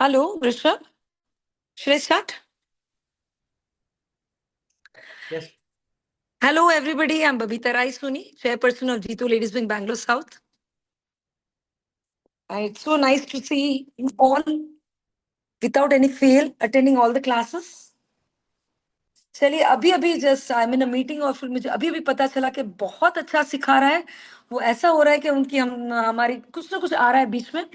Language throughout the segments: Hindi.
Hello, Rishabh. Should I start? Yes. Hello, everybody. I'm Babita Rai Suni, chairperson of G2 Ladies Wing Bangalore South. It's so nice to see you all without any fail attending all the classes. चलिए अभी अभी जस्ट आई मीन मीटिंग और फिर मुझे अभी अभी पता चला कि बहुत अच्छा सिखा रहा है वो ऐसा हो रहा है कि उनकी हमारी कुछ ना कुछ आ रहा है बीच में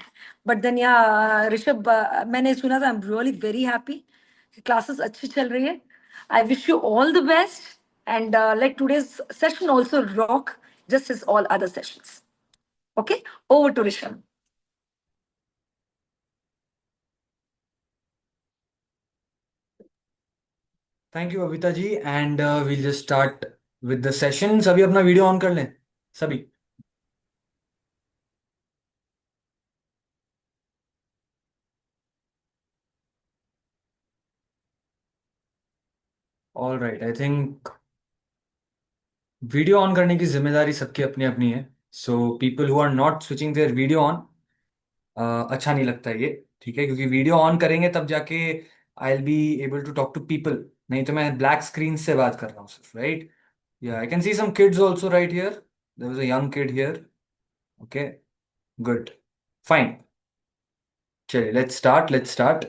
बट देन या ऋषभ मैंने सुना था I am really very happy classes अच्छी चल रही है I wish you all the best and let today's session also rock just as all other sessions okay over to Rishabh thank you Avita ji and we'll just start with the session. सभी अपना वीडियो ऑन कर लें सभी। All right, I think video on करने की जिम्मेदारी सबकी अपनी अपनी है। So people who are not switching there video on, अच्छा नहीं लगता ये, ठीक है? क्योंकि वीडियो ऑन करेंगे तब जाके I will be able to talk to people, नहीं तो मैं ब्लैक स्क्रीन से बात कर रहा हूँ सिर्फ, राइट? या I can see some kids also right here, there was a young kid here. Okay, good, fine. चलिए लेट्स स्टार्ट।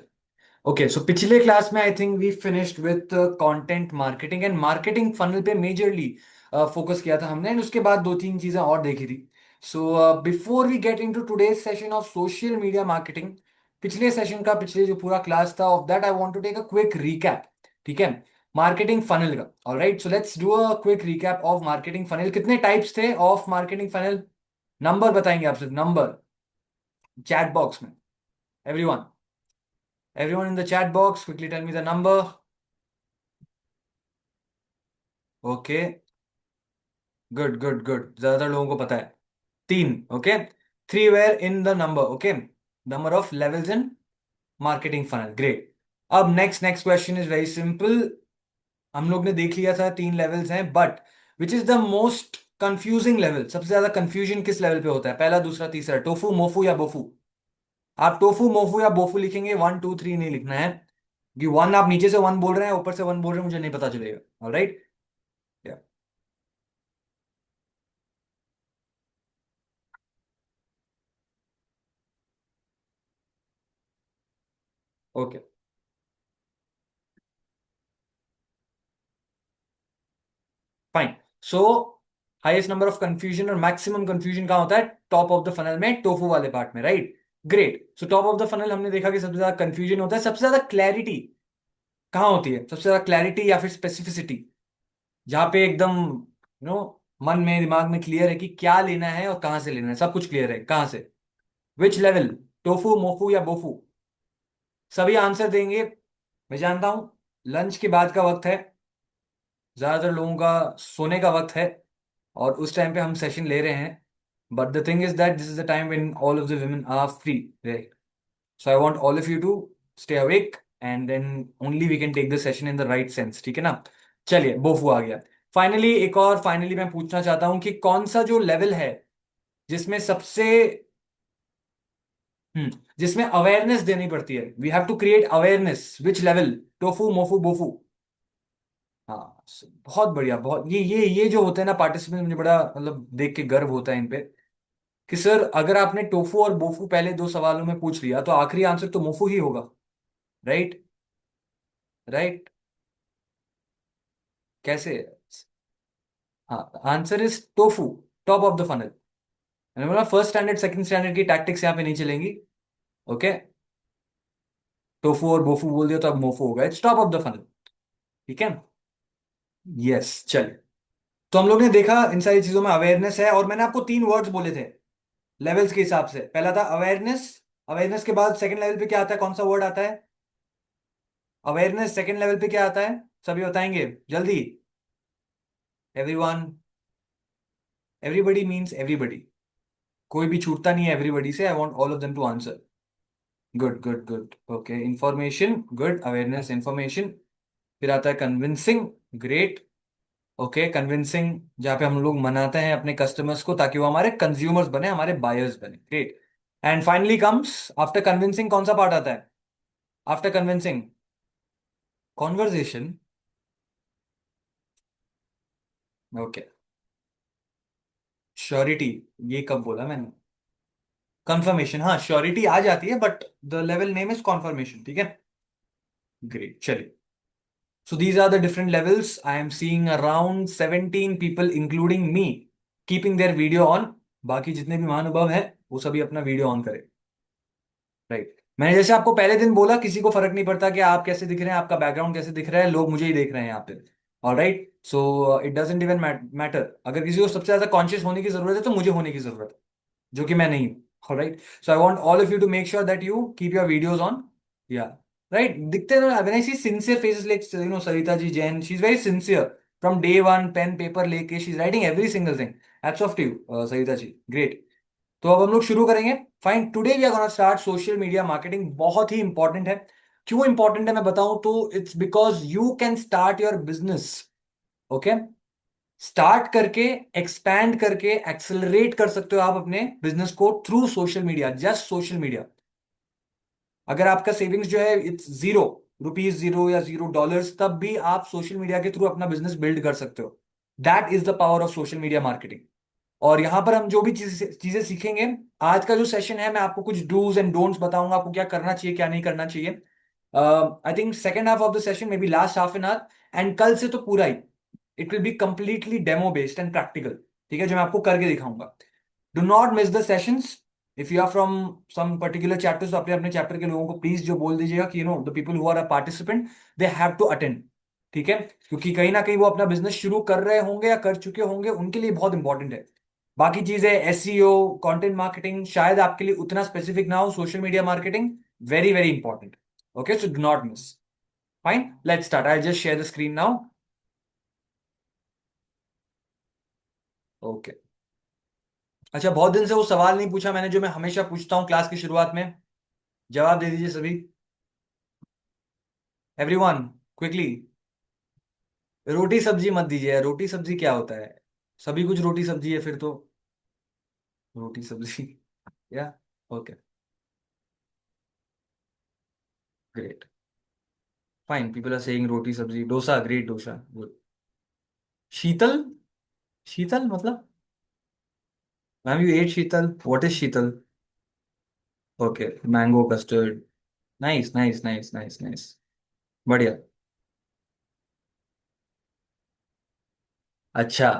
ओके, सो पिछले क्लास में I think we finished with content marketing and marketing funnel पे मेजरली फोकस किया था हमने, एंड उसके बाद दो तीन चीजें और देखी थी। So before we get into today's session of social media marketing, पिछले सेशन का पिछले जो पूरा क्लास था of that I want to take a quick recap, ठीक है? मार्केटिंग फनल का। Alright, so let's do a quick recap of marketing funnel. कितने टाइप्स थे ऑफ मार्केटिंग फनल? नंबर बताएंगे आप सिर्फ, नंबर चैट बॉक्स में। Everyone, everyone in the chat box, quickly tell me the number. Okay, good good good, ज्यादातर लोगों को पता है। तीन, okay. Three where in the number, okay. Number of levels in marketing funnel, great. अब next next question is very simple. हम लोग ने देख लिया था तीन लेवल्स हैं, but which is the most confusing level? सबसे ज्यादा कंफ्यूजन किस लेवल पे होता है? पहला, दूसरा, तीसरा, टोफू, मोफू या बोफू? आप टोफू, मोफू या बोफू लिखेंगे, 1 2 3 नहीं लिखना है, कि वन आप नीचे से वन बोल रहे हैं, ऊपर से वन बोल रहे हैं, मुझे नहीं पता चलेगा। Alright, okay, fine. So highest number of confusion और मैक्सिमम कंफ्यूजन कहाँ होता है? टॉप ऑफ द फनल में, टोफू वाले पार्ट में, right? Great. So top of the funnel हमने देखा कि सबसे ज्यादा कंफ्यूजन होता है। सबसे ज्यादा क्लैरिटी कहाँ होती है? सबसे ज्यादा क्लैरिटी या फिर स्पेसिफिसिटी, जहाँ पे एकदम मन में दिमाग में क्लियर है कि क्या लेना है और कहाँ से लेना है, सब कुछ क्लियर है, कहाँ से? विच लेवल? टोफू, मोफू या बोफू? सभी आंसर देंगे, मैं जानता हूं लंच के बाद का वक्त है, ज्यादातर लोगों का सोने का वक्त है, और उस टाइम पे हम सेशन ले रहे हैं। But the thing is that this is the time when all of the women are free, right? So I want all of you to stay awake, and then only we can take the session in the right sense, ठीक है ना? चलिए, बोफू आ गया। फाइनली एक और फाइनली मैं पूछना चाहता हूं कि कौन सा जो लेवल है जिसमें सबसे जिसमें अवेयरनेस देनी पड़ती है, we have to create awareness, which level? Tofu, mofu, bofu? हाँ, बहुत बढ़िया, बहुत। ये जो होते हैं ना पार्टिसिपेंट, मुझे बड़ा मतलब देख के गर्व होता है इन पे, कि सर अगर आपने टोफू और बोफू पहले दो सवालों में पूछ लिया तो आखिरी आंसर तो मोफू ही होगा, राइट? राइट, कैसे? हाँ, answer is tofu, top of the funnel. मैंने बोला फर्स्ट स्टैंडर्ड सेकंड स्टैंडर्ड की टैक्टिक्स यहाँ पे नहीं चलेंगी, ओके? टोफू और बोफू बोल दिया तो अब मोफू होगा, its top of the funnel, ठीक है? यस, चलिए। तो हम लोग ने देखा इन सारी चीजों में अवेयरनेस है, और मैंने आपको तीन वर्ड्स बोले थे लेवल्स के हिसाब से। पहला था अवेयरनेस, अवेयरनेस के बाद सेकंड लेवल पे क्या आता है? कौन सा वर्ड आता है? अवेयरनेस सेकंड लेवल पे क्या आता है? सभी बताएंगे जल्दी? एवरीवन, एवरीबडी मींस एवरीबडी, कोई भी छूटता नहीं है एवरीबडी से। I want all of them to answer. Good good good, okay. Information, good. Awareness, information. फिर आता है कन्विंसिंग, ग्रेट। ओके, कन्विंसिंग, जहाँ पे हम लोग मनाते हैं अपने कस्टमर्स को ताकि वो हमारे कंज्यूमर्स बने, हमारे बायर्स बने, great. And finally comes after convincing, कौन सा पार्ट आता है? After convincing conversation. Okay. Surety, ये कब बोला मैंने? कंफर्मेशन, हाँ श्योरिटी आ जाती है, but the level name is conformation, ठीक है। ग्रेट, चलिए। So these are the different levels. I am seeing around 17 people, including me, keeping their video on. बाकी जितने भी महानुभाव हैं वो सभी अपना वीडियो ऑन करें। राइट, मैंने जैसे आपको पहले दिन बोला, किसी को फर्क नहीं पड़ता कि आप कैसे दिख रहे हैं, आपका बैकग्राउंड कैसे दिख रहा है, लोग मुझे ही देख रहे हैं यहाँ पे। Alright, so it doesn't even matter. अगर किसी को सबसे ज्यादा कॉन्शियस होने की जरूरत है तो मुझे होने की जरूरत है, जो कि मैं नहीं हूँ। All right, so I want all of you to make sure that you keep your videos on. Yeah right, दिखते ना, when I see sincere faces like Sarita ji Jain, she is very sincere from day one, pen paper लेके she is writing every single thing. Hats off to you Sarita ji, great. तो अब हम लोग शुरू करेंगे। Fine, today we are gonna start social media marketing. बहुत ही इंपॉर्टेंट है। क्यों इंपॉर्टेंट है मैं बताऊं तो, it's because you can start your business. Okay, start करके, एक्सपैंड करके, एक्सेलरेट कर सकते हो आप अपने बिजनेस को through social media, just social media. अगर आपका सेविंग्स जो है इट्स जीरो रुपीज, जीरो या $0, तब भी आप सोशल मीडिया के थ्रू अपना बिजनेस बिल्ड कर सकते हो। That is the power of social media marketing. और यहां पर हम जो भी चीजें सीखेंगे, आज का जो सेशन है, मैं आपको कुछ डूज एंड डोंट्स बताऊंगा, आपको क्या करना चाहिए क्या नहीं करना चाहिए। I think second half of the session में be last half an hour, and कल से तो पूरा ही it will be completely demo based and practical, ठीक है, जो मैं आपको करके दिखाऊंगा। Do not miss the sessions. If you are from some particular chapters, तो अपने अपने चैप्टर के लोगों को प्लीज जो बोल दीजिएगा कि the people who are a participant, they have to attend, ठीक है। क्योंकि कहीं ना कहीं वो अपना बिजनेस शुरू कर रहे होंगे या कर चुके होंगे, उनके लिए बहुत इंपॉर्टेंट है। बाकी चीजें एसईओ, कंटेंट मार्केटिंग शायद आपके लिए उतना स्पेसिफिक ना हो, social media marketing very very important. Okay, so do not miss. Fine, let's start. I just share the screen now. Okay, अच्छा, बहुत दिन से वो सवाल नहीं पूछा मैंने जो मैं हमेशा पूछता हूँ क्लास की शुरुआत में। जवाब दे दीजिए सभी, एवरीवन, क्विकली। रोटी सब्जी मत दीजिए यार, रोटी सब्जी क्या होता है? सभी कुछ रोटी सब्जी है फिर तो। Roti sabzi yeah, okay, great, fine. People are saying roti sabzi, dosa, great, dosa, good. Sheetal, Sheetal मतलब? Ma'am you ate Sheetal, what is Sheetal? Okay, mango custard, nice nice nice nice nice, बढ़िया। अच्छा,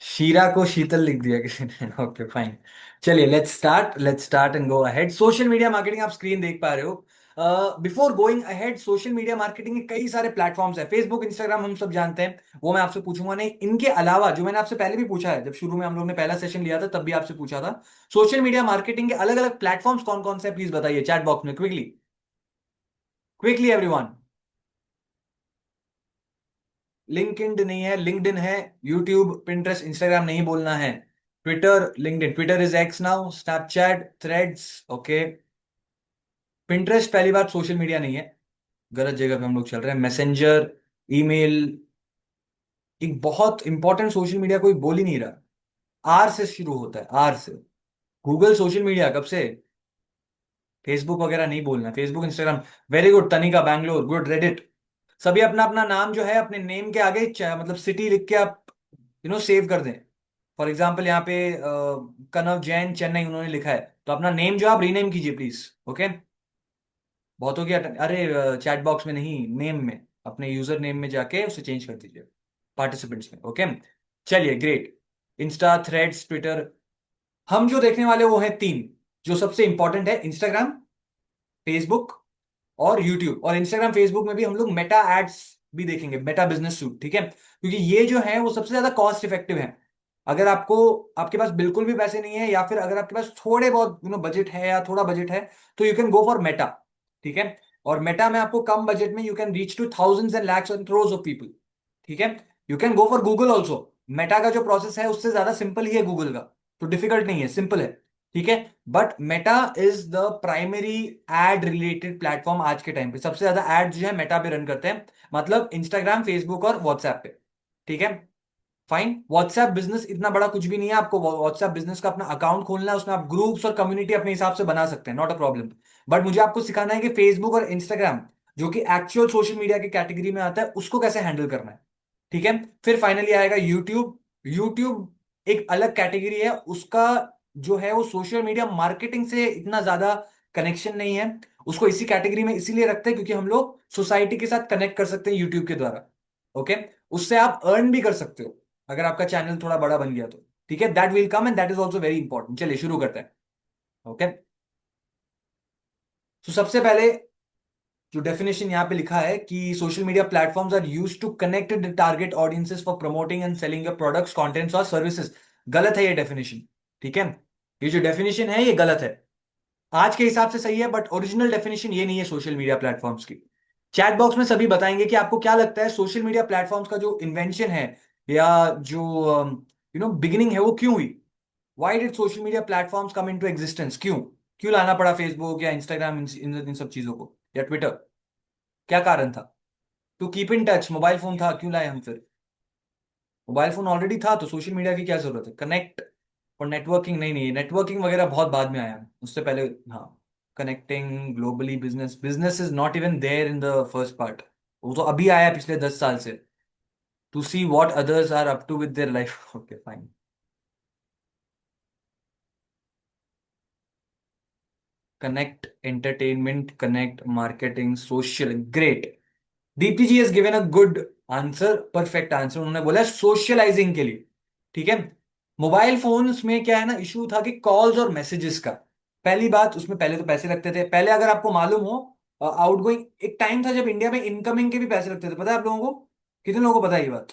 शीरा को शीतल लिख दिया किसी ने। ओके फाइन, चलिए let's start and go ahead. Social media marketing, आप स्क्रीन देख पा रहे हो। Before going ahead, social media marketing के कई सारे प्लेटफॉर्म्स हैं। फेसबुक, इंस्टाग्राम हम सब जानते हैं, वो मैं आपसे पूछूंगा नहीं। इनके अलावा जो मैंने आपसे पहले भी पूछा है, जब शुरू में हम लोग ने पहला सेशन लिया था तब भी आपसे पूछा था, सोशल मीडिया मार्केटिंग के अलग अलग प्लेटफॉर्म्स कौन कौन से हैं, प्लीज बताइए चैट बॉक्स में क्विकली, क्विकली एवरीवन। लिंक्डइन नहीं है, लिंक्डइन है। यूट्यूब, पिंटरेस्ट, इंस्टाग्राम नहीं बोलना है। Twitter, LinkedIn, Twitter is x now, Snapchat, threads, okay. Pinterest पहली बात सोशल मीडिया नहीं है, गलत जगह पे हम लोग चल रहे हैं। मैसेंजर, ईमेल, एक बहुत इंपॉर्टेंट सोशल मीडिया कोई बोल ही नहीं रहा, आर से शुरू होता है, आर से। गूगल सोशल मीडिया कब से? फेसबुक वगैरह नहीं बोलना, फेसबुक, इंस्टाग्राम। वेरी गुड, तनिका बैंगलोर, गुड। रेडिट, सभी अपना अपना नाम जो है अपने नेम के आगे मतलब सिटी लिख के आप सेव कर दें। फॉर एग्जाम्पल यहाँ पे कनव जैन चेन्नई उन्होंने लिखा है, तो अपना नेम जो आप रीनेम कीजिए प्लीज, ओके। बहुत हो गया, अरे चैट बॉक्स में नहीं, नेम में, अपने यूजर नेम में जाके उसे चेंज कर दीजिए पार्टिसिपेंट्स में, ओके। चलिए, ग्रेट। इंस्टा, थ्रेड्स, ट्विटर, हम जो देखने वाले वो हैं तीन, जो सबसे इंपॉर्टेंट है, इंस्टाग्राम, फेसबुक और यूट्यूब। और इंस्टाग्राम फेसबुक में भी हम लोग मेटा एड्स भी देखेंगे, मेटा बिजनेस सूट, ठीक है, क्योंकि ये जो है वो सबसे ज्यादा कॉस्ट इफेक्टिव है। अगर आपको, आपके पास बिल्कुल भी पैसे नहीं है, या फिर अगर आपके पास थोड़े बहुत बजट है या थोड़ा बजट है, तो you can go for Meta, ठीक है। और मेटा में आपको कम बजट में you can reach two thousands and lakhs and crores of people, ठीक है। You can go for Google also. Meta का जो प्रोसेस है उससे ज्यादा सिंपल ही है गूगल का, तो डिफिकल्ट नहीं है, सिंपल है, ठीक है। But Meta is the primary ad related platform आज के टाइम पे। सबसे ज्यादा एड जो है मेटा पे रन करते हैं, मतलब इंस्टाग्राम, फेसबुक और व्हाट्सएप पे, ठीक है। फाइन, व्हाट्सएप बिजनेस इतना बड़ा कुछ भी नहीं है, आपको व्हाट्सएप बिजनेस का अपना अकाउंट खोलना है, उसमें आप ग्रुप्स और कम्युनिटी अपने हिसाब से बना सकते हैं, नॉट अ प्रॉब्लम। बट मुझे आपको सिखाना है कि फेसबुक और इंस्टाग्राम, जो कि एक्चुअल सोशल मीडिया की कैटेगरी में आता है, उसको कैसे हैंडल करना है। ठीक है। फिर फाइनली आएगा यूट्यूब। यूट्यूब एक अलग कैटेगरी है, उसका जो है वो सोशल मीडिया मार्केटिंग से इतना ज्यादा कनेक्शन नहीं है। उसको इसी कैटेगरी में इसीलिए रखते हैं क्योंकि हम लोग सोसाइटी के साथ कनेक्ट कर सकते हैं यूट्यूब के द्वारा। ओके। उससे आप अर्न भी कर सकते हो अगर आपका चैनल थोड़ा बड़ा बन गया तो। ठीक है, that will come and that is also very important. चलिए शुरू करते हैं। ओके। तो सबसे पहले जो डेफिनेशन यहाँ पे लिखा है कि social media platforms are used to connect the target audiences for promoting and selling your products, contents और सर्विसेज। गलत है ये डेफिनेशन। ठीक है, ये जो डेफिनेशन है ये गलत है। आज के हिसाब से सही है बट ओरिजिनल डेफिनेशन ये नहीं है सोशल मीडिया प्लेटफॉर्म्स की। चैट बॉक्स में सभी बताएंगे कि आपको क्या लगता है सोशल मीडिया प्लेटफॉर्म्स का जो इन्वेंशन है या जो बिगिनिंग है वो क्यों हुई। Why did social media platforms come into existence, क्यों क्यों लाना पड़ा फेसबुक या इंस्टाग्राम, इन सब चीजों को, या ट्विटर। क्या कारण था। To keep in touch, mobile phone था, क्यों लाए हम फिर। मोबाइल फोन ऑलरेडी था तो सोशल मीडिया की क्या जरूरत है। कनेक्ट और नेटवर्किंग, नहीं नहीं, नेटवर्किंग वगैरह बहुत बाद में आया, उससे पहले। हाँ, connecting globally, business, business is not even there in the first part. वो तो अभी आया है पिछले 10 साल से। To see what others are up to with their life. Okay fine. Connect, entertainment, connect, marketing, social, great. Deepti ji has given a good answer, perfect answer. उन्होंने बोला सोशलाइजिंग के लिए। ठीक है। मोबाइल फोन्स में क्या है ना, इशू था कि कॉल्स और मैसेजेस का। पहली बात, उसमें पहले तो पैसे लगते थे। पहले अगर आपको मालूम हो, आउटगोइंग एक टाइम था जब इंडिया में इनकमिंग के भी पैसे लगते थे। पता है आप लोगों को? कितने लोगों को पता है ये बात?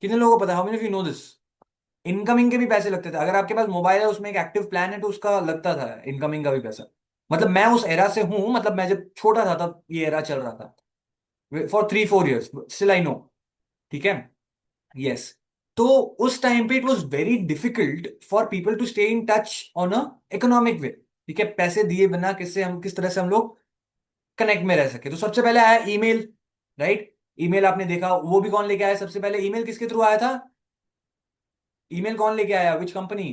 कितने लोगों को पता है? How many of you know this? Incoming के भी पैसे लगते थे। अगर आपके पास मोबाइल है, उसमें एक एक्टिव प्लान है, तो उसका लगता था इनकमिंग का भी पैसा। मतलब मैं उस एरा से हूं, मतलब मैं जब छोटा था तब ये एरा चल रहा था for 3-4 years, still I know. ठीक है। यस। तो उस टाइम पे it was very difficult for people to stay in touch on a economic way. ठीक है, पैसे दिए बिना किससे हम, किस तरह से हम लोग कनेक्ट में रह सके। तो सबसे पहले आया ईमेल। राइट। ईमेल आपने देखा, वो भी कौन लेके आया सबसे पहले? ईमेल किसके थ्रू आया था? ईमेल कौन लेके आया, विच कंपनी?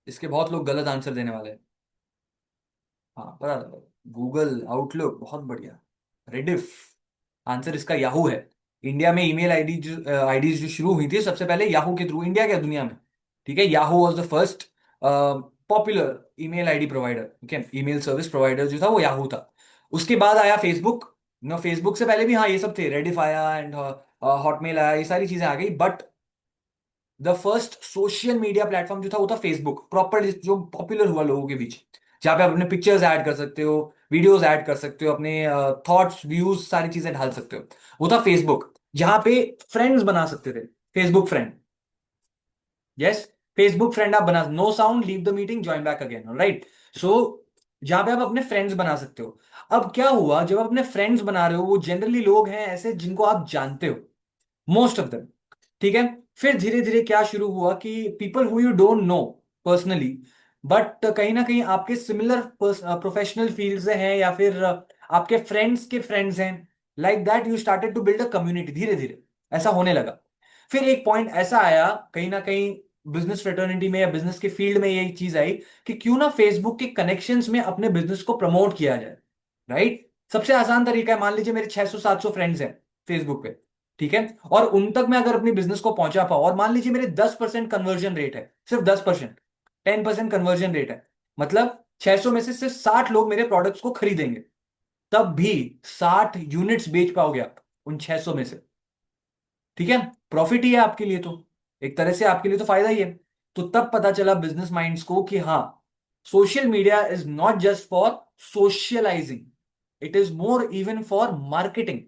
इसके बहुत लोग गलत आंसर देने वाले हैं। हाँ पता था। गूगल, आउटलुक, बहुत बढ़िया। रेडिफ। आंसर इसका याहू है। इंडिया में ईमेल आईडीज जो शुरू हुई थी सबसे पहले याहू के थ्रू, इंडिया क्या दुनिया में। ठीक है, Yahoo was the first popular email ID provider. ठीक है, ईमेल सर्विस प्रोवाइडर जो था वो याहू था। उसके बाद आया फेसबुक। नो, फेसबुक से पहले भी हाँ ये सब थे, रेडिफ आया एंड हॉटमेल आया, ये सारी चीजें आ गई। But the first social media platform जो था वो था फेसबुक, प्रॉपर, जो पॉपुलर हुआ लोगों के बीच, जहाँ पे आप अपने पिक्चर्स ऐड कर सकते हो, वीडियोस ऐड कर सकते हो, अपने थॉट्स, व्यूज, सारी चीजें ढाल सकते हो। वो था फेसबुक, जहाँ पे फ्रेंड्स बना सकते थे। Facebook friend. Yes. Facebook friend आप बना, no sound, leave the meeting, join back again, right. So जहाँ पे आप अपने फ्रेंड्स बना सकते हो। अब क्या हुआ, जब आप अपने फ्रेंड्स बना रहे हो, वो जनरली लोग हैं ऐसे जिनको आप जानते हो, मोस्ट ऑफ देम। ठीक है। फिर धीरे धीरे क्या शुरू हुआ कि people who you don't know personally, but कहीं ना कहीं आपके सिमिलर प्रोफेशनल फील्ड से हैं, या फिर आपके फ्रेंड्स के फ्रेंड्स हैं, like that you started to build a community. धीरे धीरे ऐसा होने लगा। फिर एक पॉइंट ऐसा आया कहीं ना कहीं बिजनेस फ्रेटर्निटी में या बिजनेस के फील्ड में, यही चीज आई कि क्यों ना फेसबुक के कनेक्शंस में अपने बिजनेस को प्रमोट किया जाए। राइट। सबसे आसान तरीका है, मान लीजिए मेरे 600-700 फ्रेंड्स हैं फेसबुक पे। ठीक है। और उन तक मैं अगर अपनी बिजनेस को पहुंचा पाऊं, और मान लीजिए मेरे 10% कन्वर्जन रेट है, सिर्फ 10%, 10% कन्वर्जन रेट है, मतलब 600 में से सिर्फ 60 लोग मेरे प्रोडक्ट्स को खरीदेंगे, तब भी 60 यूनिट्स बेच पाओगे आप उन 600 में से। ठीक है। प्रॉफिट ही है आपके लिए तो, एक तरह से आपके लिए तो फायदा ही है। तो तब पता चला बिजनेस माइंड्स को कि हाँ, social media is not just for socialising, it is more even for marketing.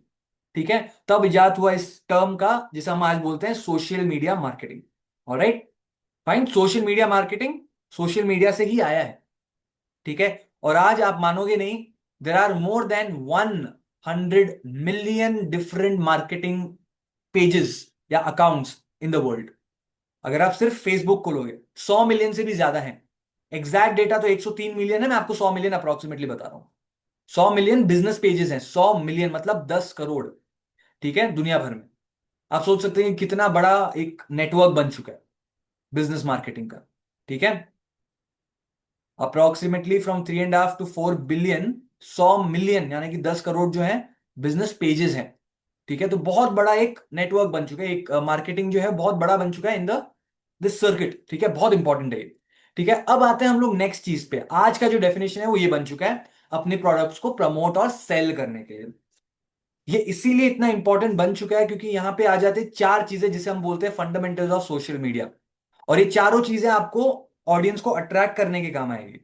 ठीक है। तब इजाद हुआ इस टर्म का जिसे हम आज बोलते हैं social media marketing. Alright, fine. Social media marketing social media से ही आया है। ठीक है। और आज आप मानोगे नहीं, there are more than 100 million different marketing pages या अकाउंट्स इन द वर्ल्ड। अगर आप सिर्फ फेसबुक को लोगे, 100 मिलियन से भी ज्यादा है। एग्जैक्ट डेटा तो 103 मिलियन है, मैं आपको 100 मिलियन अप्रोक्सीमेटली बता रहा हूं। 100 मिलियन बिजनेस पेजेस हैं, 100 मिलियन मतलब 10 करोड़। ठीक है, दुनिया भर में। आप सोच सकते हैं कि कितना बड़ा एक नेटवर्क बन चुका है बिजनेस मार्केटिंग का। ठीक है, approximately from 3.5 to 4 billion, 100 million यानी कि 10 करोड़ जो है बिजनेस पेजेस हैं। ठीक है, तो बहुत बड़ा एक नेटवर्क बन चुका है, एक मार्केटिंग जो है बहुत बड़ा बन चुका है इन द दिस सर्किट। ठीक है, बहुत इंपॉर्टेंट है ये। ठीक है, अब आते हैं हम लोग नेक्स्ट चीज पे। आज का जो डेफिनेशन है वो ये बन चुका है, अपने प्रोडक्ट्स को प्रमोट और सेल करने के लिए। ये इसीलिए इतना इंपॉर्टेंट बन चुका है क्योंकि यहां पे आ जाते हैं चार चीजें जिसे हम बोलते हैं फंडामेंटल्स ऑफ सोशल मीडिया। और ये चारों चीजें आपको ऑडियंस को अट्रैक्ट करने के काम आएगी,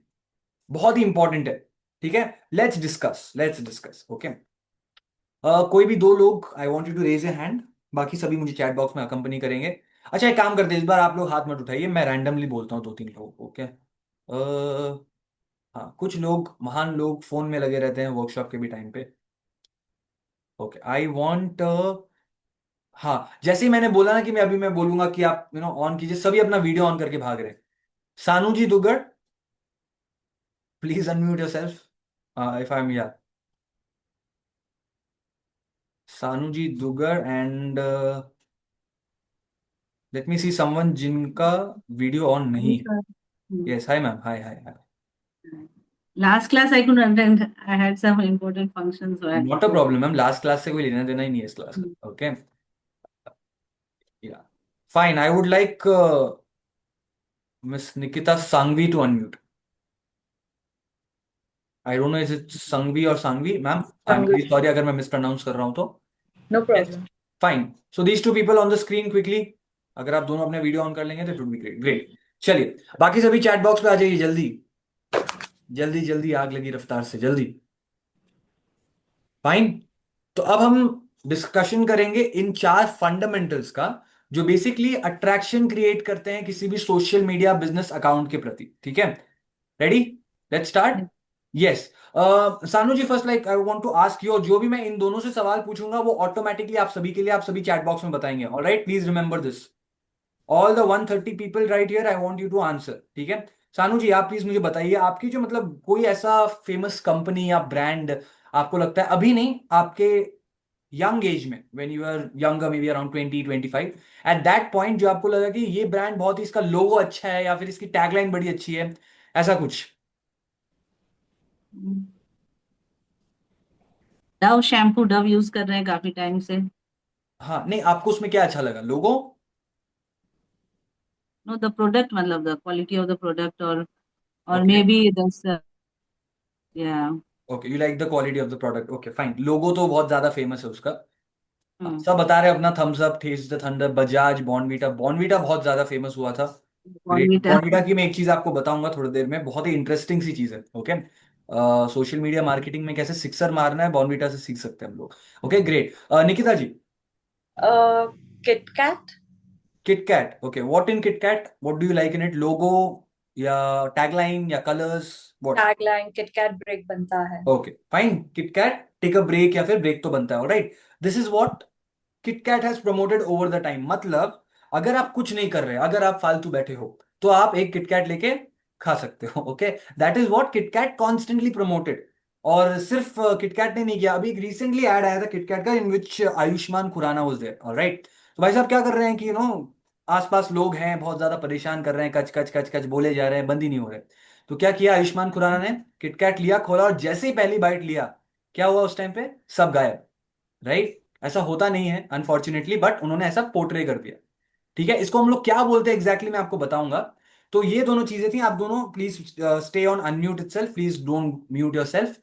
बहुत ही इंपॉर्टेंट है। ठीक है, लेट्स डिस्कस ओके। कोई भी दो लोग, I want you to raise a hand, बाकी सभी मुझे चैट बॉक्स में अकम्पनी करेंगे। अच्छा एक काम करते हैं, इस बार आप लोग हाथ मत उठाइए, मैं रैंडमली बोलता हूँ दो तीन लोग, ओके। हाँ, कुछ लोग, महान लोग फोन में लगे रहते हैं वर्कशॉप के भी टाइम पे। ओके, आई वांट, हाँ जैसे ही मैंने बोला ना कि मैं बोलूंगा कि आप ऑन कीजिए, सभी अपना वीडियो ऑन करके भाग रहे हैं। Sanu ji Duggar, please unmute yourself if I am yeah Sanu ji Duggar and let me see someone जिनका वीडियो ऑन नहीं है। Yes, hi ma'am, hi hi hi. Last class I couldn't attend. I had some important functions, so I had to not a go. Problem ma'am, last class से कोई लेना देना ही नहीं है इस क्लास का, okay. Yeah fine, I would like miss Nikita Sanghvi to unmute. I don't know is it Sangvi और Sanghvi, ma'am I am very Sangvi. Sorry अगर मैं मिस प्रोनाउंस कर रहा हूं तो। No yes, problem. Fine, so these two people on the screen quickly, अगर आप दोनों अपने वीडियो ऑन कर लेंगे तो it would be great, great. चलिए बाकी सभी चैट बॉक्स पे आ जाइए जल्दी, जल्दी जल्दी, आग लगी रफ्तार से, जल्दी। फाइन, तो अब हम डिस्कशन करेंगे इन चार फंडामेंटल्स का, जो बेसिकली अट्रैक्शन क्रिएट करते हैं किसी भी सोशल मीडिया बिजनेस अकाउंट के प्रति। ठीक है, ready, let's start. Yes, Sanu ji first, like I want to ask you, और जो भी मैं इन दोनों से सवाल पूछूंगा वो ऑटोमेटिकली आप सभी के लिए, आप सभी चैट बॉक्स में बताएंगे, alright, please remember this. All the 130 people right here, I want you to answer. ठीक है, सानू जी आप प्लीज मुझे बताइए, आपकी जो मतलब कोई ऐसा फेमस कंपनी या ब्रांड आपको लगता है, अभी नहीं, आपके यंग एज में, when you are younger, maybe around 20-25, at that point, जो आपको लगा कि ये ब्रांड बहुत ही, इसका लोगो अच्छा है या फिर इसकी टैगलाइन बड़ी अच्छी है, ऐसा कुछ? डव शैम्पू, डव यूज कर रहे हैं काफी टाइम से। हाँ नहीं, आपको उसमें क्या अच्छा लगा, लोगो? नो, द प्रोडक्ट, मतलब the quality of the product, और okay, maybe this, yeah. Okay, you like the quality of the product, okay fine. Logo तो बहुत ज्यादा फेमस है उसका। हाँ, सब बता रहे हैं अपना, Thums Up, taste the thunder, Bajaj, Bournvita, Bournvita बहुत ज्यादा फेमस हुआ था। Great, Bournvita. बॉर्नवीटा की मैं एक चीज आपको बताऊंगा थोड़ी देर में, बहुत ही इंटरेस्टिंग सी चीज है, ओके। सोशल मीडिया मार्केटिंग में कैसे सिक्सर मारना है, बॉर्नवीटा से सीख सकते हैं हम लोग। Okay great, Nikita ji. Kit Kat. KitKat, okay, what in KitKat, what do you like in it, logo या टैगलाइन या colours, what? Tagline Kit Kat break बनता है. Okay fine, KitKat take a break, या फिर ब्रेक तो बनता है, right. This is what KitKat has promoted over the time. मतलब अगर आप कुछ नहीं कर रहे, अगर आप फालतू बैठे हो, तो आप एक किटकैट लेके खा सकते हो, okay. That is what KitKat constantly promoted. और सिर्फ किटकैट ने नहीं किया, अभी एक रिसेंटली ऐड आया था किटकैट का in which Ayushmann Khurrana was there, all right. तो भाई साहब क्या कर रहे हैं कि आसपास लोग हैं बहुत ज्यादा परेशान कर रहे हैं, कच कच कच कच बोले जा रहे हैं, बंद ही नहीं हो रहे। तो क्या किया आयुष्मान खुराना ने, किटकैट लिया, खोला, और जैसे ही पहली बाइट लिया, क्या हुआ उस टाइम पे, सब गायब, राइट। ऐसा होता नहीं है अनफॉर्चुनेटली, बट उन्होंने ऐसा पोर्ट्रे कर दिया। ठीक है, इसको हम लोग क्या बोलते हैं एग्जैक्टली मैं आपको बताऊंगा। तो ये दोनों चीजें थी, आप दोनों please stay on unmute itself, please don't mute yourself.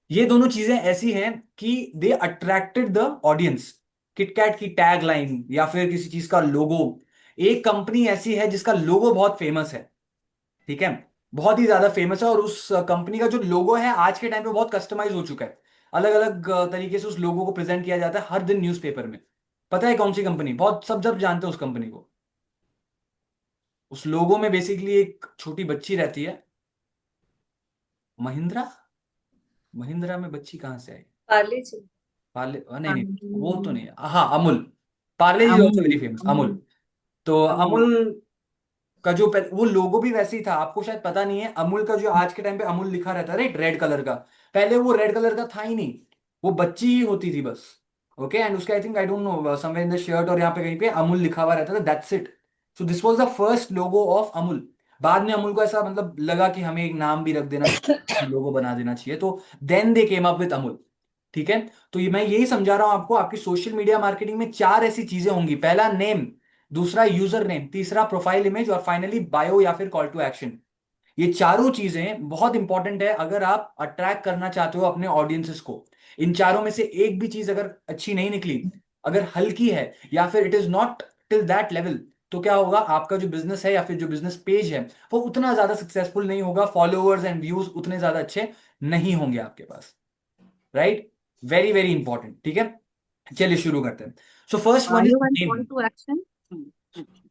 ये दोनों चीजें ऐसी हैं कि दे अट्रैक्टेड द ऑडियंस। किटकैट की टैग लाइन या फिर किसी चीज का लोगो, एक कंपनी ऐसी है जिसका लोगो बहुत फेमस है, ठीक है, बहुत ही ज्यादा फेमस है, और उस कंपनी का जो लोगो है आज के टाइम पे बहुत कस्टमाइज हो चुका है, अलग अलग तरीके से उस लोगो को प्रेजेंट किया जाता है हर दिन न्यूज़पेपर में। पता है कौन सी कंपनी, बहुत सब जब जानते हैं उस कंपनी को। उस लोगो में बेसिकली एक छोटी बच्ची रहती है। महिंद्रा, महिंद्रा में बच्ची कहाँ से आई? पार्ले जी. पार्ले, नहीं नहीं, वो तो अमूल। नहीं है, हाँ Amul. Parle G also Amul. Very famous, Amul. तो अमूल। अमूल का जो वो लोगो भी वैसे ही था, आपको शायद पता नहीं है, अमूल का जो आज के टाइम पे अमूल लिखा रहता है, राइट, रेड कलर का, पहले वो रेड कलर का था ही नहीं, वो बच्ची ही होती थी बस। ओके, एंड उसके I think I don't know somewhere in the shirt और यहाँ पे कहीं पे अमूल लिखा हुआ रहता था, that's it. So this was the first logo of Amul. बाद में अमूल को ऐसा मतलब लगा कि हमें एक नाम भी रख देना चाहिए, लोगो बना देना चाहिए, तो then they came up with Amul. ठीक है, तो ये मैं यही समझा रहा हूं आपको, आपकी सोशल मीडिया मार्केटिंग में चार ऐसी चीजें होंगी। पहला नेम, दूसरा यूजर नेम, तीसरा प्रोफाइल इमेज, और फाइनली बायो या फिर कॉल टू एक्शन। ये चारों चीजें बहुत इंपॉर्टेंट है अगर आप अट्रैक्ट करना चाहते हो अपने ऑडियंसेस को। इन चारों में से एक भी चीज अगर अच्छी नहीं निकली, अगर हल्की है, या फिर it is not till that level, तो क्या होगा, आपका जो बिजनेस है या फिर जो बिजनेस पेज है वो उतना ज्यादा सक्सेसफुल नहीं होगा, फॉलोअर्स एंड व्यूज उतने ज्यादा अच्छे नहीं होंगे आपके पास। Right, very very important. ठीक है, चलिए शुरू करते हैं। So first one is Bio and call name. to action.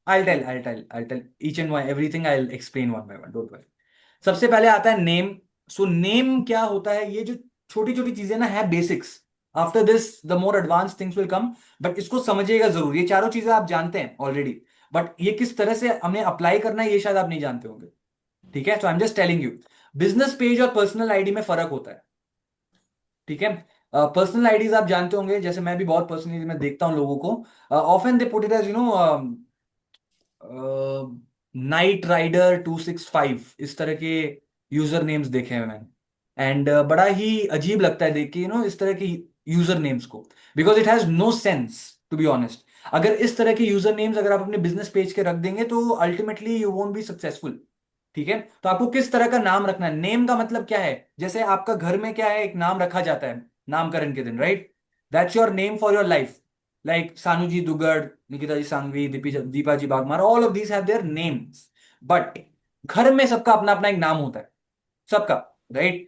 I'll tell each and one everything. I'll explain one by one. Don't worry. सबसे पहले आता है नेम। सो नेम क्या होता है, ये जो छोटी छोटी चीजें ना है basics, after this the more advance things will come, but इसको समझिएगा जरूर। ये चारों चीजें आप जानते हैं ऑलरेडी, बट ये किस तरह से हमें अप्लाई करना है ये शायद आप नहीं जानते होंगे। ठीक है, so I am just telling you. Business page और पर्सनल आईडी में फर्क होता है। ठीक है, पर्सनल आईडीज आप जानते होंगे, जैसे मैं भी बहुत पर्सनली मैं देखता हूँ लोगों को, often they put it as Knight Rider 265, इस तरह के यूजर नेम्स देखे हैं मैंने, एंड बड़ा ही अजीब लगता है देख के इस तरह के यूजर नेम्स को, because it has no sense to be honest. अगर इस तरह के यूजर नेम्स अगर आप अपने बिजनेस पेज के रख देंगे तो ultimately you won't be successful. ठीक है, तो आपको किस तरह का नाम रखना है। नेम का मतलब क्या है, जैसे आपका घर में क्या है, एक नाम रखा जाता है नामकरण के दिन, right, that's your name for your life. Like Sanu ji Dugar, Nikita ji Sanghvi, Deepa ji Bagmar, all of these have their names. But घर में सबका अपना अपना एक नाम होता है, सबका, राइट।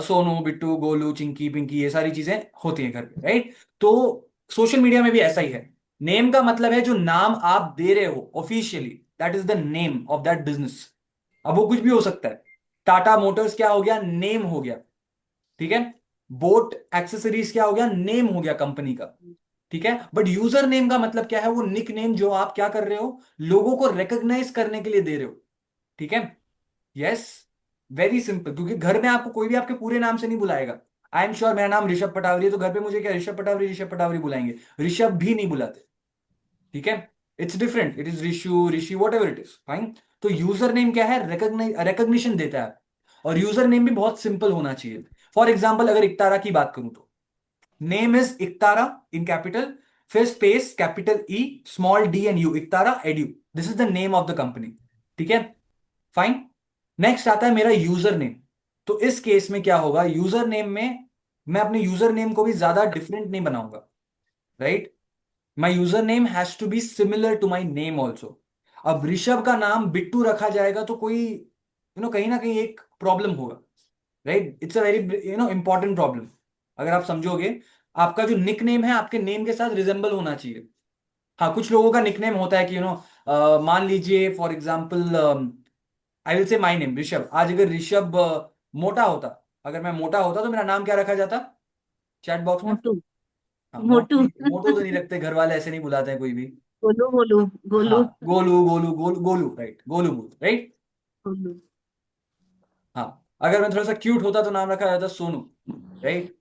सोनू, बिट्टू, गोलू, चिंकी, पिंकी, ये सारी चीजें होती हैं घर पे, राइट। तो सोशल मीडिया में भी ऐसा ही है। नेम का मतलब है जो नाम आप दे रहे हो officially, that is the name of that business. अब वो कुछ भी हो सकता है। टाटा मोटर्स क्या हो गया, नेम हो गया। ठीक है, बोट एक्सेसरीज क्या हो गया, नेम हो गया कंपनी का। ठीक है, बट यूजर नेम का मतलब क्या है, वो निक नेम जो आप क्या कर रहे हो, लोगों को रिकॉग्नाइज करने के लिए दे रहे हो। ठीक है, यस, वेरी सिंपल, क्योंकि घर में आपको कोई भी आपके पूरे नाम से नहीं बुलाएगा। आई एम श्योर मेरा नाम ऋषभ पटावरी है, तो घर पे मुझे क्या ऋषभ पटावरी बुलाएंगे, ऋषभ भी नहीं बुलाते। ठीक है, it's different, it is Rishu, Rishi, what ever it is, fine. तो यूजर नेम क्या है, रिकग्निशन देता है, और यूजर नेम भी बहुत सिंपल होना चाहिए। फॉर एग्जाम्पल अगर इकतारा की बात करूं तो name is Iktara in capital, फिर space capital E small D and U, Iktara edu, this is the name of the company. ठीक है, फाइन। नेक्स्ट आता है मेरा यूजर नेम। तो इस केस में क्या होगा, यूजर नेम में मैं अपने यूजर नेम को भी ज्यादा डिफरेंट नहीं बनाऊंगा, right. My user name has to be similar to my name also. अब ऋषभ का नाम बिट्टू रखा जाएगा तो कोई कहीं ना कहीं एक प्रॉब्लम होगा, right. It's a very important problem. अगर आप समझोगे, आपका जो निक नेम है आपके नेम के साथ रिजेंबल होना चाहिए। हाँ, कुछ लोगों का निक नेम होता है कि मान लीजिए for example I will say my name Rishabh. आज अगर ऋषभ मोटा होता, अगर मैं मोटा होता तो मेरा नाम क्या रखा जाता चैट बॉक्स में। Motu. हाँ, मोटू, Motu. मोटू तो नहीं रखते, घर वाले ऐसे नहीं बुलाते हैं कोई भी। Golu, Golu, हाँ, Golu, Golu, Golu, Golu, Golu, right, Golu booth, right. Golu. हाँ, अगर मैं थोड़ा सा क्यूट होता तो नाम रखा जाता सोनू, राइट।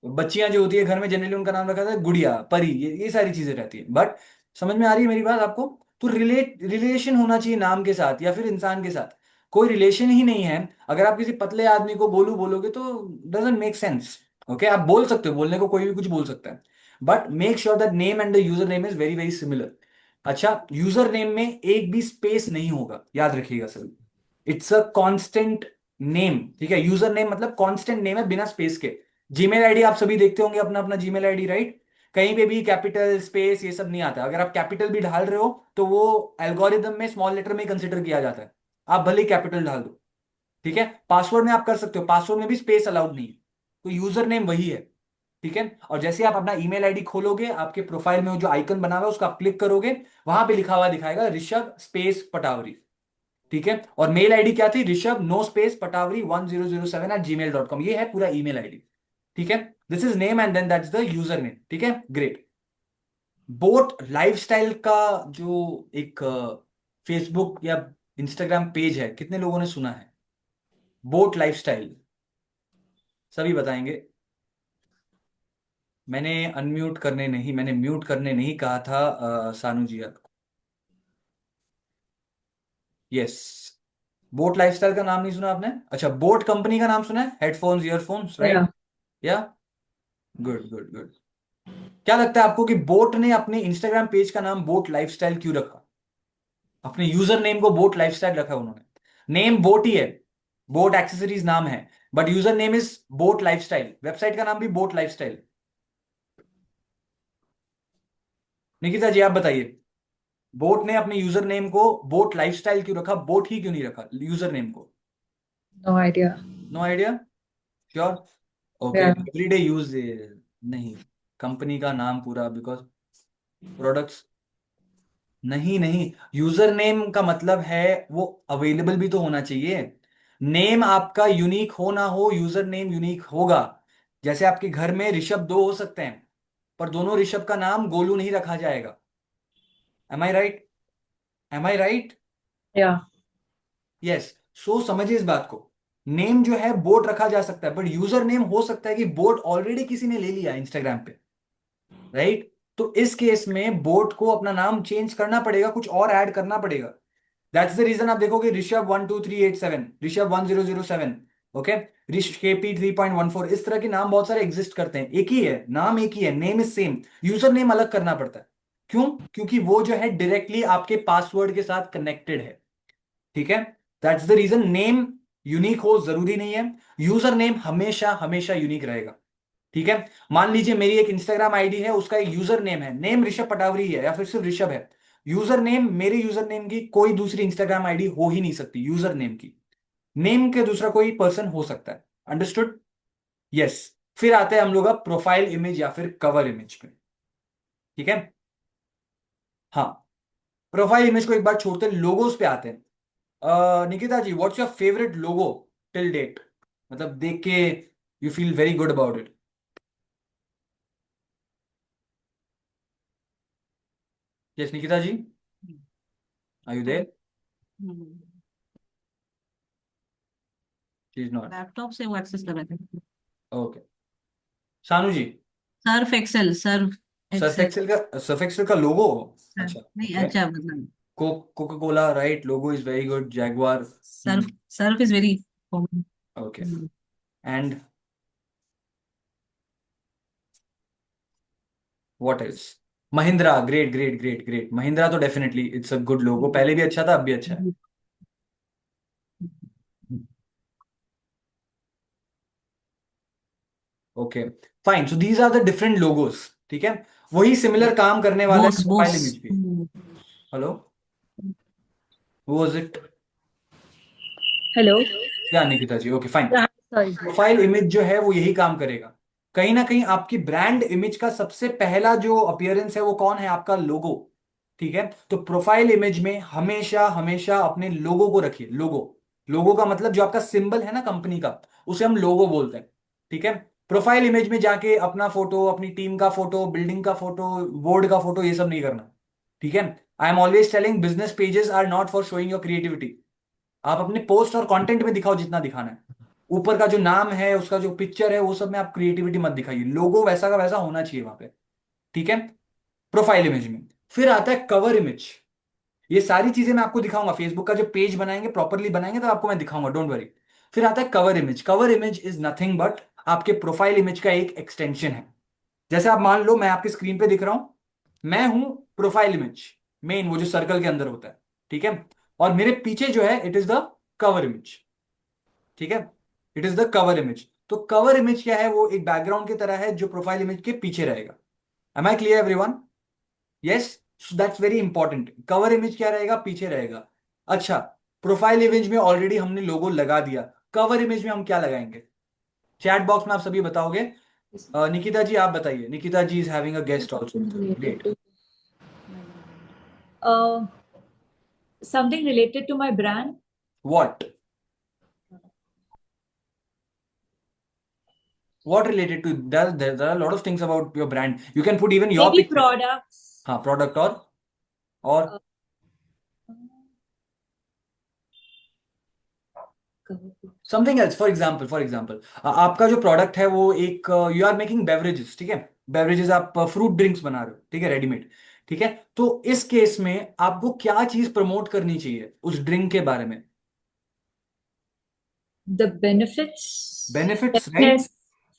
बच्चियां जो होती है घर में जनरली उनका नाम रखा जाता है गुड़िया, परी, ये सारी चीजें रहती है। बट समझ में आ रही है मेरी बात आपको। तो रिलेशन होना चाहिए नाम के साथ या फिर इंसान के साथ। कोई रिलेशन ही नहीं है अगर आप किसी पतले आदमी को गोलू बोलोगे तो डजेंट मेक सेंस। ओके, आप बोल सकते हो, बोलने को कोई भी कुछ बोल सकता है, but make sure that name and the user name is very very similar. अच्छा, यूजर नेम में एक भी स्पेस नहीं होगा, याद रखिएगा sir. It's a constant name. ठीक है, यूजर नेम मतलब कांस्टेंट नेम है बिना स्पेस के। जीमेल आईडी आप सभी देखते होंगे, अपना अपना जीमेल आईडी, राइट। कहीं पे भी कैपिटल स्पेस ये सब नहीं आता। अगर आप कैपिटल भी डाल रहे हो तो वो एल्गोरिदम में स्मॉल लेटर में कंसिडर किया जाता है, आप भले कैपिटल डाल दो। ठीक है, पासवर्ड में आप कर सकते हो, पासवर्ड में भी स्पेस अलाउड नहीं है। तो यूजर नेम वही है। ठीक है, और जैसे आप अपना ईमेल आईडी खोलोगे, आपके प्रोफाइल में वो जो आइकन बना हुआ है उसको आप क्लिक करोगे, वहां पे लिखा हुआ दिखाएगा ऋषभ स्पेस पटावरी। ठीक है, और मेल आईडी क्या थी, Rishabh no space Patawari 1007@gmail.com, ये है पूरा ईमेल आईडी। ठीक है, this is name and then that's the user name. ठीक है, ग्रेट। बोट लाइफस्टाइल का जो एक फेसबुक या इंस्टाग्राम पेज है, कितने लोगों ने सुना है बोट लाइफस्टाइल? सभी बताएंगे। मैंने अनम्यूट करने नहीं, मैंने म्यूट करने नहीं कहा था सानू जी आपको। यस, बोट लाइफस्टाइल का नाम नहीं सुना आपने? अच्छा, बोट कंपनी का नाम सुना है, हेडफोन्स ईयरफोन्स, Yeah. राइट? या गुड गुड गुड। क्या लगता है आपको कि बोट ने अपने इंस्टाग्राम पेज का नाम बोट लाइफस्टाइल क्यों रखा? अपने यूजर नेम को बोट लाइफस्टाइल रखा उन्होंने। नेम बोट ही है, बोट एक्सेसरीज नाम है, but user name is boat lifestyle. Website का नाम भी बोट लाइफस्टाइल। निकिता जी आप बताइए, बोट ने अपने यूजर नेम को बोट लाइफस्टाइल क्यों रखा, बोट ही क्यों नहीं रखा यूजर नेम को? No idea. No idea? Sure? Okay, Yeah. Everyday use नहीं, कंपनी का नाम पूरा, बिकॉज प्रोडक्ट्स। नहीं नहीं, यूजर नेम का मतलब है वो अवेलेबल भी तो होना चाहिए। नेम आपका यूनिक हो ना हो, यूजर नेम यूनिक होगा। जैसे आपके घर में ऋषभ दो हो सकते हैं, पर दोनों ऋषभ का नाम गोलू नहीं रखा जाएगा। M I right? Am I right? Yeah. Yes. सो समझिए इस बात को, नेम जो है बोट रखा जा सकता है, बट यूजर नेम हो सकता है कि बोट ऑलरेडी किसी ने ले लिया इंस्टाग्राम पे, राइट? तो इस केस में बोट को अपना नाम चेंज करना पड़ेगा, कुछ और ऐड करना पड़ेगा। दैट्स द रीजन आप देखोगे ऋषभ 12387, ऋषभ 1007, ओके, ऋष केपी 3.14, इस तरह के नाम बहुत सारे एग्जिस्ट करते हैं। एक ही है नाम, एक ही है, name is same, user name अलग करना पड़ता है। क्यों? क्योंकि वो जो है डायरेक्टली आपके पासवर्ड के साथ कनेक्टेड है, ठीक है? That's the reason name unique हो जरूरी नहीं है, यूजर नेम हमेशा हमेशा यूनिक रहेगा, ठीक है? मान लीजिए मेरी एक इंस्टाग्राम आईडी है, उसका एक यूजर नेम है, नेम ऋषभ पटावरी है या फिर सिर्फ ऋषभ है, यूजर नेम, मेरे यूजर नेम की कोई दूसरी इंस्टाग्राम आईडी हो ही नहीं सकती यूजर नेम की, नेम के दूसरा कोई पर्सन हो सकता है। अंडरस्टूड? यस। फिर आते हैं हम लोग अब प्रोफाइल इमेज या फिर कवर इमेज पे, ठीक है? हाँ, प्रोफाइल इमेज को एक बार छोड़ते लोगोस पे आते हैं। Nikita ji, what's your favourite logo till date, मतलब देख के you feel very good about it? Yes Nikita ji, are you there? She is not. Laptop से वो एक्सेस कर रहे थे। Okay, Sanu ji, Surf Excel, Surf Surf Excel. Excel का, सर्फ एक्सेल का लोगो? अच्छा, नहीं, ओके। अच्छा मतलब Coca Cola, right, logo is very good, Jaguar. Surf, Surf is very common. Okay, and what else? Mahindra, great great great great, Mahindra तो definitely it's a good logo, पहले भी अच्छा था, अब भी अच्छा है। Okay, fine, so these are the different logos, ठीक है? वही सिमिलर काम करने वाला है बोस प्रोफाइल बोस। इमेज भी। Hello, was it? Hello. या Nikita ji, okay fine. Yeah. Sorry. Profile image जो है वो यही काम करेगा। कहीं ना कहीं आपकी ब्रांड इमेज का सबसे पहला जो अपीयरेंस है वो कौन है? आपका लोगो, ठीक है? तो प्रोफाइल इमेज में हमेशा हमेशा अपने लोगो को रखिए। लोगो, लोगो का मतलब जो आपका सिंबल है ना कंपनी का, उसे हम लोगो बोलते हैं, ठीक है? प्रोफाइल इमेज में जाके अपना फोटो, अपनी टीम का फोटो, बिल्डिंग का फोटो, बोर्ड का फोटो, ये सब नहीं करना, ठीक है? I am always telling business pages are not for showing your creativity. आप अपने पोस्ट और कंटेंट में दिखाओ जितना दिखाना है, ऊपर का जो नाम है, उसका जो पिक्चर है, वो सब में आप क्रिएटिविटी मत दिखाइए, लोगो वैसा का वैसा होना चाहिए वहां पे, ठीक है? प्रोफाइल इमेज में फिर आता है कवर इमेज। ये सारी चीजें मैं आपको दिखाऊंगा, फेसबुक का जो पेज बनाएंगे, प्रॉपरली बनाएंगे तो आपको मैं दिखाऊंगा, डोंट वरी। फिर आता है cover image. Cover image is nothing but आपके प्रोफाइल इमेज का एक एक्सटेंशन है। जैसे आप मान लो मैं आपके स्क्रीन पे दिख रहा हूं, मैं हूं प्रोफाइल इमेज, मेन वो जो सर्कल के अंदर होता है, ठीक है? और मेरे पीछे जो है it is the cover image, ठीक है? It is the cover image. तो कवर इमेज क्या है? वो एक बैकग्राउंड की तरह है जो प्रोफाइल इमेज के पीछे रहेगा। Am I clear everyone? Yes, so that's very important. Cover image क्या रहेगा? पीछे रहेगा। अच्छा, प्रोफाइल इमेज में ऑलरेडी हमने लोगो लगा दिया, कवर इमेज में हम क्या लगाएंगे? चैट बॉक्स में आप सभी बताओगे। निकिता जी आप बताइए, Nikita ji is having a guest also, great. Uh, Something related to my brand. What? What related to that? There are a lot of things about your brand. You can put even your Maybe picture. products. हाँ, प्रोडक्ट और समथिंग एल्स। फॉर एग्जाम्पल आपका जो प्रोडक्ट है वो एक, यू आर मेकिंग बेवरेजेस, ठीक है? बेवरेजेस, आप फ्रूट ड्रिंक्स बना रहे हो, ठीक है, रेडीमेड, ठीक है, तो इस केस में आपको क्या चीज प्रमोट करनी चाहिए उस ड्रिंक के बारे में? The benefits, benefits, right?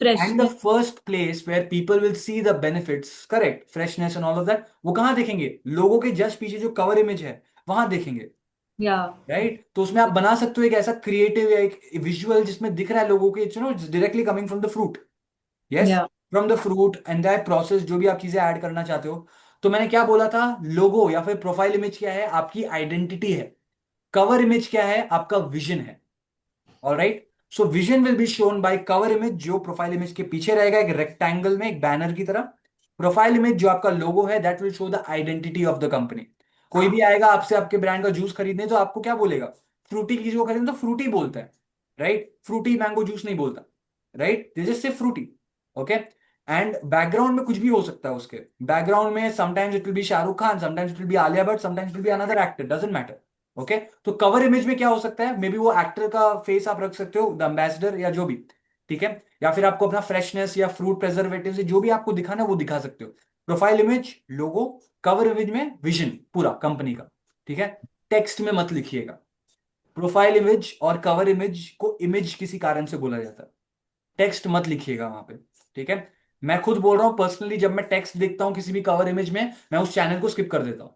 freshness, and the freshness. First place where people will see the benefits, correct, freshness and all of that, वो कहाँ देखेंगे? लोगो के जस्ट पीछे जो कवर इमेज है वहां देखेंगे, Yeah. राइट? तो उसमें आप बना सकते हो एक ऐसा क्रिएटिव या एक विजुअल जिसमें दिख रहा है लोगों के, you know, directly coming from the fruit, yes, Yeah. From the fruit and that process, जो भी आप चीजें ऐड करना चाहते हो। तो मैंने क्या बोला था, लोगो या फिर प्रोफाइल इमेज क्या है? आपकी आइडेंटिटी है। कवर इमेज क्या है? आपका विजन है। Alright, so vision will be shown by cover image, जो प्रोफाइल इमेज के पीछे रहेगा एक रेक्टेंगल में, एक बैनर की तरह। प्रोफाइल इमेज जो आपका लोगो है, that will show the identity of the company. कोई भी आएगा आपसे आपके ब्रांड का जूस खरीदने, तो आपको क्या बोलेगा? फ्रूटी की जो खरीदने तो फ्रूटी बोलता है, राइट? फ्रूटी मैंगो जूस नहीं बोलता, right? They just say Frooti, okay. And background में कुछ भी हो सकता है, उसके बैकग्राउंड में sometimes it will be Shahrukh Khan, sometimes it will be Alia Bhatt, sometimes it will be another actor, doesn't matter, okay. तो कवर इमेज में क्या हो सकता है? मे बी वो एक्टर का फेस आप रख सकते हो, द एम्बेसडर या जो भी, ठीक है, या फिर आपको अपना फ्रेशनेस या फ्रूट प्रेजर्वेटिव से जो भी आपको दिखाना है वो दिखा सकते हो। प्रोफाइल इमेज लोगो, कवर इमेज में विजन पूरा कंपनी का, ठीक है। टेक्स्ट में मत लिखिएगा। प्रोफाइल इमेज और कवर इमेज को इमेज किसी कारण से बोला जाता है, टेक्स्ट मत लिखिएगा वहां पे, ठीक है। मैं खुद बोल रहा हूं, पर्सनली जब मैं टेक्स्ट देखता हूं किसी भी कवर इमेज में, मैं उस चैनल को स्किप कर देता हूं।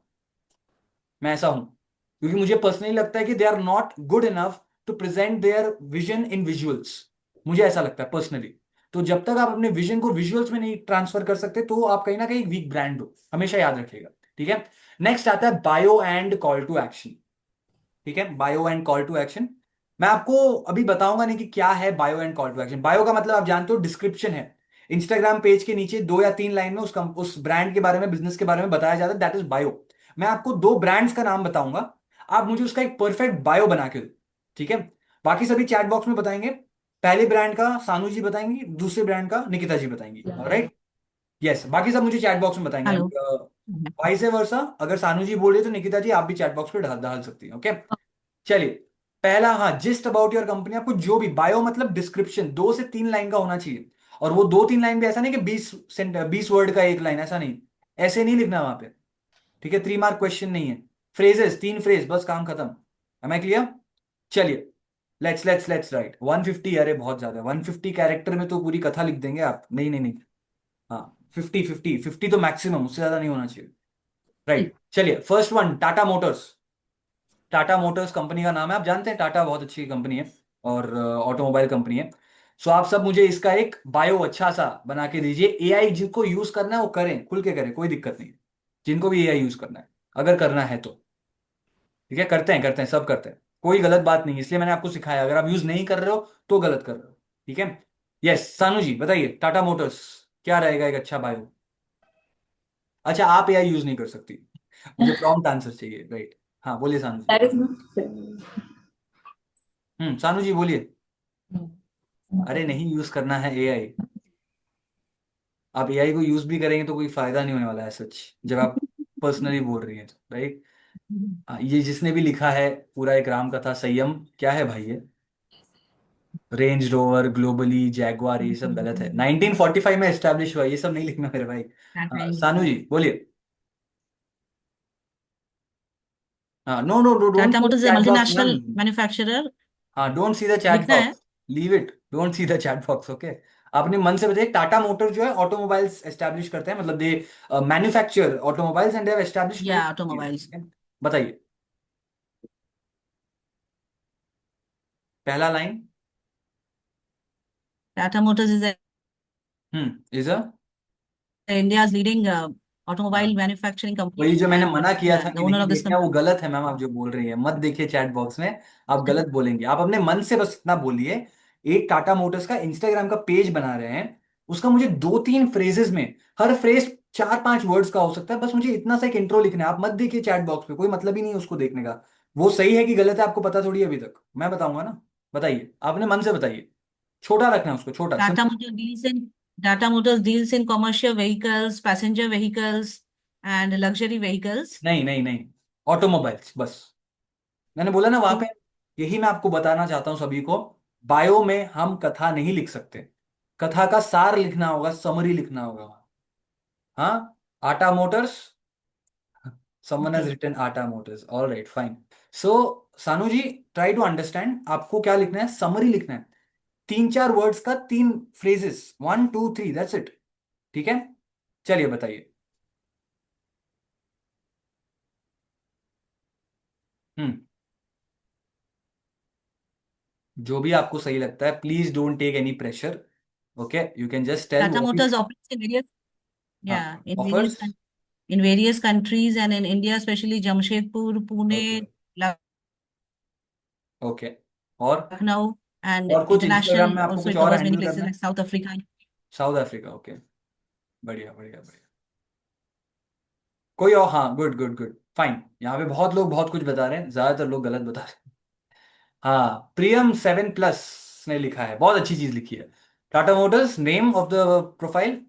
मैं ऐसा हूं, क्योंकि मुझे पर्सनली लगता है कि they are not good enough to present their vision in visuals. मुझे ऐसा लगता है पर्सनली। तो जब तक आप अपने विजन को विजुअल्स में नहीं ट्रांसफर कर सकते, तो आप कहीं ना कहीं वीक ब्रांड हो, हमेशा याद रखिएगा, ठीक है। नेक्स्ट आता है bio and call to action, ठीक है, bio and call to action. मैं आपको अभी बताऊंगा नहीं कि क्या है bio and call to action. Bio का मतलब आप जानते हो, डिस्क्रिप्शन है। इंस्टाग्राम पेज के नीचे 2 या 3 लाइन में उस ब्रांड के बारे में, बिजनेस के बारे में बताया जाता है, दैट इज बायो। मैं आपको 2 ब्रांड्स का नाम बताऊंगा, आप मुझे उसका एक परफेक्ट बायो बना के दो, ठीक है। बाकी सभी चैट बॉक्स में बताएंगे। पहले ब्रांड का सानू जी बताएंगी, दूसरे ब्रांड का निकिता जी बताएंगी, राइट? यस, बाकी सब मुझे चैट बॉक्स में बताएंगे। हेलो। वाइस वर्सा, अगर सानू जी बोल रही है तो निकिता जी आप भी चैट बॉक्स पे डाल डाल सकती हैं, ओके। चलिए, पहला, हाँ, जिस्ट अबाउट योर कंपनी। आपको जो भी बायो मतलब डिस्क्रिप्शन 2 से 3 लाइन का होना चाहिए। और वो 2-3 लाइन भी ऐसा नहीं कि 20 वर्ड का एक लाइन, ऐसा नहीं, ऐसे नहीं लिखना वहां पे, ठीक है। 3 मार्क क्वेश्चन नहीं है। फ्रेजेस, 3 फ्रेज, बस काम खत्म। Am I clear? चलिए, लेट्स राइट 150। अरे बहुत ज्यादा, 150 कैरेक्टर में तो पूरी कथा लिख देंगे आप। नहीं नहीं नहीं, हाँ, 50 50 50 तो मैक्सिमम, उससे ज्यादा नहीं होना चाहिए, राइट? चलिए, first one, Tata Motors. Tata Motors company का नाम है, आप जानते हैं टाटा बहुत अच्छी कंपनी है और ऑटोमोबाइल कंपनी है। सो आप सब मुझे इसका एक बायो अच्छा सा बना के दीजिए। एआई जिनको यूज करना है वो करें, खुल के करें, कोई दिक्कत नहीं है। जिनको भी एआई यूज करना है, अगर करना है तो, ठीक है, करते हैं, सब करते हैं, कोई गलत बात नहीं है। इसलिए मैंने आपको सिखाया, अगर आप यूज नहीं कर रहे हो तो गलत कर रहे हो, ठीक है। यस, सानू जी बताइए, टाटा मोटर्स क्या रहेगा एक अच्छा बायो? अच्छा, आप एआई यूज नहीं कर सकती, मुझे प्रॉम्प्ट आंसर चाहिए, राइट? हाँ, बोलिए Sanu ji. That is not. सानू जी बोलिए। अरे नहीं, यूज करना है एआई। आप एआई को यूज भी करेंगे तो कोई फायदा नहीं होने वाला है सच, जब आप पर्सनली बोल रही हैं तो, राइट? ये जिसने भी लिखा है पूरा एक राम कथा संयम, क्या है भाई ये? रेंज रोवर, ग्लोबली, जैगवार, ये सब गलत है, 1945 में एस्टैब्लिश हुआ, ये सब नहीं लिखना मेरे भाई। हाँ, सानू जी बोलिए। हाँ, no no no, don't Tata see the motors is a chat box ma'am. Multinational manufacturer. हाँ, डोंट सी द चैट लिखना है। Box, leave it, don't see the chat box, okay. अपने मन से बताइए, टाटा मोटर जो है ऑटोमोबाइल्स एस्टैब्लिश करते हैं, मतलब they manufacture automobiles and they have establish या मेनी, ऑटोमोबाइल्स। ठीक है। बताइए पहला line. Tata Motors is is a, India's leading automobile manufacturing वही कंपनी जो मैंने एंड मना किया या था द कि ओनर नहीं ऑफ दिस देखना, वो कंपनी। गलत है मैम, आप जो बोल रही हैं मत देखिए चैट बॉक्स में, आप गलत बोलेंगे। आप अपने मन से बस इतना बोलिए, एक टाटा मोटर्स का इंस्टाग्राम का पेज बना रहे हैं, उसका मुझे 2-3 फ्रेजेस में, हर फ्रेज 4-5 वर्ड्स का हो सकता है, बस मुझे इतना सा एक इंट्रो लिखना है। आप मत देखिए चैट बॉक्स पे, कोई मतलब ही नहीं है उसको देखने का। वो सही है कि गलत है आपको पता थोड़ी है अभी तक, मैं बताऊंगा ना। बताइए, आपने मन से बताइए, छोटा रखना है उसको, छोटा Tata simple. Motor deals in Tata Motors deals in commercial vehicles, passenger vehicles and luxury vehicles. नहीं नहीं नहीं, ऑटोमोबाइल्स बस, मैंने बोला ना वहां पे। यही मैं आपको बताना चाहता हूं सभी को, बायो में हम कथा नहीं लिख सकते, कथा का सार लिखना होगा, समरी लिखना होगा। हाँ, आटा Motors, someone has Okay. written Ata Motors. All right, fine. So Sanu ji, try to understand, आपको क्या लिखना है, समरी लिखना है, 3-4 वर्ड्स का 3 फ्रेजेस, 1 2 3, दैट्स इट। ठीक है, चलिए बताइए। हम्म, जो भी आपको सही लगता है, please don't take any pressure. Okay, you can just tell Tata what Motors is. operates in various, हाँ, yeah, in various offers. in various countries and in India, especially Jamshedpur, okay, Pune, okay, और Lucknow, and और कुछ इंस्टाग्राम international. में आपको Also, कुछ it और covers many हैंडल places करना है? like South Africa. South Africa, okay, बढ़िया बढ़िया बढ़िया। कोई और? हाँ, गुड गुड गुड, फाइन। यहाँ पे बहुत लोग बहुत कुछ बता रहे हैं, ज्यादातर लोग गलत बता रहे हैं। हाँ, प्रियम 7+ ने लिखा है, बहुत अच्छी चीज लिखी है। Tata Motors, name of the profile,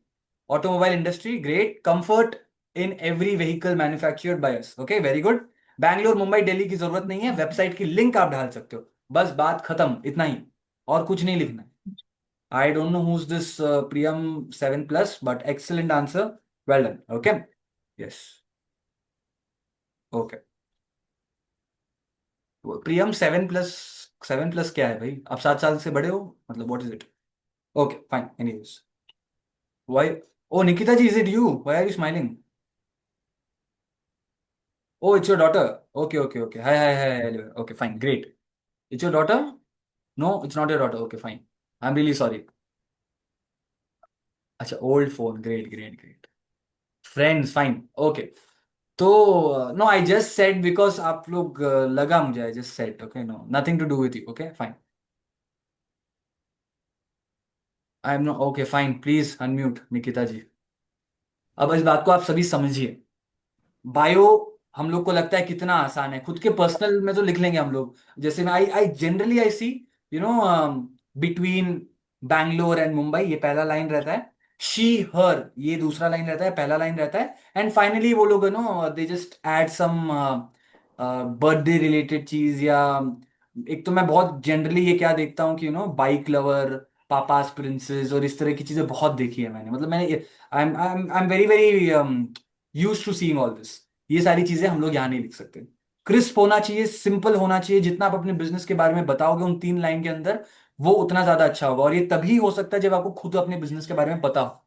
automobile industry, great, comfort in every vehicle manufactured by us, okay, very good. Bangalore, Mumbai, Delhi की जरूरत नहीं है, वेबसाइट की लिंक आप डाल सकते हो, बस बात खत्म, इतना ही, और कुछ नहीं लिखना है। I don't know who is this Priyam 7+, but excellent answer, well done, okay, yes, okay. Priyam 7+, 7+ क्या है भाई? आप 7 साल से बड़े हो, मतलब what is it? Okay, fine, anyways, why, oh Nikita ji, is it you? Why are you smiling? Oh, it's your daughter, okay okay okay, hi hi hi, okay fine, great, it's your daughter? No, it's not your daughter, okay fine, I am really sorry. अच्छा, old phone, great great great, friends, fine, okay. तो no, I just said because आप लोग लगा मुझे, I just said, okay, no, nothing to do with you, okay fine, I am no, okay fine, please unmute Nikita ji. अब इस बात को आप सभी समझिए, बायो हम लोग को लगता है कितना आसान है, खुद के पर्सनल में तो लिख लेंगे हम लोग, जैसे मैं, I I generally I see, you know, between Bangalore and Mumbai, ये पहला लाइन रहता है, शी हर ये दूसरा लाइन रहता है, पहला लाइन रहता है, एंड फाइनली वो लोग no they just add some birthday related चीज, या एक तो मैं बहुत जनरली ये क्या देखता हूँ कि you know, bike lover, papa's princess और इस तरह की चीजें बहुत देखी है मैंने, मतलब मैंने, I am very very use to seeing all this, ये सारी चीजें हम लोग यहाँ नहीं लिख सकते। क्रिस्प होना चाहिए, सिंपल होना चाहिए, जितना आप अपने बिजनेस के बारे में बताओगे उन 3 लाइन के अंदर, वो उतना ज्यादा अच्छा होगा, और ये तभी हो सकता है जब आपको खुद अपने बिजनेस के बारे में पता हो,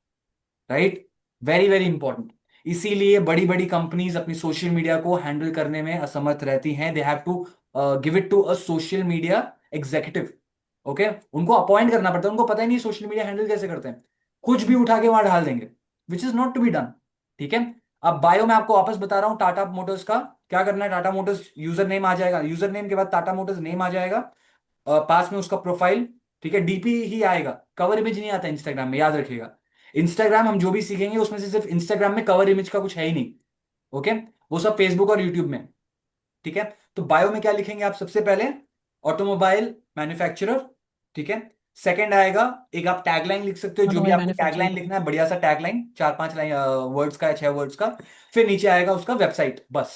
राइट, वेरी वेरी इंपॉर्टेंट। इसीलिए बड़ी बड़ी कंपनीज अपनी सोशल मीडिया को हैंडल करने में असमर्थ रहती हैं, they have to give it to a social media executive, okay, उनको अपॉइंट करना पड़ता है, उनको पता ही नहीं सोशल मीडिया हैंडल कैसे करते हैं, कुछ भी उठा के वहां डाल देंगे, which is not to be done, ठीक है। अब बायो में आपको वापस बता रहा हूं, टाटा मोटर्स का क्या करना है, टाटा मोटर्स यूजर नेम आ जाएगा, यूजर नेम के बाद टाटा मोटर्स नेम आ जाएगा, पास में उसका प्रोफाइल, ठीक है, डीपी ही आएगा, कवर इमेज नहीं आता इंस्टाग्राम में, याद रखिएगा। इंस्टाग्राम हम जो भी सीखेंगे उसमें से सिर्फ इंस्टाग्राम में कवर इमेज का कुछ है ही नहीं, ओके, वो सब फेसबुक और यूट्यूब में, ठीक है। तो बायो में क्या लिखेंगे आप, सबसे पहले ऑटोमोबाइल मैन्युफैक्चरर, ठीक है, सेकंड आएगा, एक आप टैगलाइन लिख सकते हो, जो भी Automobile आपको manufacturer. टैगलाइन लिखना है, बढ़िया सा टैगलाइन, 4-5 लाइन वर्ड्स का या 6 वर्ड्स का, फिर नीचे आएगा उसका वेबसाइट, बस,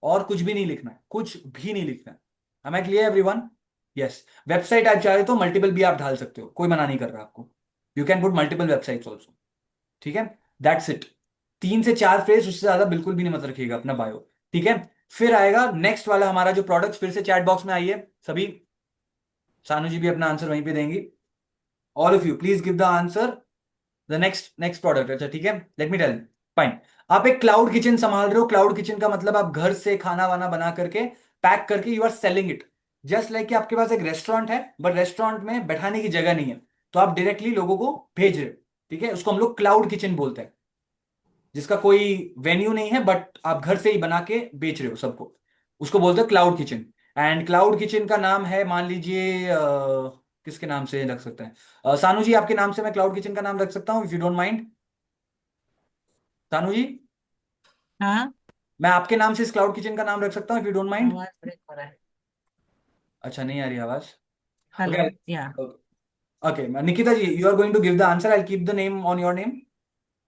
और कुछ भी नहीं लिखना है, कुछ भी नहीं लिखना है। Am I clear everyone? Yes, website आप चाहे तो मल्टीपल भी आप डाल सकते हो, कोई मना नहीं कर रहा आपको, you can put multiple websites also, ठीक है, दैट्स इट। 3 से 4 फ्रेज, उससे ज्यादा बिल्कुल भी नहीं मत रखिएगा अपना बायो, ठीक है। फिर आएगा नेक्स्ट वाला हमारा जो प्रोडक्ट, फिर से चैट बॉक्स में आइए सभी, सानू जी भी अपना आंसर वहीं पे देंगी, all of you please give the answer, the next next product, अच्छा ठीक है, लेट मी टेल, फाइन। आप एक क्लाउड किचन संभाल रहे हो, क्लाउड किचन का मतलब आप घर से खाना वाना बना करके, पैक करके, you are selling it, just like कि आपके पास एक रेस्टोरेंट है, बट रेस्टोरेंट में बैठाने की जगह नहीं है, तो आप डायरेक्टली लोगों को भेज रहे हो, ठीक है, उसको हम लोग क्लाउड किचन बोलते हैं, जिसका कोई वेन्यू नहीं है, बट आप घर से ही बना के बेच रहे हो सबको, उसको बोलते हैं cloud kitchen. And cloud kitchen का नाम है, मान लीजिए किसके नाम से रख सकते हैं, सानू जी आपके नाम से मैं क्लाउड किचन का नाम रख सकता हूँ, if you don't mind, Sanu ji, हाँ, मैं आपके नाम से इस क्लाउड किचन का नाम रख सकता हूँ, इफ यू डोंट माइंड। आवाज ब्रेक हो रहा है. अच्छा, नहीं आ रही आवाज, Hello. Okay, Yeah. Okay, Nikita ji, you are going to give the answer, I keep the name on your name,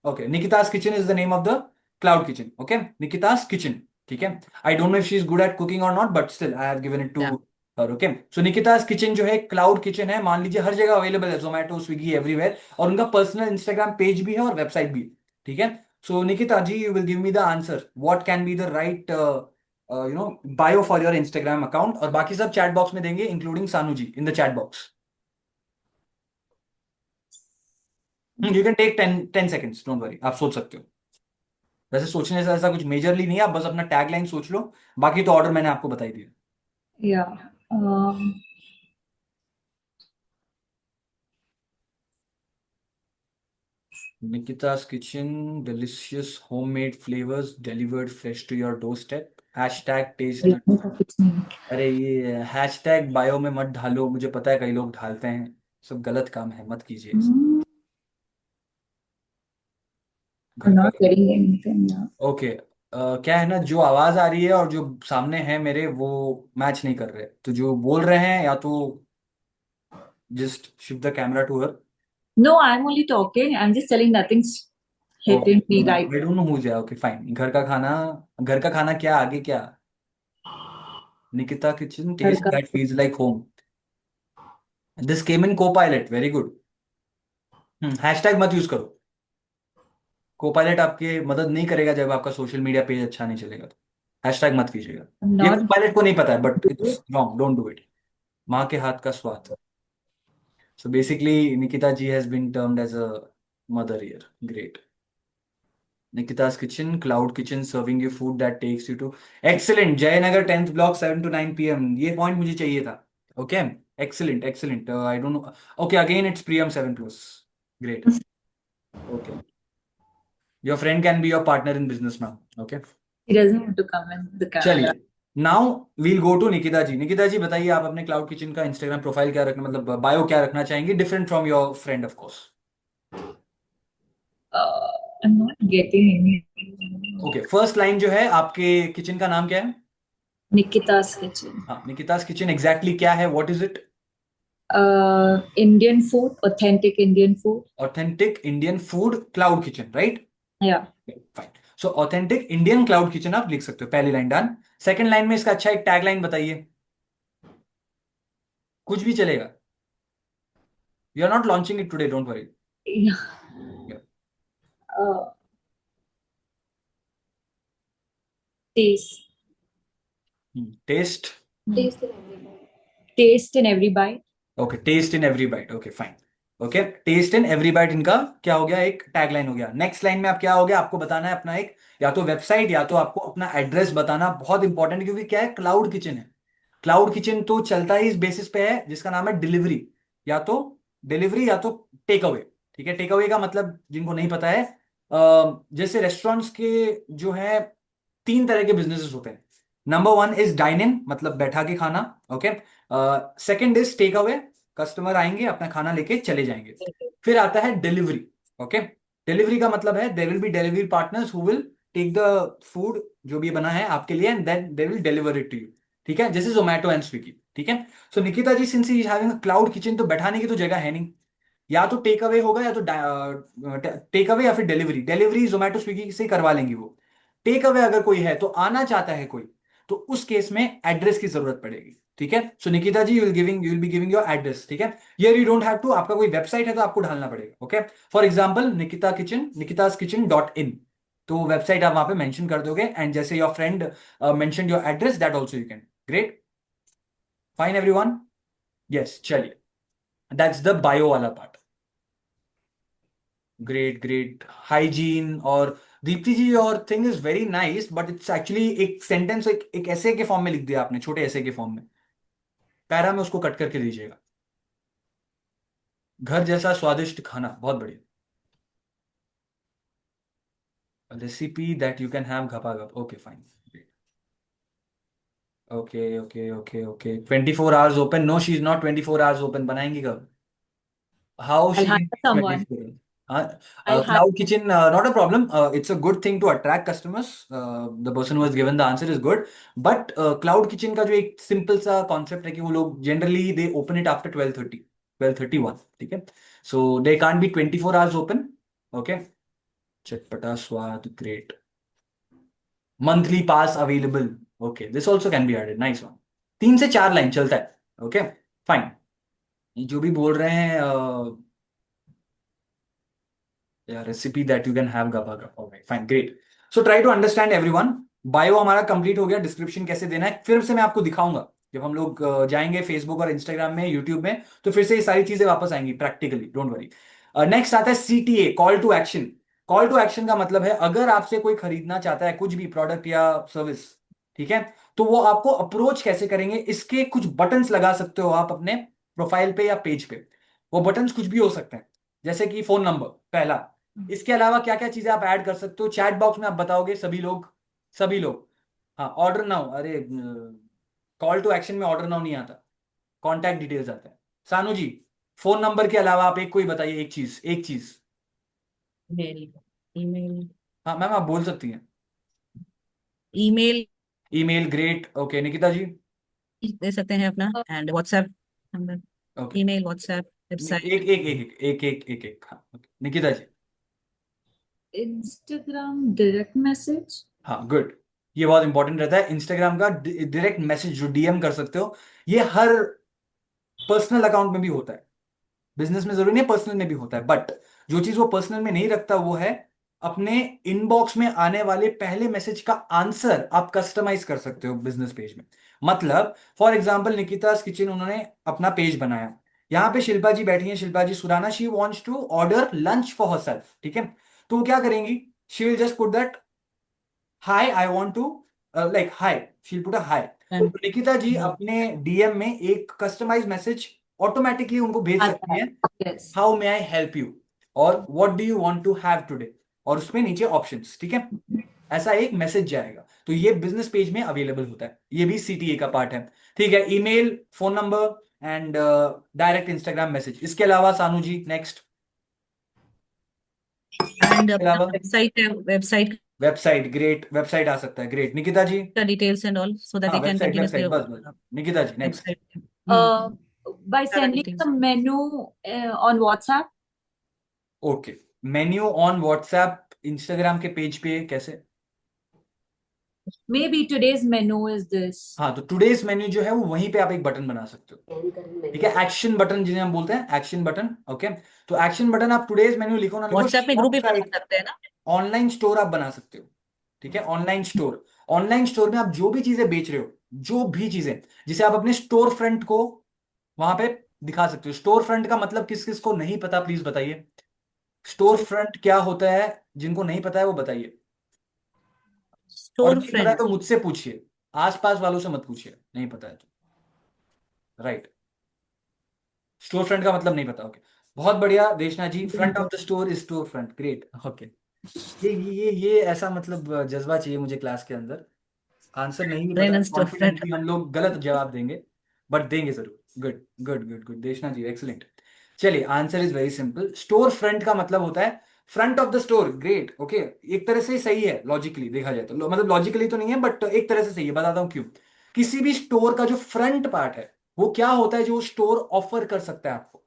okay, निकिता's kitchen is the name of the cloud kitchen, okay, Nikita's kitchen, ठीक है। I don't know if she is good at cooking or not, but still I have given it to Yeah. her, okay, so Nikita's kitchen जो है क्लाउड किचन है, मान लीजिए हर जगह अवेलेबल है, जोमेटो, स्विगी, एवरीवेयर, और उनका पर्सनल इंस्टाग्राम पेज भी है और वेबसाइट भी है, ठीक है। So Nikita ji, you will give me the answer. What can be the right bio for your Instagram account? और बाकी सब chat box में देंगे, including Sanu ji in the chat box. You can take 10 seconds. Don't worry. आप सोच सकते हो. वैसे सोचने से ऐसा कुछ मेजरली नहीं है, आप बस अपना टैगलाइन सोच लो, बाकी तो ऑर्डर मैंने आपको बता ही दिया. Yeah. Nikita's kitchen, delicious homemade flavors delivered fresh to your doorstep. Hashtag taste. अरे ये हैशटैग बायो में मत ढालो, मुझे पता है कई लोग ढालते हैं, सब गलत काम है, मत कीजिए इसे. I'm not getting anything now. Okay. क्या है ना, जो आवाज आ रही है और जो सामने है मेरे, वो मैच नहीं कर रहे. तो जो बोल रहे हैं या तो just shift the camera to her. No, I'm only talking. I'm just telling nothing's hitting me right I don't know who जाए. Okay fine. घर का खाना क्या, आगे क्या? Nikita kitchen, taste now. That feels like home. This came in Copilot. Very good. Hashtag मत यूज करो. को पायलट आपकी मदद नहीं करेगा जब आपका सोशल मीडिया पेज अच्छा नहीं चलेगा. तो हैशटैग मत कीजिएगा. I'm ये not. को पायलट को नहीं पता है, but it's wrong. Don't do it. माँ के हाथ का स्वाद. So basically, Nikita ji has been termed as a mother here. Great. Nikita's kitchen, cloud kitchen, serving you food that takes you to excellent. Jayanagar 10th block, 7 to 9 p.m. ये point मुझे चाहिए था. Okay. Excellent, excellent. I don't know. Okay, again it's Priyam 7 plus. Great. Okay. Your friend can be your partner in business now. Okay. He doesn't have to come in the camera. चलिए. Now we'll go to Nikita ji. Nikita ji बताइए, आप अपने क्लाउड किचन का इंस्टाग्राम प्रोफाइल क्या रखना, मतलब बायो क्या रखना चाहेंगे, different from your friend of course. I'm not getting anything. Okay. First line जो है, आपके किचन का नाम क्या है? Nikita's kitchen. हाँ, निकितास किचन एग्जैक्टली क्या है, what is it? Indian food, authentic Indian food. Authentic Indian food cloud kitchen, right? Yeah. Fine. So authentic Indian cloud kitchen आप लिख सकते हो. पहली लाइन डन. सेकंड लाइन में इसका अच्छा एक टैग लाइन बताइए, कुछ भी चलेगा. You are not launching it today, don't worry. Yeah. Taste. Taste. Taste in every bite. Okay. Taste in every bite. Okay fine. Okay. Taste in every bite इनका क्या हो गया, एक टैग लाइन हो गया. नेक्स्ट लाइन में आप क्या हो गया, आपको बताना है अपना एक या तो वेबसाइट या तो आपको अपना एड्रेस बताना. बहुत इंपॉर्टेंट है, क्योंकि क्या है, क्लाउड किचन है. क्लाउड किचन तो चलता ही इस बेसिस पे है जिसका नाम है डिलीवरी. या तो टेक अवे. ठीक है. टेक अवे का मतलब जिनको नहीं पता है, जैसे रेस्टोरेंट्स के जो है 3 तरह के बिजनेसेस होते हैं. नंबर 1 इज डाइन इन, मतलब बैठा के खाना. Okay. Second is take away, customer आएंगे अपना खाना लेके चले जाएंगे. फिर आता है डिलीवरी. ओके. डिलीवरी का मतलब है there will be delivery partners who will take the food जो भी बना है आपके लिए, and then they will deliver it to you. ठीक है. जैसे जोमेटो एंड स्विगी. ठीक है. So Nikita ji, since he is having a cloud kitchen, तो बैठाने की तो जगह है नहीं. या तो टेक अवे होगा, या तो टेक अवे या फिर डिलीवरी. डिलीवरी जोमेटो स्विगी से करवा लेंगी वो. टेक अवे अगर कोई है तो आना चाहता है कोई, तो उस केस में एड्रेस की जरूरत पड़ेगी. ठीक है. So Nikita ji, you will be giving your address. ठीक है. Here you don't have to. आपका कोई वेबसाइट है तो आपको डालना पड़ेगा. Okay. For example Nikita's kitchen dot in, तो वेबसाइट आप वहां पे मेंशन कर दोगे, एंड जैसे your friend mention your address, that also you can. Great. Fine everyone. Yes. चलिए, दैट्स द बायो वाला पार्ट. Great great. हाइजीन और Deepti ji, your thing is very nice, but it's actually एक सेंटेंस, एक ऐसे के फॉर्म में लिख दिया आपने, छोटे ऐसे के फॉर्म में. पैरा में उसको कट करके दीजिएगा. घर जैसा स्वादिष्ट खाना, बहुत बढ़िया. Recipe that you can have घपाघप. Okay fine. Okay okay okay okay. 24 hours open. No, she is not 24 hours open. बनाएंगी कब? How I'll she hire someone. I'll hire. Cloud kitchen, not a problem. It's a good thing to attract customers. The person who has given the answer is good. But cloud kitchen का जो एक simple सा concept है कि वो लोग generally they open it after 12:30, 12:31. ठीक है. So they can't be 24 hours open. Okay. चटपटा स्वाद. Great. Monthly pass available. Okay. This also can be added. Nice one. 3 से 4 लाइन चलता है. Okay. Fine. जो भी बोल रहे हैं, Yeah, recipe that you can have gaba gaba. Okay, fine, great. So try to understand everyone. Bio हमारा कंप्लीट हो गया, डिस्क्रिप्शन कैसे देना है फिर से मैं आपको दिखाऊंगा जब हम लोग जाएंगे फेसबुक और इंस्टाग्राम में, यूट्यूब में, तो फिर से ये सारी चीजें वापस आएंगी प्रैक्टिकली, डोंट वरी। नेक्स्ट आता है CTA, call to action. Call to action का मतलब है अगर आपसे कोई खरीदना चाहता है कुछ भी प्रोडक्ट या सर्विस, ठीक है, तो वो आपको अप्रोच कैसे करेंगे, इसके कुछ बटन्स लगा सकते हो आप अपने प्रोफाइल पे या पेज पे। वो बटन्स कुछ भी हो सकते हैं, जैसे कि फोन नंबर पहला। इसके अलावा क्या क्या चीजें आप ऐड कर सकते हो, चैट बॉक्स में आप बताओगे सभी लोग। हाँ, ऑर्डर नाउ, अरे कॉल टू एक्शन में ऑर्डर नाउ नहीं आता, कॉन्टैक्ट डिटेल्स आता है। सानू जी, फोन नंबर के अलावा आप एक कोई बताइए, एक चीज। मेल, ईमेल, हाँ मैम, आप बोल सकती हैं। Email email, great. Okay, Nikita ji. दे सकते हैं अपना, and WhatsApp number, okay, email, WhatsApp, एक वेबसाइट। एक एक एक एक एक एक हाँ, okay. निकिता जी। Instagram direct message. हाँ, गुड। ये बहुत इंपॉर्टेंट रहता है, इंस्टाग्राम का डायरेक्ट मैसेज जो DM कर सकते हो, ये हर पर्सनल अकाउंट में भी होता है, बिजनेस में जरूरी नहीं, पर्सनल में भी होता है, बट जो चीज वो पर्सनल में नहीं रखता वो है अपने इनबॉक्स में आने वाले पहले मैसेज का आंसर आप कस्टमाइज कर सकते हो बिजनेस पेज में। मतलब फॉर एग्जांपल निकिता's किचन, उन्होंने अपना पेज बनाया, यहाँ पे शिल्पा जी बैठी हैं, Shilpa ji Surana, she wants to order lunch for herself, ठीक है, तो वो क्या करेंगी, she will just put that hi I want to, like hi, she will put a hi. तो And निकिता जी अपने DM में एक कस्टमाइज मैसेज ऑटोमेटिकली उनको भेज सकती हैं, Yes. How may I help you, और what do you want to have today, और उसमें नीचे ऑप्शंस, ठीक है, ऐसा एक मैसेज जाएगा। तो ये बिजनेस पेज में अवेलेबल होता है, ये भी CTA का पार्ट है, ठीक है, email, phone number and direct Instagram message. इसके अलावा सानू जी नेक्स्ट। अपना अलावा वेबसाइट है, वेबसाइट वेबसाइट, ग्रेट, वेबसाइट आ सकता है, ग्रेट। निकिता जी। का details and all, so that हाँ, they can website continuously website, बस Nikita ji next. Website. By सारा sending details. the menu on WhatsApp. Okay, menu on WhatsApp, Instagram के पेज पे कैसे? Maybe today's menu is this. हाँ, तो टुडेज मेन्यू जो है वो वहीं पे आप एक बटन बना सकते हो, ठीक है, एक्शन बटन जिन्हें हम बोलते हैं, एक्शन बटन। ओके, तो एक्शन बटन आप टुडेज मेन्यू लिखो ना लिखो, व्हाट्सएप में ग्रुप भी शॉप का बना एक सकते हैं ना। ऑनलाइन स्टोर आप बना सकते हो, ठीक है, ऑनलाइन स्टोर। ऑनलाइन स्टोर में आप जो भी चीजें बेच रहे हो, जो भी चीजें, जिसे आप अपने स्टोर फ्रंट को वहां पे दिखा सकते हो। स्टोर फ्रंट का मतलब किस किस को नहीं पता, प्लीज बताइए, स्टोर फ्रंट क्या होता है, जिनको नहीं पता है वो बताइए, और स्टोर नहीं पता है फ्रंट। तो मुझसे पूछिए, आसपास वालों से मत पूछिए, नहीं पता है तो, राइट। स्टोर फ्रंट का मतलब नहीं पता, ओके, बहुत बढ़िया Deshna ji, front of the store is store front, great. Okay, ये ऐसा मतलब जज्बा चाहिए मुझे क्लास के अंदर, आंसर नहीं भी पता, ब्रेन स्टोर फ्रंट। कॉन्फिडेंटली हम लोग गलत जवाब देंगे, बट देंगे जरूर। गुड गुड गुड गुड देशना जी, एक्सीलेंट। चलिए, answer is very simple, store front का मतलब होता है front of the store, great. Okay, एक तरह से सही है, लॉजिकली देखा जाए तो, मतलब लॉजिकली तो नहीं है बट एक तरह से सही है, बताता हूँ क्यों। किसी भी स्टोर का जो फ्रंट पार्ट है वो क्या होता है, जो स्टोर ऑफर कर सकता है आपको।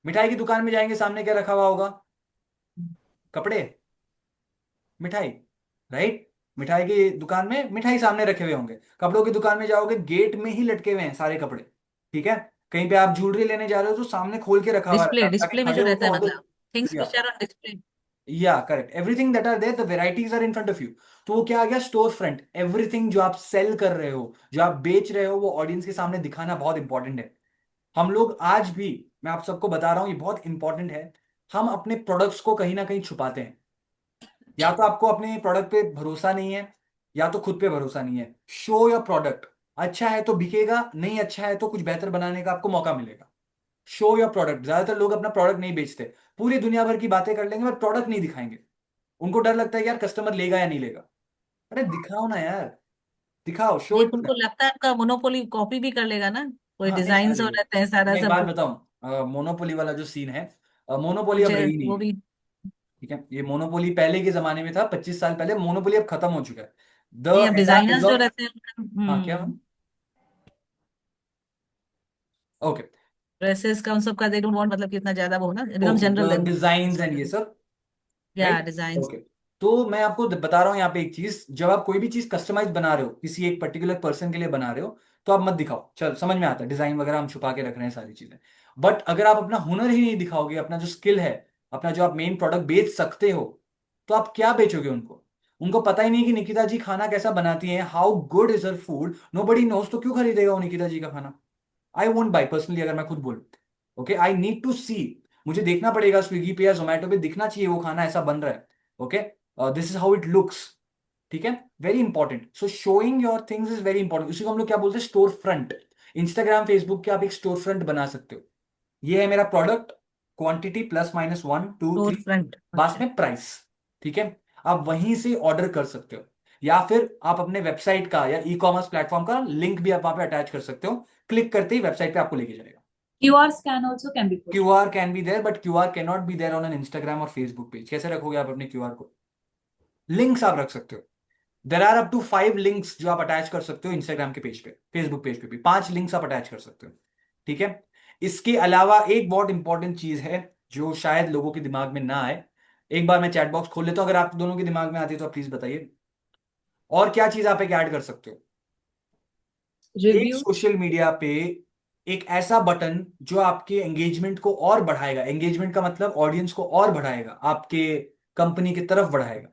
मिठाई की दुकान में जाएंगे, सामने क्या रखा हुआ होगा, कपड़े, मिठाई, राइट, मिठाई की दुकान में मिठाई सामने रखे हुए होंगे। कपड़ों की दुकान में जाओगे, गेट में ही लटके हुए हैं सारे कपड़े, ठीक है। कहीं पे आप ज्वेलरी लेने जा रहे हो तो सामने खोल के रखा हुआ रहता डिस्प्ले, है, ताकि डिस्प्ले में खड़े जो होकर रहता है, ऑर्डर। मतलब थिंग्स या व्हिच आर ऑन डिस्प्ले। या correct, everything that are there, the varieties are in front of you. तो वो क्या आ गया, स्टोर फ्रंट। एवरीथिंग जो आप सेल कर रहे हो, जो आप बेच रहे हो, वो ऑडियंस के सामने दिखाना बहुत इंपॉर्टेंट है। हम लोग आज भी, मैं आप सबको बता रहा हूं, ये बहुत इंपॉर्टेंट है, हम अपने प्रोडक्ट्स को कहीं ना कहीं छुपाते हैं। या तो आपको अपने प्रोडक्ट पे भरोसा नहीं है, या तो खुद पे भरोसा नहीं है। शो योर प्रोडक्ट, अच्छा है तो बिकेगा, नहीं अच्छा है तो कुछ बेहतर बनाने का आपको मौका मिलेगा। शो योर प्रोडक्ट, ज्यादातर लोग अपना प्रोडक्ट नहीं बेचते, पूरी दुनिया भर की बातें कर लेंगे बट प्रोडक्ट नहीं दिखाएंगे। उनको डर लगता है कि यार कस्टमर लेगा या नहीं लेगा। अरे दिखाओ ना यार, दिखाओ, शो ये इट। उनको लगता है आपका मोनोपोली कॉपी भी कर लेगा ना, कोई हाँ नहीं, डिजाइन अरे हो रहते हैं सारा मैं एक बात सब। बताऊं, मोनोपोली वाला जो सीन है, मोनोपोली अब मुझे रही नहीं वो है, भी। ठीक है, ये मोनोपोली पहले के जमाने में था, 25 साल पहले, मोनोपोली अब खत्म हो चुका है। द नहीं, अब एरा इज डिजाइनर्स जो ऑफ, रहते हैं हाँ क्या, ओके ड्रेसेस का, उन सब का दे डोंट वांट, मतलब कि इतना ज्यादा वो ना, एकदम ओके, जनरल द देना। डिजाइन एंड ये सब, या राइट, डिजाइन। ओके। तो मैं आपको बता रहा हूँ यहाँ पे एक चीज, जब आप कोई भी चीज कस्टमाइज बना रहे हो, किसी एक पर्टिकुलर पर्सन के लिए बना रहे हो, तो आप मत दिखाओ, चल समझ में आता है, डिजाइन वगैरह हम छुपा के रख रहे हैं सारी चीजें। बट अगर आप अपना हुनर ही नहीं दिखाओगे, अपना जो स्किल है, अपना जो आप मेन प्रोडक्ट बेच सकते हो, तो आप क्या बेचोगे उनको? उनको पता ही नहीं कि निकिता जी खाना कैसा बनाती हैं, how good is her food, nobody nose, तो क्यों खरीदेगा वो निकिता जी का खाना? आई वोंट बाय पर्सनली, अगर मैं खुद बोलूं। ओके, आई नीड टू सी, मुझे देखना पड़ेगा स्विगी पे या जोमेटो पे, दिखना चाहिए वो खाना ऐसा बन रहा है। Okay, this is how it looks. ठीक है, very important. So showing your things is very important. उसी को हम लोग क्या बोलते हैं, स्टोर फ्रंट। इंस्टाग्राम फेसबुक के आप एक स्टोर फ्रंट बना सकते हो। ये है मेरा product, quantity plus minus 1 2 store 3, front. पास में प्राइस। ठीक है, आप वहीं से ऑर्डर कर सकते हो, या फिर आप अपने वेबसाइट का या ई कॉमर्स प्लेटफॉर्म का लिंक भी आप वहां पे अटैच कर सकते हो। क्लिक करते ही वेबसाइट पे आपको लेके जाएगा। QR scan also can be put. QR can be there, but QR can not be there on an Instagram और फेसबुक पेज। कैसे रखोगे आप अपने QR को? लिंक्स आप रख सकते हो। There are up to 5 links जो आप अटैच कर सकते हो इंस्टाग्राम के पेज पे, फेसबुक पेज पे भी 5 लिंक्स आप अटैच कर सकते हो। ठीक है, इसके अलावा एक बहुत इंपॉर्टेंट चीज है जो शायद लोगों के दिमाग में ना आए। एक बार मैं चैट बॉक्स खोल लेता हूं, अगर आप दोनों के दिमाग में आती है तो आप प्लीज बताइए। और क्या चीज आप एक ऐड कर सकते हो? एक Review. सोशल मीडिया पे एक ऐसा बटन जो आपके एंगेजमेंट को और बढ़ाएगा। एंगेजमेंट का मतलब ऑडियंस को और बढ़ाएगा, आपके कंपनी की तरफ बढ़ाएगा।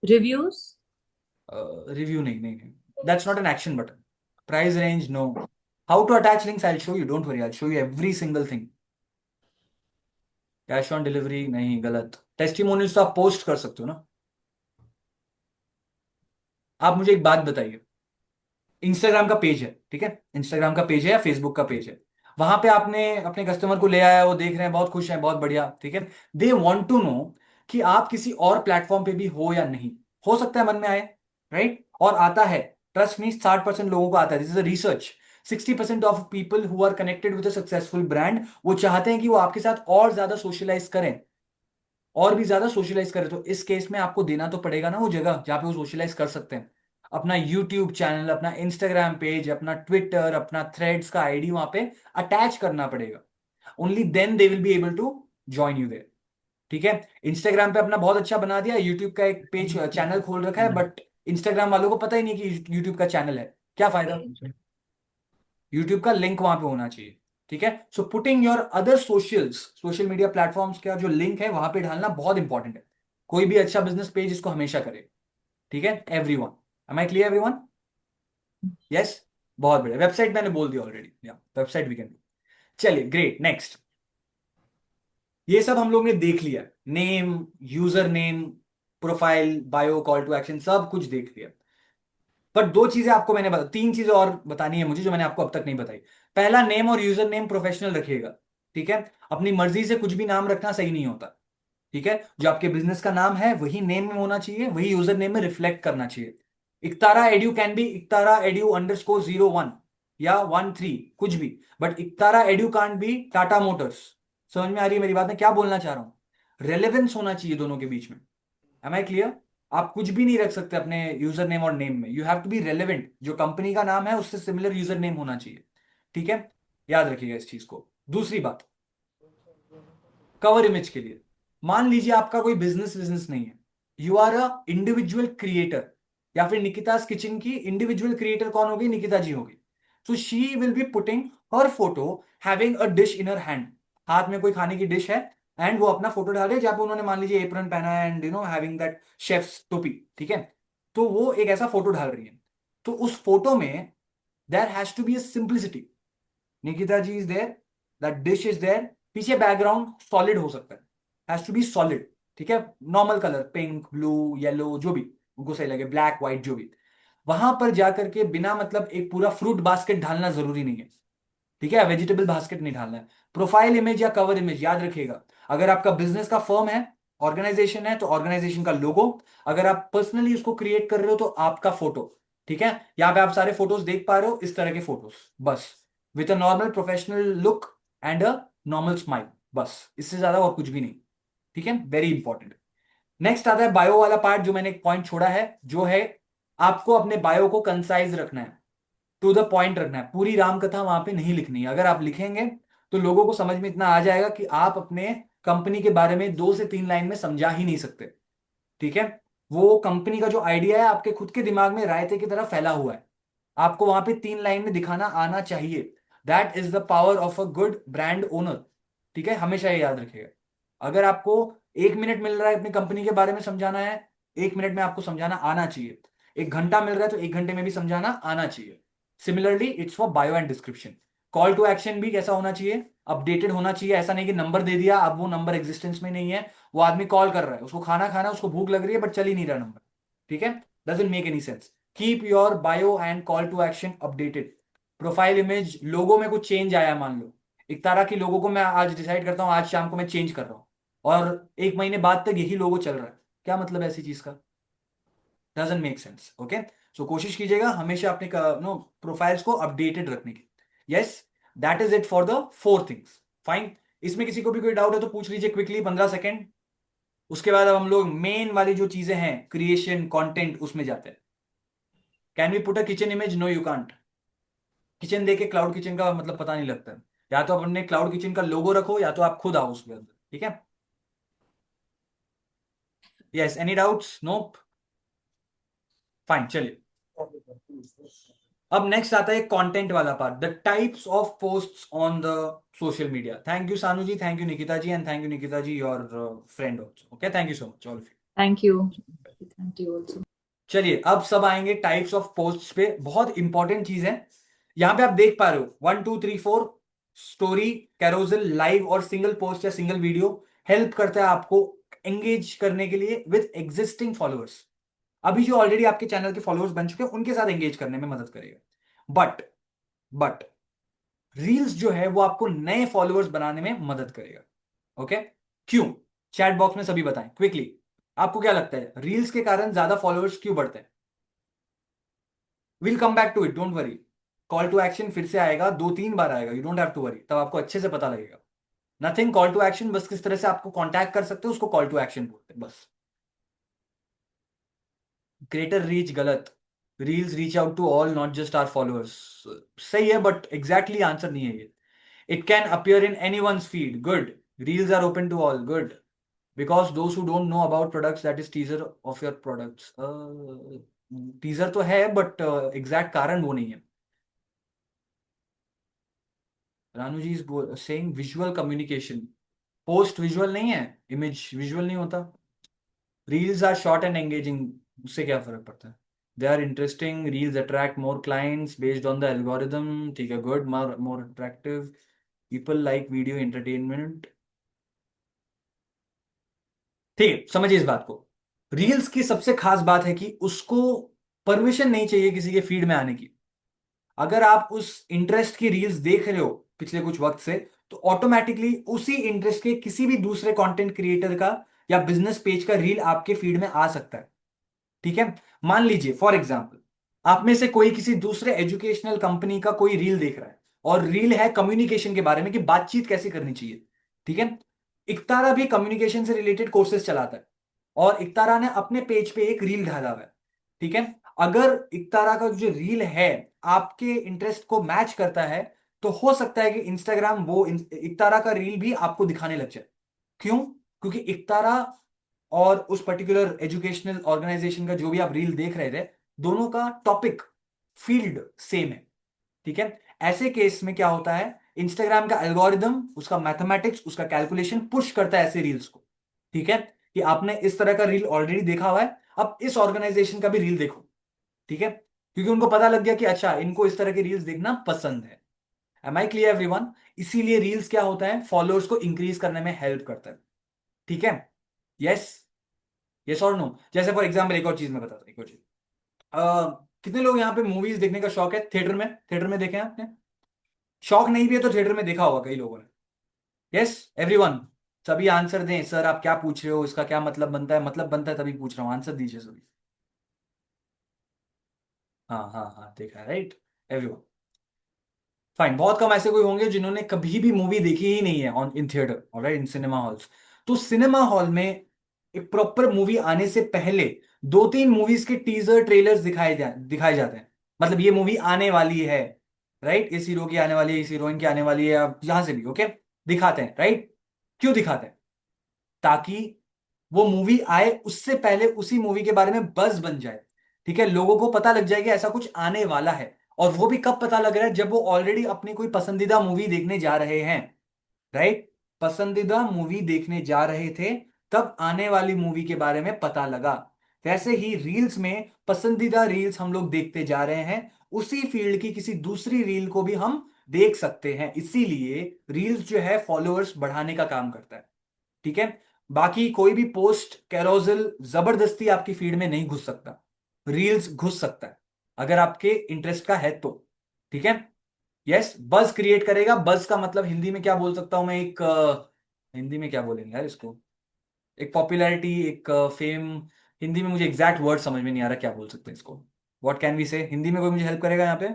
Reviews. रिव्यू नहीं, नहीं, नहीं, that's not an action button. Price range, no. How to attach links, I show you, don't worry, I show you every single thing. Cash on delivery नहीं, गलत। टेस्टिमोनियल्स तो आप पोस्ट कर सकते हो ना। आप मुझे एक बात बताइए, इंस्टाग्राम का पेज है, ठीक है, इंस्टाग्राम का पेज है या फेसबुक का पेज है, वहां पे आपने अपने कस्टमर को ले आया, वो देख रहे हैं, बहुत खुश हैं, बहुत बढ़िया, ठीक है। दे वांट टू नो कि आप किसी और प्लेटफॉर्म पे भी हो या नहीं। हो सकता है मन में आए, राइट, और आता है। ट्रस्ट मी, 60% लोगों को आता है, this is a research. 60% of people who are connected with a successful brand, वो चाहते हैं कि वो आपके साथ और ज्यादा सोशलाइज करें, और भी ज्यादा सोशलाइज करें। तो इस केस में आपको देना तो पड़ेगा ना वो जगह जहां पे वो सोशलाइज कर सकते हैं। अपना यूट्यूब चैनल, अपना इंस्टाग्राम पेज, अपना ट्विटर, अपना थ्रेड्स का आईडी वहां पे अटैच करना पड़ेगा। Only then they will be able to join you there. ठीक है, इंस्टाग्राम पे अपना बहुत अच्छा बना दिया, यूट्यूब का एक पेज चैनल खोल रखा है, बट इंस्टाग्राम वालों को पता ही नहीं कि यूट्यूब का चैनल है, क्या फायदा? यूट्यूब का लिंक वहां पे होना चाहिए। ठीक है, so putting your other socials, social media platforms का जो लिंक है वहां पे डालना बहुत इंपॉर्टेंट है। कोई भी अच्छा बिजनेस पेज इसको हमेशा करे। ठीक है, everyone, am I clear everyone? Yes, बहुत बढ़िया। वेबसाइट मैंने बोल दिया ऑलरेडी, या वेबसाइट वी कैन डू। चलिए, ग्रेट, नेक्स्ट। ये सब हम लोग ने देख लिया, name, user name, profile, bio, call to action, सब कुछ देख लिया। पर दो चीजें आपको मैंने बता, तीन चीजें और बतानी है मुझे जो मैंने आपको अब तक नहीं बताई। पहला, नेम और यूजर नेम प्रोफेशनल रखिएगा। ठीक है, अपनी मर्जी से कुछ भी नाम रखना सही नहीं होता। ठीक है, जो आपके बिजनेस का नाम है वही नेम में होना चाहिए, वही यूजर नेम में रिफ्लेक्ट करना चाहिए। Iktara edu can be Iktara edu underscore 01 या 13, कुछ भी, but Iktara edu can't be Tata Motors. समझ में आ रही है मेरी बात? मैं क्या बोलना चाह रहा हूं? रेलेवेंस होना चाहिए दोनों के बीच में। Am I clear? आप कुछ भी नहीं रख सकते अपने यूजर नेम और नेम में, you have to be relevant. जो कंपनी का नाम है उससे सिमिलर यूजर नेम होना चाहिए। ठीक है, याद रखिएगा इस चीज को। दूसरी बात, कवर इमेज के लिए, मान लीजिए आपका कोई बिजनेस बिजनेस नहीं है, you are a individual creator, या फिर निकिता's किचन की इंडिविजुअल क्रिएटर कौन होगी? निकिता जी होगी। So she will be putting her photo having a dish in her hand, हाथ में कोई खाने की डिश है, एंड वो अपना फोटो डाल रही है जहां पे उन्होंने मान लीजिए एप्रन पहना है, एंड हैविंग दैट शेफ्स टोपी। ठीक है, तो वो एक ऐसा फोटो डाल रही है, तो उस फोटो में there has to be a simplicity. Nikita ji is there, that dish is there, पीछे बैकग्राउंड सॉलिड हो सकता है, हैज टू बी सॉलिड। ठीक है, normal colour, pink, blue, yellow, जो भी उनको सही लगे, ब्लैक, व्हाइट, जो भी। वहां पर जाकर के बिना मतलब एक पूरा फ्रूट बास्केट ढालना जरूरी नहीं है। ठीक है, वेजिटेबल बास्केट नहीं ढालना है। प्रोफाइल इमेज या कवर इमेज, याद रखिएगा, अगर आपका बिजनेस का फर्म है, ऑर्गेनाइजेशन है, तो ऑर्गेनाइजेशन का लोगो। अगर आप पर्सनली उसको क्रिएट कर रहे हो तो आपका फोटो। ठीक है, यहां पे आप सारे फोटोज देख पा रहे हो, इस तरह के फोटोज, बस, with a normal professional look and a normal smile, बस, इससे ज्यादा और कुछ भी नहीं। ठीक है, वेरी इंपॉर्टेंट। नेक्स्ट आता है बायो वाला पार्ट, जो मैंने एक पॉइंट छोड़ा है, जो है आपको अपने बायो को कंसाइज रखना है, टू द पॉइंट रखना है। पूरी राम कथा वहां पे नहीं लिखनी है। अगर आप लिखेंगे तो लोगों को समझ में इतना आ जाएगा कि आप अपने कंपनी के बारे में 2 से 3 लाइन में समझा ही नहीं सकते। ठीक है, वो कंपनी का जो आइडिया है आपके खुद के दिमाग में रायते की तरह फैला हुआ है, आपको वहां पे 3 लाइन में दिखाना आना चाहिए। That is the power of a good brand owner. ठीक है, हमेशा ये याद रखिएगा। अगर आपको 1 मिनट मिल रहा है अपनी कंपनी के बारे में समझाना है, 1 मिनट में आपको समझाना आना चाहिए। 1 घंटा मिल रहा है तो 1 घंटे में भी समझाना आना चाहिए। Similarly it's for bio and description. Call to action भी कैसा होना चाहिए, अपडेटेड होना चाहिए। ऐसा नहीं कि नंबर दे दिया, अब वो नंबर एग्जिस्टेंस में नहीं है, वो आदमी कॉल कर रहा है, उसको खाना खाना है, उसको भूख लग रही है, बट चल ही नहीं रहा नंबर। ठीक है, doesn't make any sense. Keep your bio and call to action updated. Profile image, लोगों में कुछ चेंज आया मान लो, एक तरह की लोगों को मैं आज डिसाइड करता हूं आज शाम को मैं चेंज कर रहा हूं, और 1 महीने बाद तक यही लोगो चल रहा है, क्या मतलब है ऐसी चीज का? Doesn't make sense. ओके, सो कोशिश कीजिएगा हमेशा अपने प्रोफाइल्स को अपडेटेड रखने की। Yes, that is it for the 4 things. Fine, इसमें किसी को भी कोई डाउट है तो पूछ लीजिए क्विकली, 15 सेकेंड। उसके बाद अब हम लोग मेन वाली जो चीजें हैं, क्रिएशन कंटेंट, उसमें जाते हैं। Can we put a kitchen image? No you can't. Kitchen देके क्लाउड किचन का मतलब पता नहीं लगता है। या तो अपने क्लाउड किचन का लोगो रखो, या तो आप खुद आओ उसके अंदर। ठीक है, yes, any doubts? Nope, fine, चलिए। अब नेक्स्ट आता है कंटेंट वाला part, the types of posts on the social media. Thank you Sanu ji, thank you Nikita ji, and thank you Nikita ji, your friend also. Okay, thank you so much all of you. Thank you. Thank you also. चलिए, अब सब आएंगे टाइप्स ऑफ पोस्ट्स पे। बहुत इंपॉर्टेंट चीज है, यहां पे आप देख पा रहे हो 1 2 3 4 स्टोरी, कैरोसेल, लाइव और सिंगल पोस्ट या सिंगल वीडियो हेल्प करता है आपको एंगेज करने के लिए विद एग्जिस्टिंग फॉलोअर्स। अभी जो ऑलरेडी आपके चैनल के फॉलोअर्स बन चुके हैं उनके साथ एंगेज करने में मदद करेगा। बट रील्स जो है वो आपको नए फॉलोअर्स बनाने में मदद करेगा। ओके, क्यों? चैट बॉक्स में सभी बताएं क्विकली, आपको क्या लगता है रील्स के कारण ज्यादा फॉलोअर्स क्यों बढ़ते हैं? Will come back to it, don't worry. Call to action फिर से आएगा, 2 3 बार आएगा, you don't have to worry, तब आपको अच्छे से पता लगेगा। नथिंग कॉल टू एक्शन, बस किस तरह से आपको कांटेक्ट कर सकते हो उसको कॉल टू एक्शन बोलते हैं बस। ग्रेटर रीच गलत, reels reach out to all not just our followers. सही है, बट एग्जैक्टली आंसर नहीं है ये। It can appear in anyone's feed, good. Reels are open to all, good. Because those who don't know about products, that is teaser of your products. Teaser तो है बट एग्जैक्ट कारण वो नहीं है। Ranu ji is saying visual communication, post visual नहीं है, इमेज विजुअल नहीं होता। Reels are short and engaging, उससे क्या फर्क पड़ता है? They are interesting, reels attract more clients based on the algorithm. ठीक है, good, more more attractive, people like video entertainment. ठीक है, समझिए इस बात को। रील्स की सबसे खास बात है कि उसको परमिशन नहीं चाहिए किसी के फीड में आने की। अगर आप उस इंटरेस्ट की रील्स देख रहे हो पिछले कुछ वक्त से, तो ऑटोमेटिकली उसी इंटरेस्ट के किसी भी दूसरे कंटेंट क्रिएटर का या बिजनेस पेज का रील आपके फीड में आ सकता है। ठीक है, मान लीजिए फॉर एग्जाम्पल, आप में से कोई किसी दूसरे एजुकेशनल कंपनी का कोई रील देख रहा है, और रील है कम्युनिकेशन के बारे में कि बातचीत कैसे करनी चाहिए। ठीक है, इकतारा भी कम्युनिकेशन से रिलेटेड कोर्सेज चलाता है, और इकतारा ने अपने पेज पे एक रील डाला हुआ है। ठीक है, अगर इकतारा का जो रील है आपके इंटरेस्ट को मैच करता है, तो हो सकता है कि इंस्टाग्राम वो इकतारा का रील भी आपको दिखाने लग जाए। क्यों? क्योंकि इकतारा और उस पर्टिकुलर एजुकेशनल ऑर्गेनाइजेशन का जो भी आप रील देख रहे थे, दोनों का टॉपिक फील्ड सेम है। ठीक है, ऐसे केस में क्या होता है, इंस्टाग्राम का एल्गोरिदम, उसका मैथमेटिक्स, उसका कैलकुलेशन पुश करता है ऐसे रील्स को। ठीक है, कि आपने इस तरह का रील ऑलरेडी देखा हुआ है, अब इस ऑर्गेनाइजेशन का भी रील देखो। ठीक है, क्योंकि उनको पता लग गया कि अच्छा इनको इस तरह के रील्स देखना पसंद है। Am I clear everyone? इसीलिए रील्स क्या होता है, फॉलोअर्स को इंक्रीज करने में हेल्प करता है। ठीक है, यस, यस और नो? जैसे फॉर एग्जाम्पल एक और चीज मैं बताता हूँ, एक और चीज। कितने लोग यहाँ पे मूवीज देखने का शौक है? थिएटर में देखे हैं आपने? शौक नहीं भी है तो थिएटर में देखा होगा कई लोगों ने। यस एवरीवन, सभी आंसर दें। सर आप क्या पूछ रहे हो, इसका क्या मतलब बनता है? मतलब बनता है तभी पूछ रहा हूँ, आंसर दीजिए सभी। हाँ हाँ हाँ, देखा है, राइट एवरीवन। फाइन, बहुत कम ऐसे कोई होंगे जिन्होंने कभी भी मूवी देखी ही नहीं है on in theatre, alright, in cinema halls. तो सिनेमा हॉल में एक प्रॉपर मूवी आने से पहले 2 3 मूवीज के टीजर ट्रेलर्स दिखाए जाते हैं। मतलब ये मूवी आने वाली है, राइट, इस हीरो की आने वाली है, इस हीरोइन की आने वाली है, आप जहां से भी, ओके, दिखाते हैं, राइट। क्यों दिखाते हैं? ताकि वो मूवी आए उससे पहले उसी मूवी के बारे में बज़ बन जाए। ठीक है, लोगों को पता लग जाए कि ऐसा कुछ आने वाला है। और वो भी कब पता लग रहा है, जब वो ऑलरेडी अपनी कोई पसंदीदा मूवी देखने जा रहे हैं, राइट। पसंदीदा मूवी देखने जा रहे थे, तब आने वाली मूवी के बारे में पता लगा। वैसे ही रील्स में पसंदीदा रील्स हम लोग देखते जा रहे हैं, उसी फील्ड की किसी दूसरी रील को भी हम देख सकते हैं। इसीलिए रील्स जो है फॉलोअर्स बढ़ाने का काम करता है, ठीक है। बाकी कोई भी पोस्ट कैरोजल जबरदस्ती आपकी फीड में नहीं घुस सकता, रील्स घुस सकता है अगर आपके इंटरेस्ट का है तो, ठीक है। यस, बज क्रिएट करेगा। बज का मतलब हिंदी में क्या बोल सकता हूं मैं, एक हिंदी में क्या बोलेंगे यार इसको, एक पॉपुलैरिटी, एक फेम। हिंदी में मुझे एग्जैक्ट वर्ड समझ में नहीं आ रहा, क्या बोल सकते हैं इसको, व्हाट कैन वी से हिंदी में, कोई मुझे हेल्प करेगा यहाँ पे।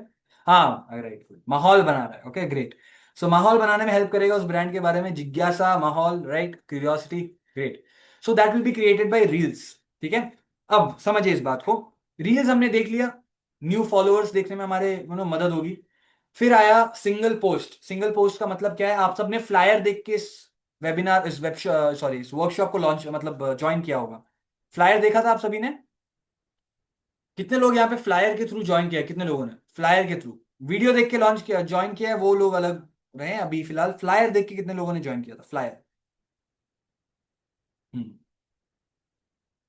हाँ राइट, माहौल बना रहा है, ओके ग्रेट। सो माहौल बनाने में हेल्प करेगा उस ब्रांड के बारे में, जिज्ञासा, माहौल, right, curiosity, great. So that will be created by reels, ठीक है। अब समझिए इस बात को, रील्स हमने देख लिया, न्यू फॉलोअर्स देखने में हमारे मदद होगी। फिर आया सिंगल पोस्ट। सिंगल पोस्ट का मतलब क्या है, आप सबने फ्लायर देख के इस वेबिनार, इस वेब, सॉरी, इस वर्कशॉप को लॉन्च मतलब ज्वाइन किया होगा। फ्लायर देखा था आप सभी ने? कितने लोग यहाँ पे फ्लायर के थ्रू ज्वाइन किया, कितने लोगों ने फ्लायर के थ्रू वीडियो देख के लॉन्च किया, ज्वाइन किया है, वो लोग अलग रहे। अभी फिलहाल फ्लायर देख के कितने लोगों ने ज्वाइन किया था फ्लायर? हम्म,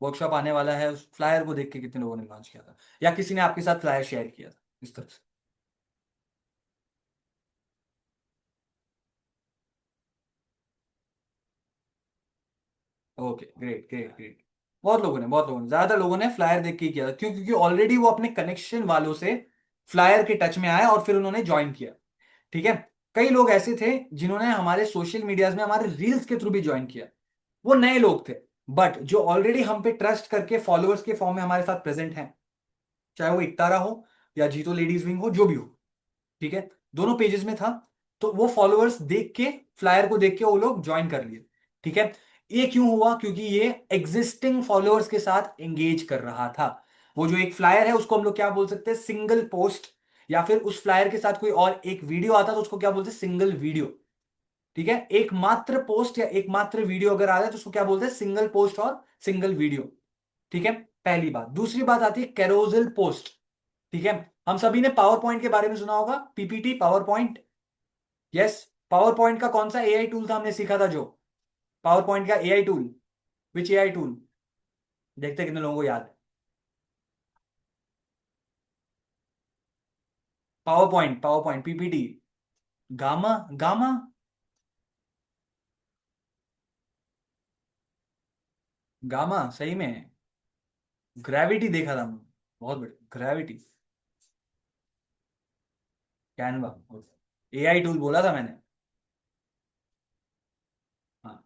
वर्कशॉप आने वाला है, उस फ्लायर को देख के कितने लोगों ने लॉन्च किया था, या किसी ने आपके साथ फ्लायर शेयर किया था इस तरह से? Okay great great great. बहुत लोगों ने ज्यादातर लोगों ने फ्लायर देख के ही किया था, क्यों? क्योंकि ऑलरेडी वो अपने कनेक्शन वालों से फ्लायर के टच में आया और फिर उन्होंने ज्वाइन किया, ठीक है। कई लोग ऐसे थे जिन्होंने हमारे सोशल मीडियाज में हमारे रील्स के थ्रू भी ज्वाइन किया, वो नए लोग थे, बट जो ऑलरेडी हम पे ट्रस्ट करके फॉलोअर्स के फॉर्म में हमारे साथ प्रेजेंट हैं, चाहे वो एकतारा हो या जीतो लेडीज विंग हो, जो भी हो, ठीक है, दोनों पेजेस में था। तो वो फॉलोअर्स देख के, फ्लायर को देख के वो लोग ज्वाइन कर लिए, ठीक है। ये क्यों हुआ? क्योंकि ये एग्जिस्टिंग फॉलोअर्स के साथ एंगेज कर रहा था। वो जो एक फ्लायर है उसको हम लोग क्या बोल सकते हैं, सिंगल पोस्ट, या फिर उस फ्लायर के साथ कोई और एक वीडियो आता तो उसको क्या बोलते हैं, सिंगल वीडियो, ठीक है। एकमात्र पोस्ट या एकमात्र वीडियो अगर आ रहा है तो उसको क्या बोलते हैं, सिंगल पोस्ट और सिंगल वीडियो, ठीक है। पहली बात। दूसरी बात आती है कैरोजल पोस्ट, ठीक है। हम सभी ने पावर पॉइंट के बारे में सुना होगा, PPT, power point. Yes, power point का कौन सा एआई टूल था हमने सीखा था, जो पावर पॉइंट का एआई टूल, विच एआई टूल? देखते हैं कितने लोगों को याद है। Power point PPT, gamma, gamma, gamma सही में। ग्रेविटी देखा था हमने, बहुत बढ़िया, ग्रेविटी, कैनवा, एआई टूल बोला था मैंने। हाँ,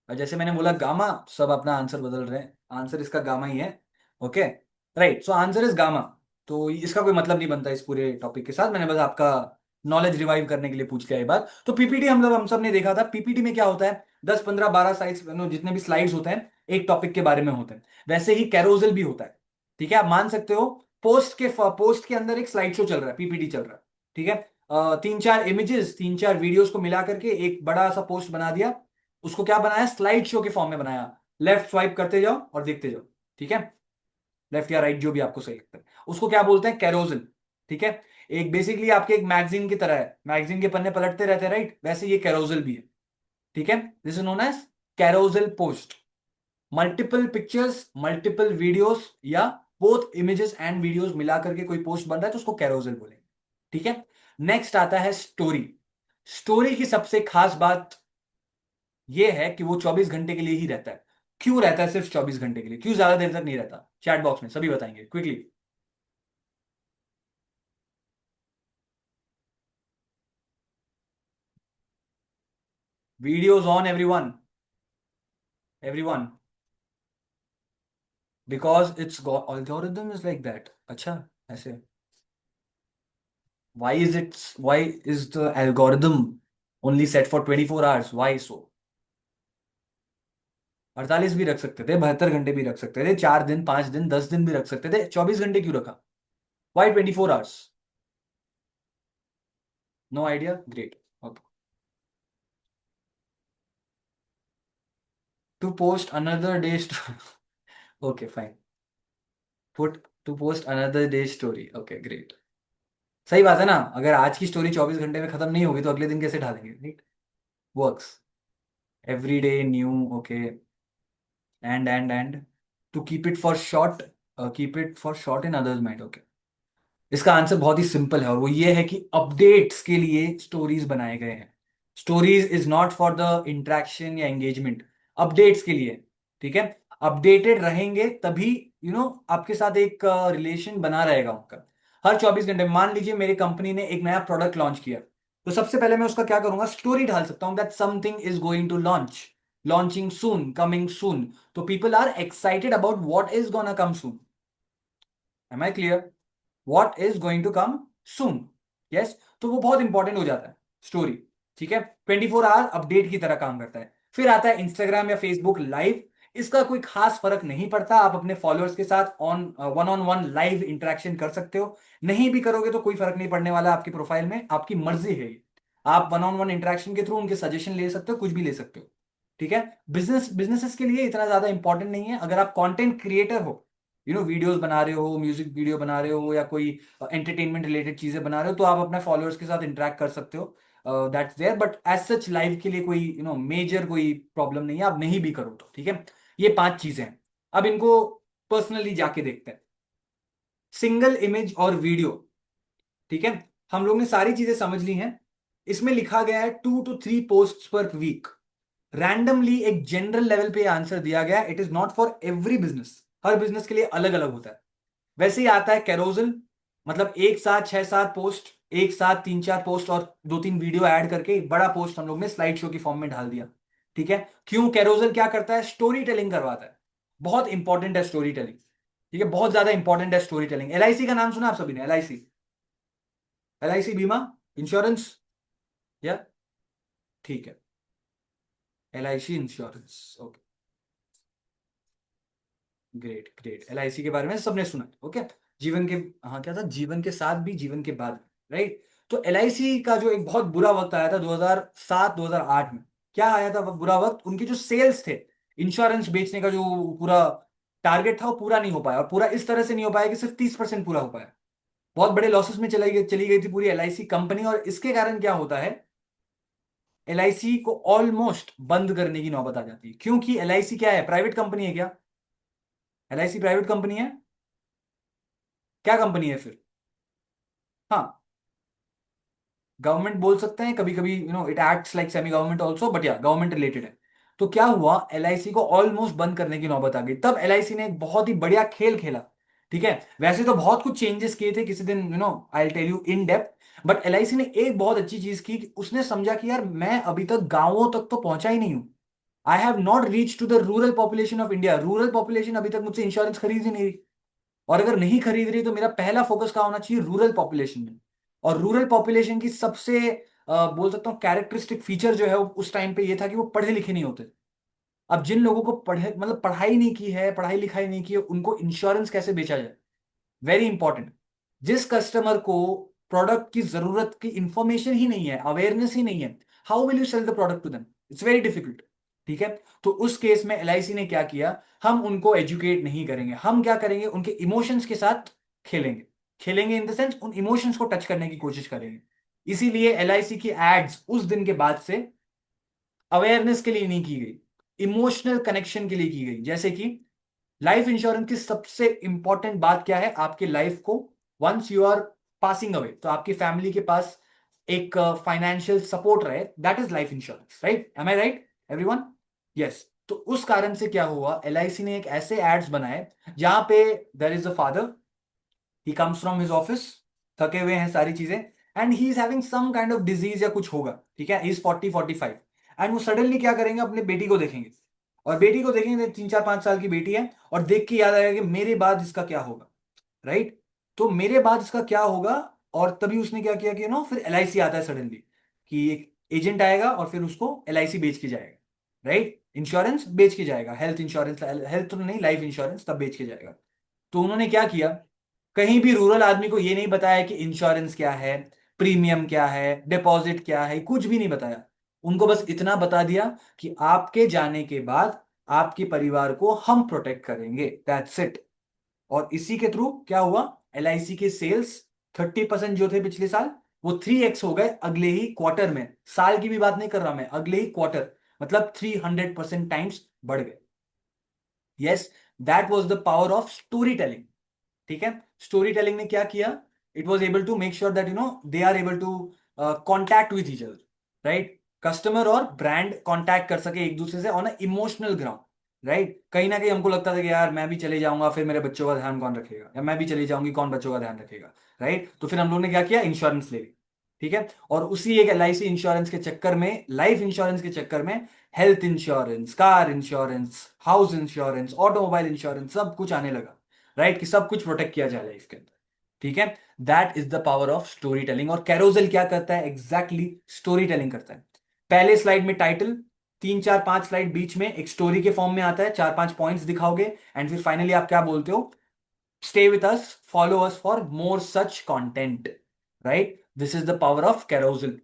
और जैसे मैंने बोला गामा, सब अपना आंसर बदल रहे हैं, आंसर इसका गामा ही है, okay right. So answer is gamma. तो इसका कोई मतलब नहीं बनता इस पूरे टॉपिक के साथ, मैंने बस आपका नॉलेज रिवाइव करने के लिए पूछ लिया ये बात। तो पीपीटी हम सब ने देखा था। पीपीटी में क्या होता है, 10 15 12 साइड्स, जितने भी स्लाइड्स होते हैं एक टॉपिक के बारे में होते हैं। वैसे ही कैरोजल भी होता है, ठीक है। आप मान सकते हो पोस्ट के अंदर एक स्लाइड शो चल रहा है, पीपीटी चल रहा है, ठीक है। 3 4 इमेजेस, 3 4 वीडियोस को मिला करके एक बड़ा सा पोस्ट बना दिया, उसको क्या बनाया, स्लाइड शो के फॉर्म में बनाया। लेफ्ट स्वाइप करते जाओ और देखते जाओ, ठीक है। लेफ्ट या राइट जो भी आपको सही लगता है, उसको क्या बोलते हैं, कैरोजल, ठीक है। एक बेसिकली आपके एक मैगजीन की तरह है, मैगजीन के पन्ने पलटते रहते हैं, राइट, वैसे ये कैरोजल भी है, ठीक है। This is known as carousel post. Multiple pictures, multiple videos, या बोथ इमेजेस एंड वीडियोस मिला करके कोई पोस्ट बन रहा है तो उसको कैरोजल बोलेंगे, ठीक है। नेक्स्ट आता है स्टोरी। स्टोरी की सबसे खास बात यह है कि वो 24 घंटे के लिए ही रहता है। क्यों रहता है सिर्फ 24 घंटे के लिए, क्यों ज्यादा देर तक नहीं रहता? चैट बॉक्स में सभी बताएंगे quickly. Videos on everyone, everyone, because it's algorithm is like that. अच्छा, ऐसे, why is the algorithm only set for 24 hours? Why so? 48 भी रख सकते थे, 72 घंटे भी रख सकते थे, 4 दिन, 5 दिन, 10 दिन भी रख सकते थे, 24 घंटे क्यों रखा? Why 24 hours? No idea? Great. Okay. To post another day's okay, fine. Put to post another day's story. Okay, great. सही बात है ना, अगर आज की स्टोरी 24 घंटे में खत्म नहीं होगी तो अगले दिन कैसे ढालेंगे, right? Works. every day new, okay, and to keep it for short, keep it for short in others mind, okay. इसका आंसर बहुत ही सिंपल है और वो ये है कि अपडेट्स के लिए स्टोरीज बनाए गए हैं। Stories is not for the interaction या एंगेजमेंट, अपडेट्स के लिए, ठीक है। अपडेटेड रहेंगे तभी आपके साथ एक रिलेशन बना रहेगा उनका। हर 24 घंटे में मान लीजिए मेरी कंपनी ने एक नया प्रोडक्ट लॉन्च किया, तो सबसे पहले मैं उसका क्या करूंगा, स्टोरी डाल सकता हूं that something is going to launch, launching soon, coming soon, तो people are excited about what is gonna come soon. Am I clear? What is going to come soon, yes. तो वो बहुत इंपॉर्टेंट हो जाता है स्टोरी, ठीक है। 24 आवर अपडेट की तरह काम करता है। फिर आता है इंस्टाग्राम या फेसबुक लाइव। इसका कोई खास फर्क नहीं पड़ता, आप अपने फॉलोअर्स के साथ one on one live interaction कर सकते हो, नहीं भी करोगे तो कोई फर्क नहीं पड़ने वाला आपकी प्रोफाइल में, आपकी मर्जी है ये। आप वन ऑन वन इंटरेक्शन के थ्रू उनके सजेशन ले सकते हो, कुछ भी ले सकते हो, ठीक है। बिजनेसेस के लिए इतना ज्यादा इंपॉर्टेंट नहीं है। अगर आप कंटेंट क्रिएटर हो, वीडियोस बना रहे हो, म्यूजिक वीडियो बना रहे हो या कोई एंटरटेनमेंट रिलेटेड चीजें बना रहे हो, तो आप अपने फॉलोअर्स के साथ इंटरेक्ट कर सकते हो, that's there. But as such live के लिए कोई मेजर कोई प्रॉब्लम नहीं है, आप नहीं भी करो तो, ठीक है। ये 5 चीजें हैं। अब इनको पर्सनली जाके देखते हैं। सिंगल इमेज और वीडियो, ठीक है, हम लोग ने सारी चीजें समझ ली हैं। इसमें लिखा गया है 2 to 3 post per week. Randomly एक जनरल लेवल पे आंसर दिया गया, it is not for every business, हर बिजनेस के लिए अलग अलग होता है। वैसे ही आता है कैरोजल, मतलब एक साथ 6-7 पोस्ट, एक साथ 3-4 पोस्ट और 2-3 वीडियो ऐड करके एक बड़ा पोस्ट हम लोग ने स्लाइड शो की फॉर्म में डाल दिया, ठीक है। क्यों? कैरोजल क्या करता है, स्टोरी टेलिंग करवाता है, बहुत इंपॉर्टेंट है स्टोरी टेलिंग, ठीक है, बहुत ज्यादा इंपॉर्टेंट है स्टोरी टेलिंग। एलआईसी का नाम सुना आप सभी ने? एलआईसी, एलआईसी बीमा इंश्योरेंस, या ठीक है, LIC insurance, okay, great great. LIC के बारे में सबने सुना, ओके। जीवन के, हाँ क्या था, जीवन के साथ भी जीवन के बाद, राइट। तो एलआईसी का जो एक बहुत बुरा वक्त आया था 2007-2008 में, क्या आया था वो बुरा वक्त, उनके जो सेल्स थे, इंश्योरेंस बेचने का जो पूरा टारगेट था वो पूरा नहीं हो पाया, और पूरा इस तरह से नहीं हो पाया कि सिर्फ 30% पूरा हो पाया। बहुत बड़े लॉसेस में चली गई थी पूरी एलआईसी कंपनी, और इसके कारण क्या होता है, एलआईसी को ऑलमोस्ट बंद करने की नौबत आ जाती है। क्योंकि एलआईसी क्या है, प्राइवेट कंपनी है क्या? एलआईसी प्राइवेट कंपनी है? क्या कंपनी है फिर? हाँ, गवर्नमेंट बोल सकते हैं कभी कभी, it acts like semi government also, but या गवर्नमेंट रिलेटेड है। तो क्या हुआ, एलआईसी को ऑलमोस्ट बंद करने की नौबत आ गई। तब एलआईसी ने एक बहुत ही बढ़िया खेल खेला, ठीक है। वैसे तो बहुत कुछ चेंजेस किए थे, किसी दिन I tell you in depth, but LIC ने एक बहुत अच्छी चीज की कि उसने समझा कि यार मैं अभी तक गांवों तक तो पहुंचा ही नहीं हूं, I have not reach to the rural population of India. Rural population अभी तक मुझसे इंश्योरेंस खरीद ही नहीं रही, और अगर नहीं खरीद रही तो मेरा पहला फोकस कहाँ होना चाहिए, रूरल पॉपुलेशन में। और रूरल पॉपुलेशन की सबसे बोल सकता हूँ कैरेक्टरिस्टिक फीचर जो है वो उस टाइम पे ये था कि वो पढ़े लिखे नहीं होते। अब जिन लोगों को पढ़े मतलब पढ़ाई नहीं की है, पढ़ाई लिखाई नहीं की है, उनको इंश्योरेंस कैसे बेचा जाए, वेरी इंपॉर्टेंट। जिस कस्टमर को प्रोडक्ट की जरूरत की इंफॉर्मेशन ही नहीं है, अवेयरनेस ही नहीं है, how will you sell the product to them, it's very difficult, ठीक है। तो उस केस में एलआईसी ने क्या किया, हम उनको एजुकेट नहीं करेंगे, हम क्या करेंगे, उनके इमोशंस के साथ खेलेंगे। खेलेंगे इन द सेंस उन इमोशंस को टच करने की कोशिश करेंगे। इसीलिए एलआईसी की एड्स उस दिन के बाद से अवेयरनेस के लिए नहीं की गई, इमोशनल कनेक्शन के लिए की गई। जैसे कि लाइफ इंश्योरेंस की सबसे इंपॉर्टेंट बात क्या है, आपके लाइफ को once you are passing away तो आपकी फैमिली के पास एक फाइनेंशियल सपोर्ट रहे, that is life insurance, right? Am I right everyone? Yes. तो उस कारण से क्या हुआ, एलआईसी ने एक ऐसे एड्स बनाए जहां पे there is a father, he comes from his office, थके हुए हैं सारी चीजें, and he is having some kind of disease या कुछ होगा, ठीक है, इज 40-45, एंड वो सडनली क्या करेंगे, अपने बेटी को देखेंगे, और बेटी को देखेंगे 3-4-5 साल की बेटी है, और देख के याद आएगा कि मेरे बाद इसका क्या होगा, राइट? तो मेरे बाद इसका क्या होगा, और तभी उसने क्या किया कि फिर एलआईसी आता है सडनली, कि एक एजेंट आएगा और फिर उसको एलआईसी बेच के जाएगा, राइट? इंश्योरेंस बेच के जाएगा, हेल्थ इंश्योरेंस, हेल्थ तो नहीं, लाइफ इंश्योरेंस तब बेच के जाएगा। तो उन्होंने क्या किया, कहीं भी रूरल आदमी को ये नहीं बताया कि इंश्योरेंस क्या है, प्रीमियम क्या है, डिपॉजिट क्या है, कुछ भी नहीं बताया। उनको बस इतना बता दिया कि आपके जाने के बाद आपके परिवार को हम प्रोटेक्ट करेंगे, दैट्स इट। और इसी के थ्रू क्या हुआ, एलआईसी के सेल्स 30% जो थे पिछले साल, वो 3x हो गए अगले ही क्वार्टर में। साल की भी बात नहीं कर रहा मैं, अगले ही क्वार्टर। मतलब 300% टाइम्स बढ़ गए। Yes, that was the power of story telling. ठीक है, स्टोरी टेलिंग ने क्या किया, it was able to make sure that they are able to contact with each other, right. Customer और ब्रांड कॉन्टैक्ट कर सके एक दूसरे से on a emotional ground, right. कहीं ना कहीं हमको लगता था कि यार मैं भी चले जाऊंगा, फिर मेरे बच्चों का ध्यान कौन रखेगा, या मैं भी चली जाऊंगी, कौन बच्चों का ध्यान रखेगा, राइट। तो फिर हम लोग ने क्या किया, इंश्योरेंस ले ली। ठीक है, और उसी एक LIC इंश्योरेंस के चक्कर में, लाइफ इंश्योरेंस के चक्कर में, health insurance, car insurance, house insurance, automobile insurance, सब कुछ आने लगा, राइट, कि सब कुछ प्रोटेक्ट किया जाए लाइफ के अंदर। ठीक है, that is the power of story telling. और कैरोसेल क्या करता है, एग्जैक्टली स्टोरी टेलिंग करता है। पहले स्लाइड में टाइटल, 3 4 5 स्लाइड बीच में एक स्टोरी के फॉर्म में आता है, 4 5 पॉइंट्स दिखाओगे, एंड फिर फाइनली आप क्या बोलते हो, stay with us, follow us for more such content, right. This is the power of carousel.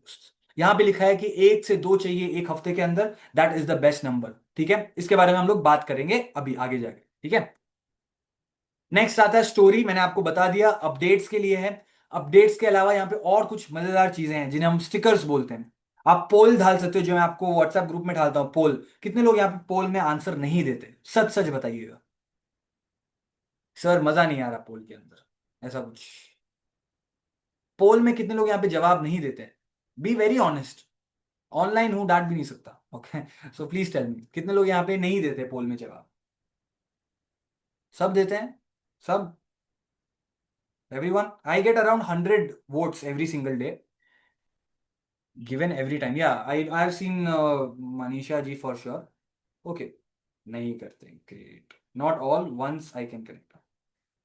यहां पे लिखा है कि 1 से 2 चाहिए एक हफ्ते के अंदर, that is the best number. ठीक है, इसके बारे में हम लोग बात करेंगे अभी आगे जाके। ठीक है, नेक्स्ट आता है स्टोरी। मैंने आपको बता दिया अपडेट्स के लिए है। अपडेट्स के अलावा यहाँ पे और कुछ मजेदार चीजें हैं जिन्हें हम स्टिकर्स बोलते हैं। आप पोल डाल सकते हो, जो मैं आपको व्हाट्सएप ग्रुप में डालता हूँ पोल। कितने लोग यहाँ पे पोल में आंसर नहीं देते, सच सच बताइएगा। सर मजा नहीं आ रहा पोल के अंदर, ऐसा कुछ। पोल में कितने लोग यहाँ पे जवाब नहीं देते, बी वेरी ऑनेस्ट। ऑनलाइन हूं, डांट भी नहीं सकता, okay. So please tell me, कितने लोग यहाँ पे नहीं देते पोल में जवाब। सब देते हैं, सब, everyone. I get around 100 votes every single day, given every time. Yeah, I have seen Manisha ji for sure. Okay, नहीं करते, great. Not all, once I can correct.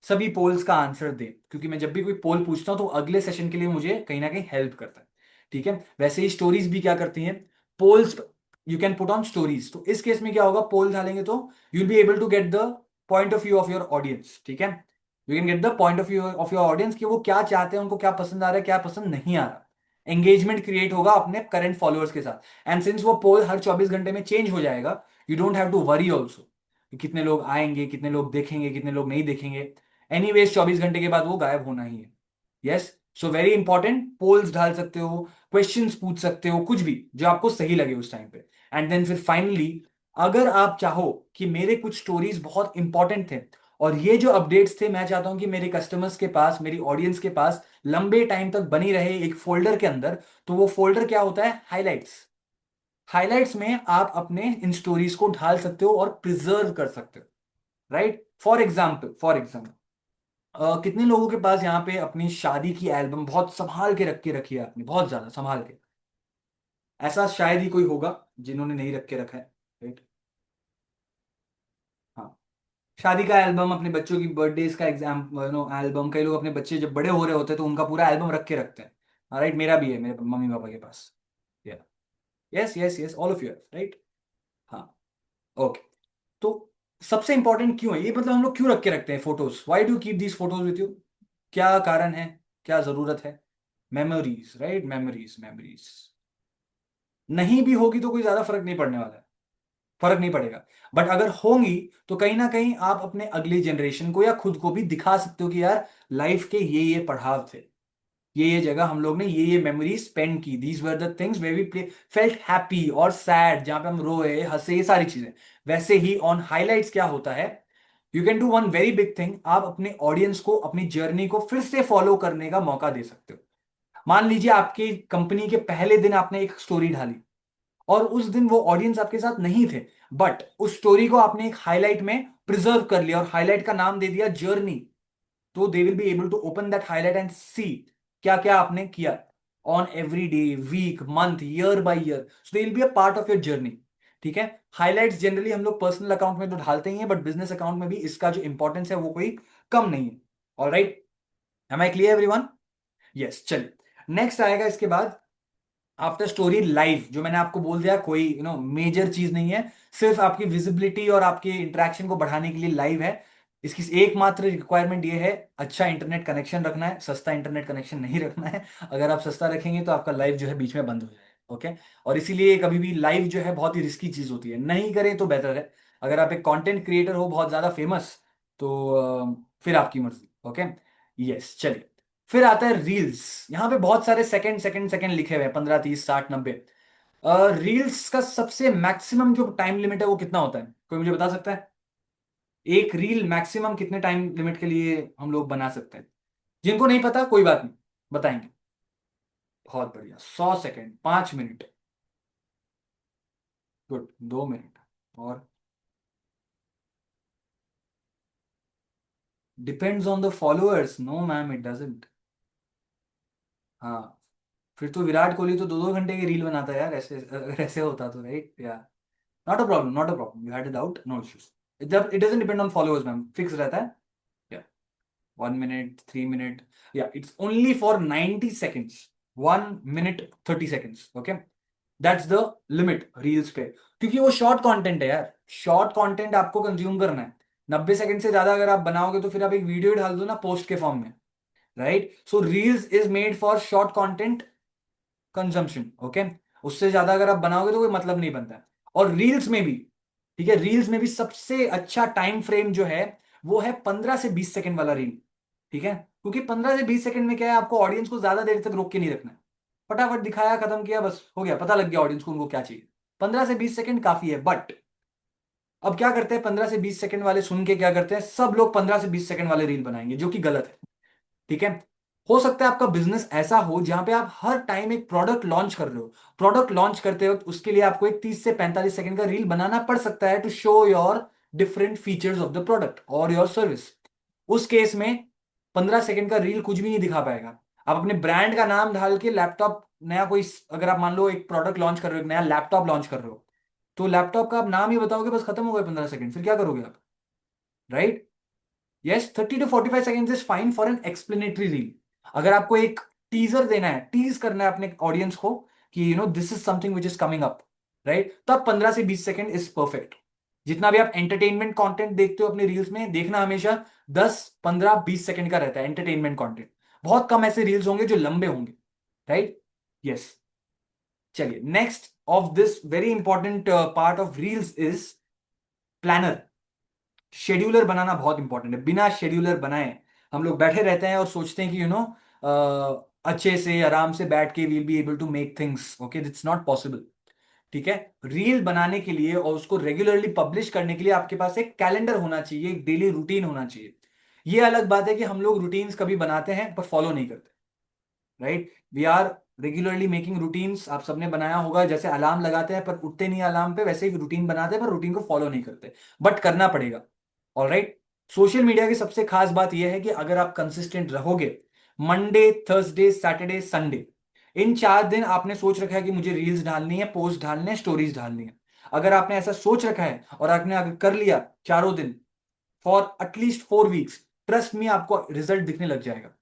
सभी पोल्स का आंसर दे, क्योंकि मैं जब भी कोई पोल पूछता हूं तो अगले सेशन के लिए मुझे कहीं ना कहीं हेल्प करता है। ठीक है, वैसे ही स्टोरीज भी क्या करती हैं, polls you can put on stories. तो इस केस में क्या होगा, पोल डालेंगे तो you will be able to get the point of view of your audience. ठीक है, you can get the point of view of your audience कि वो क्या चाहते हैं, उनको क्या पसंद आ रहा है, क्या पसंद नहीं आ रहा। एंगेजमेंट क्रिएट होगा अपने करंट फॉलोअर्स के साथ। एंड सिंस वो पोल हर 24 घंटे में चेंज हो जाएगा, you don't have to worry also कितने लोग आएंगे, कितने लोग देखेंगे, कितने लोग नहीं देखेंगे। एनीवेज 24 घंटे के बाद वो गायब होना ही है। Yes, so very important, polls डाल सकते हो, क्वेश्चंस पूछ सकते हो, कुछ भी जो आपको सही लगे उस टाइम पे। एंड देन फिर फाइनली, अगर आप चाहो कि मेरे कुछ स्टोरीज बहुत इंपॉर्टेंट थे और ये जो अपडेट्स थे मैं चाहता हूं कि मेरे कस्टमर्स के पास, मेरी ऑडियंस के पास लंबे टाइम तक बनी रहे एक फोल्डर के अंदर, तो वो फोल्डर क्या होता है, हाइलाइट्स। हाइलाइट्स में आप अपने इन स्टोरीज को ढाल सकते हो और प्रिजर्व कर सकते हो, राइट। फॉर एग्जाम्पल कितने लोगों के पास यहाँ पे अपनी शादी की एल्बम बहुत संभाल के रख के रखी है आपने, बहुत ज्यादा संभाल के। ऐसा शायद ही कोई होगा जिन्होंने नहीं रख के रखा है, राइट। हाँ, शादी का एल्बम, अपने बच्चों की बर्थडेज का एग्जाम एल्बम। कई लोग अपने बच्चे जब बड़े हो रहे होते हैं तो उनका पूरा एल्बम रख के रखते हैं, राइट। मेरा भी है, मेरे मम्मी पापा के पास। Yes yes yes, all of you, right. हाँ, ओके। तो सबसे इंपॉर्टेंट क्यों है ये, मतलब हम लोग क्यों रख के रखते हैं photos, why do keep these photos with you, क्या कारण है, क्या जरूरत है। Memories, right, memories memories. नहीं भी होगी तो कोई ज्यादा फर्क नहीं पड़ने वाला है, फर्क नहीं पड़ेगा। बट अगर होंगी तो कहीं ना कहीं आप अपने अगली जनरेशन को या खुद को भी दिखा सकते हो कि यार लाइफ के ये पड़ाव थे, ये जगह हम लोग ने ये मेमोरी स्पेंड की, these were the things way we play felt happy और सैड, जहां पे हम रोए हंसे, ये सारी चीजें। वैसे ही ऑन हाइलाइट्स क्या होता है, you can do one very big thing, आप अपने ऑडियंस को अपनी जर्नी को फिर से फॉलो करने का मौका दे सकते हो। मान लीजिए आपकी कंपनी के पहले दिन आपने एक स्टोरी डाली और उस दिन वो ऑडियंस आपके साथ नहीं थे, बट उस स्टोरी को आपने एक हाईलाइट में प्रिजर्व कर लिया और हाईलाइट का नाम दे दिया जर्नी। तो they will be able to open that highlight and see क्या क्या आपने किया on every day, week, month, year by year. So they will be a part of your journey. ठीक है, हाइलाइट्स जनरली हम लोग पर्सनल अकाउंट में तो ढालते ही हैं, बट बिजनेस अकाउंट में भी इसका जो इंपॉर्टेंस है वो कोई कम नहीं है। Alright, am I clear everyone? Yes, चलिए नेक्स्ट आएगा इसके बाद आफ्टर स्टोरी लाइव। जो मैंने आपको बोल दिया कोई मेजर चीज नहीं है, सिर्फ आपकी विजिबिलिटी और आपके इंटरेक्शन को बढ़ाने के लिए लाइव है। इसकी एकमात्र रिक्वायरमेंट ये है, अच्छा इंटरनेट कनेक्शन रखना है, सस्ता इंटरनेट कनेक्शन नहीं रखना है। अगर आप सस्ता रखेंगे तो आपका लाइव जो है बीच में बंद हो जाएगा, ओके। और इसीलिए कभी भी लाइव जो है बहुत ही रिस्की चीज होती है, नहीं करें तो बेहतर है। अगर आप एक कंटेंट क्रिएटर हो बहुत ज्यादा फेमस, तो फिर आपकी मर्जी, ओके। यस, चलिए फिर आता है रील्स। यहां पे बहुत सारे सेकंड सेकंड सेकंड लिखे हुए हैं, 15 30 60 90। रील्स का सबसे मैक्सिमम जो टाइम लिमिट है वो कितना होता है? कोई मुझे बता सकता है? एक रील मैक्सिमम कितने टाइम लिमिट के लिए हम लोग बना सकते हैं? जिनको नहीं पता कोई बात नहीं, बताएंगे। बहुत बढ़िया, 100 सेकेंड, 5 मिनट, गुड, 2 मिनट। और depends on the followers, no ma'am it doesn't. हाँ, फिर तो विराट कोहली तो 2-2 घंटे की रील बनाता है यार, ऐसे अगर ऐसे होता तो, राइट? या not a problem, not a problem, you had a doubt, no issues. It doesn't depend on followers ma'am, fix रहता है। या 1 मिनट, 3 मिनट, या it's only for 90 seconds, 1 minute 30 seconds, okay, that's the limit reels पे। क्योंकि वो शॉर्ट कंटेंट है यार, शॉर्ट कंटेंट आपको कंज्यूम करना है। 90 सेकेंड से ज्यादा अगर आप बनाओगे तो फिर आप एक वीडियो डाल दो ना पोस्ट के फॉर्म में, right? So reels is made for short content consumption, okay. उससे ज्यादा अगर आप बनाओगे तो कोई मतलब नहीं बनता है। और रील्स में भी, ठीक है, रील्स में भी सबसे अच्छा टाइम फ्रेम जो है वो है 15 से 20 सेकंड वाला रील, ठीक है? क्योंकि 15 से 20 सेकंड में क्या है, आपको ऑडियंस को ज्यादा देर तक रोक के नहीं रखना है। फटाफट दिखाया, खत्म किया, बस हो गया, पता लग गया ऑडियंस को उनको क्या चाहिए। 15 से 20 सेकंड काफी है। बट अब क्या करते हैं, 15 से 20 सेकंड वाले सुन के क्या करते हैं, सब लोग 15 से 20 सेकंड वाले रील बनाएंगे, जो कि गलत है, ठीक है? हो सकता है आपका बिजनेस ऐसा हो जहां पे आप हर टाइम एक प्रोडक्ट लॉन्च कर रहे हो, प्रोडक्ट लॉन्च करते वक्त उसके लिए आपको एक 30 से 45 सेकंड का रील बनाना पड़ सकता है to show your different features of the product और योर सर्विस। उस केस में 15 सेकंड का रील कुछ भी नहीं दिखा पाएगा। आप अपने ब्रांड का नाम डाल के लैपटॉप नया कोई, अगर आप मान लो एक प्रोडक्ट लॉन्च कर रहे हो, एक नया लैपटॉप लॉन्च कर रहे हो, तो लैपटॉप का आप नाम ही बताओगे, बस खत्म हो गए 15 सेकंड, फिर क्या करोगे आप, right? Yes, 30 to 45 second is fine for an explanatory reel. अगर आपको एक टीजर देना है, टीज करना है अपने ऑडियंस को कि this is something which is coming up, right, तब 15 से 20 सेकेंड इज परफेक्ट। जितना भी आप एंटरटेनमेंट कंटेंट देखते हो अपने रील्स में, देखना हमेशा 10, 15, 20 सेकेंड का रहता है एंटरटेनमेंट कंटेंट। बहुत कम ऐसे रील्स होंगे जो लंबे होंगे, राइट? यस। चलिए, next of this very important part of reels is planner. Scheduler बनाना बहुत इंपॉर्टेंट है। बिना शेड्यूलर बनाए हम लोग बैठे रहते हैं और सोचते हैं कि अच्छे से आराम से बैठ के will be able to make things, okay, it's not possible, ठीक है? रील बनाने के लिए और उसको रेगुलरली पब्लिश करने के लिए आपके पास एक कैलेंडर होना चाहिए, एक डेली रूटीन होना चाहिए। ये अलग बात है कि हम लोग रूटीन्स कभी बनाते हैं पर फॉलो नहीं करते, right? We are regularly making routines. आप सबने बनाया होगा, जैसे अलार्म लगाते हैं पर उठते नहीं अलार्म पे, वैसे ही रूटीन बनाते हैं पर रूटीन को फॉलो नहीं करते, बट करना पड़ेगा, ऑलराइट? सोशल मीडिया की सबसे खास बात यह है कि अगर आप कंसिस्टेंट रहोगे, मंडे, थर्सडे, सैटरडे, संडे, इन 4 दिन आपने सोच रखा है कि मुझे रील्स डालनी है, पोस्ट डालने हैं, स्टोरीज डालनी है। अगर आपने ऐसा सोच रखा है और आपने अगर कर लिया चारों दिन for at least 4 weeks, trust me, आपको रिजल्ट दिखने लग जाएगा।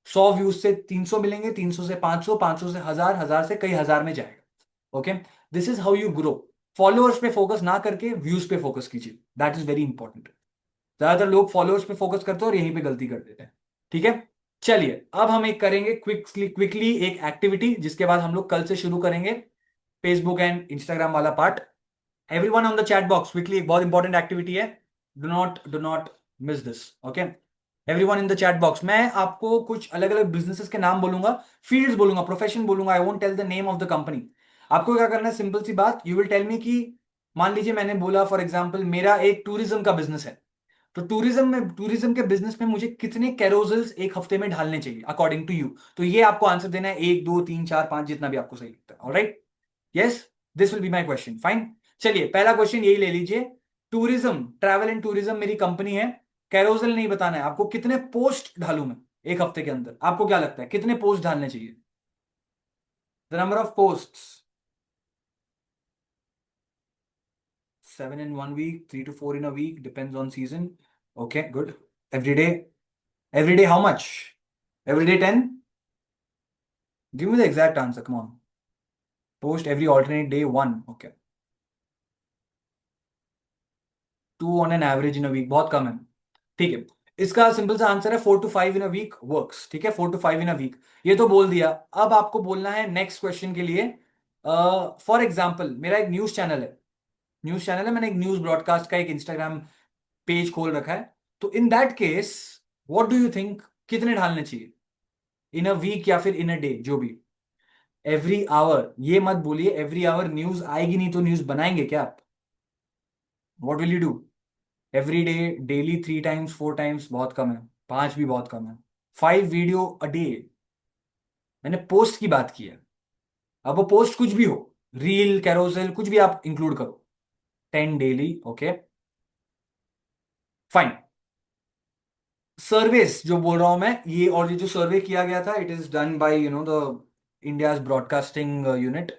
100 व्यूज से 300 मिलेंगे, 300 से 500, 500 से 1000, 1000 से कई हजार में जाएगा, okay? This is how you grow. Followers पे फोकस ना करके व्यूज पे फोकस कीजिए, दैट इज वेरी इंपॉर्टेंट। ज्यादातर लोग फॉलोअर्स पे फोकस करते हैं और यहीं पे गलती कर देते हैं, ठीक है? चलिए, अब हम एक करेंगे क्विकली एक एक्टिविटी, जिसके बाद हम लोग कल से शुरू करेंगे फेसबुक एंड इंस्टाग्राम वाला part. Everyone on the chat box, quickly, एक बहुत इंपॉर्टेंट एक्टिविटी है, do not miss this, okay? Everyone in the chat box, मैं आपको कुछ अलग अलग बिजनेसेस के नाम बोलूंगा, फील्ड्स बोलूंगा, प्रोफेशन बोलूंगा, I won't tell the name of the company. आपको क्या करना है, सिंपल सी बात, यू विल टेल मी कि मान लीजिए मैंने बोला फॉर एग्जांपल मेरा एक टूरिज्म का बिजनेस है, तो टूरिज्म के बिजनेस में मुझे कितने कैरोजल्स एक हफ्ते में ढालने चाहिए अकॉर्डिंग टू यू? तो ये आपको आंसर देना है, 1, 2, 3, 4, 5, जितना भी आपको सही लगता है, alright? Yes, this will be my question, fine. चलिए, पहला क्वेश्चन यही ले लीजिए, टूरिज्म, ट्रैवल एंड टूरिज्म मेरी कंपनी है, कैरोजल नहीं बताना है आपको, कितने पोस्ट ढालू मैं एक हफ्ते के अंदर? आपको क्या लगता है कितने पोस्ट ढालने चाहिए? The number of post, 7 in 1 week, 3 to 4 in a week, depends on season. Okay, good. Every day how much? Every day 10? Give me the exact answer, come on. Post every alternate day 1, okay. 2 on an average in a week, बहुत कम है, ठीक है? इसका सिंपल सा आंसर है 4 to 5 in a week works, ठीक है? 4 to 5 इन अ वीक, ये तो बोल दिया। अब आपको बोलना है नेक्स्ट क्वेश्चन के लिए, फॉर एग्जाम्पल मेरा एक न्यूज चैनल है, मैंने एक न्यूज ब्रॉडकास्ट का एक इंस्टाग्राम पेज खोल रखा है, तो in that case what do you think कितने ढालने चाहिए इन अ वीक या फिर इन अ डे, जो भी? एवरी आवर, ये मत बोलिए एवरी आवर न्यूज आएगी नहीं तो न्यूज बनाएंगे क्या आप? What will you do? Every day, daily 3 times 4 times बहुत कम है, 5 भी बहुत कम है, 5 वीडियो अ डे। मैंने पोस्ट की बात की है। अब वो पोस्ट कुछ भी हो, रील, कैरोसेल, कुछ भी आप इंक्लूड करो, 10 डेली, ओके फाइन। सर्वेस जो बोल रहा हूं मैं, ये और ये जो सर्वे किया गया था, it is done by the India's broadcasting unit.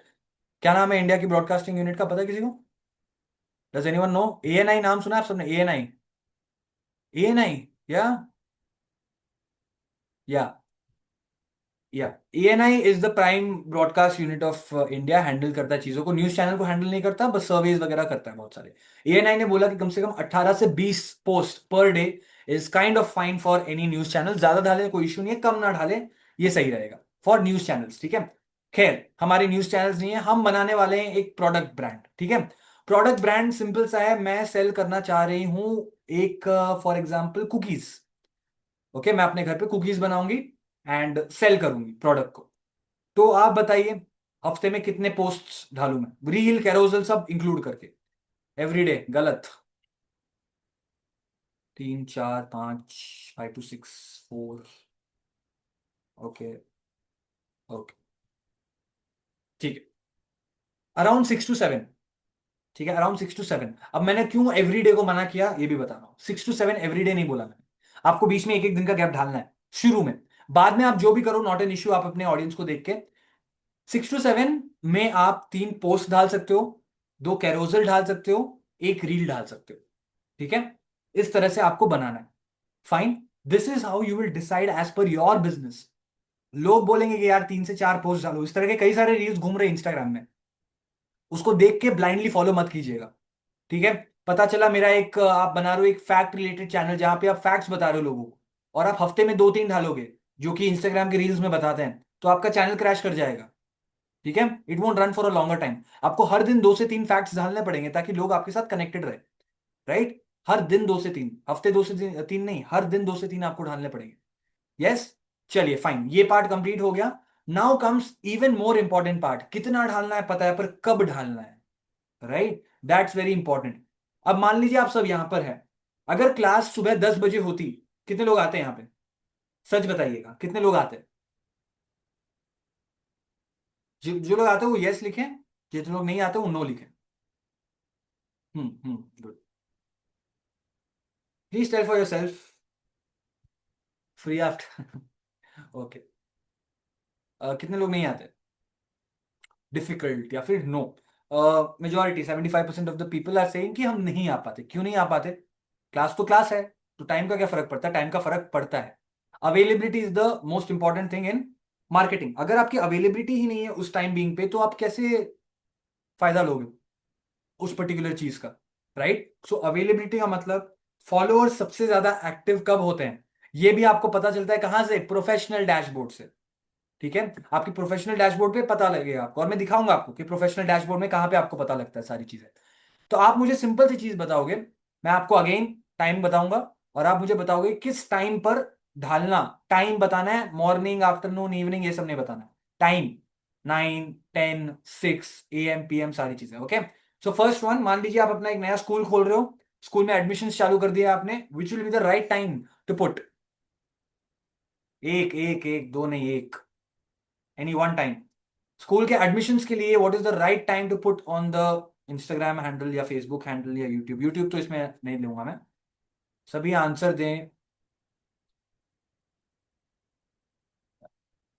क्या नाम है इंडिया की ब्रॉडकास्टिंग यूनिट का, पता है किसी को? Does anyone no? एएनआई नाम सुना है आप सबने? एएनआई, एएनआई, या या ANI is the prime broadcast unit of India. Handle करता है चीजों को, न्यूज चैनल को हैंडल नहीं करता, बस सर्वेज वगैरह करता है बहुत सारे। एएनआई ने बोला कि कम से कम 18 से 20 post per day is kind of fine for any news channel. ज्यादा डालें कोई इशू नहीं है, कम ना डालें ये सही रहेगा फॉर न्यूज चैनल्स, ठीक है। खैर, हमारे न्यूज चैनल्स नहीं है, हम बनाने वाले हैं एक प्रोडक्ट ब्रांड, ठीक है। प्रोडक्ट ब्रांड सिंपल सा है, मैं सेल करना चाह रही हूं एक, फॉर एग्जाम्पल कुकीज, ओके। मैं अपने घर पे कुकीज बनाऊंगी एंड सेल करूंगी प्रोडक्ट को। तो आप बताइए हफ्ते में कितने पोस्ट्स डालूं मैं, रील, कैरोसेल सब इंक्लूड करके, एवरीडे? गलत। 3 4 5, 5 to 6 4, ओके ओके, ठीक है, अराउंड 6 to 7, ठीक है, अराउंड 6 to 7। अब मैंने क्यों एवरीडे को मना किया ये भी बता रहा हूं। 6 to 7 एवरीडे नहीं बोला मैंने, आपको बीच में एक एक दिन का गैप ढालना है शुरू में। बाद में आप जो भी करो, नॉट एन इश्यू, आप अपने ऑडियंस को देख के। 6 to 7 में आप 3 पोस्ट डाल सकते हो, 2 कैरोसेल डाल सकते हो, एक रील डाल सकते हो, ठीक है। इस तरह से आपको बनाना है, fine. This is how you will decide as per your business. लोग बोलेंगे कि यार 3 से 4 पोस्ट डालो, इस तरह के कई सारे रील्स घूम रहे हैं इंस्टाग्राम में, उसको देख के ब्लाइंडली फॉलो मत कीजिएगा, ठीक है। पता चला मेरा एक, आप बना रहे हो एक फैक्ट रिलेटेड चैनल जहां पे आप फैक्ट्स बता रहे हो लोगों को, और आप हफ्ते में 2 3 डालोगे जो कि इंस्टाग्राम के रील्स में बताते हैं, तो आपका चैनल क्रैश कर जाएगा, ठीक है। It won't run for a longer time. आपको हर दिन 2 से 3 फैक्ट्स डालने पड़ेंगे ताकि लोग आपके साथ कनेक्टेड रहे, राइट। हर दिन 2 से 3, हफ्ते 2 से 3 नहीं, हर दिन 2 से 3 आपको डालने पड़ेंगे, यस। चलिए फाइन, ये पार्ट कंप्लीट हो गया। Now comes even more important part, कितना डालना है पता है, पर कब डालना है, राइट, दैट्स वेरी इंपॉर्टेंट। अब मान लीजिए आप सब यहां पर है, अगर क्लास सुबह 10 बजे होती, कितने लोग आते हैं यहां पे? सच बताइएगा कितने लोग आते हैं? जो लोग आते हैं वो यस लिखें, जितने लोग नहीं आते वो नो लिखें। Good. Please tell for yourself, free after okay. कितने लोग नहीं आते? डिफिकल्ट या फिर no? Majority 75% of the people are saying कि हम नहीं आ पाते। क्यों नहीं आ पाते? क्लास तो क्लास है, तो टाइम का क्या फर्क पड़ता है? टाइम का फर्क पड़ता है। Availability is the most important thing in marketing. अगर आपकी अवेलेबिलिटी ही नहीं है उस टाइम बीइंग पे, तो आप कैसे फायदा लोगे उस पर्टिकुलर चीज का, राइट। सो अवेलेबिलिटी का मतलब, फॉलोअर्स सबसे ज्यादा एक्टिव कब होते हैं, ये भी आपको पता चलता है कहां से? प्रोफेशनल डैशबोर्ड से, ठीक है। आपकी प्रोफेशनल डैशबोर्ड पे पता लगेगा आपको, और मैं दिखाऊंगा आपको कि प्रोफेशनल डैशबोर्ड में कहां पे आपको पता लगता है सारी चीजें। तो आप मुझे सिंपल सी चीज बताओगे, मैं आपको अगेन टाइम बताऊंगा, और आप मुझे बताओगे किस टाइम पर ढालना। टाइम बताना है, मॉर्निंग, आफ्टरनून, इवनिंग, ये सब नहीं बताना। टाइम, 9 10 6 AM PM सारी चीजें, ओके। सो फर्स्ट वन, मान लीजिए आप अपना एक नया स्कूल खोल रहे हो, स्कूल में एडमिशन चालू कर दिया आपने, which will be the right time to put? एक एक एक, दो नहीं, एक, एनी वन टाइम। स्कूल के एडमिशन्स के लिए what is the right time to put on the Instagram handle या फेसबुक हैंडल या यूट्यूब? यूट्यूब तो इसमें नहीं लूंगा मैं, सभी आंसर दें।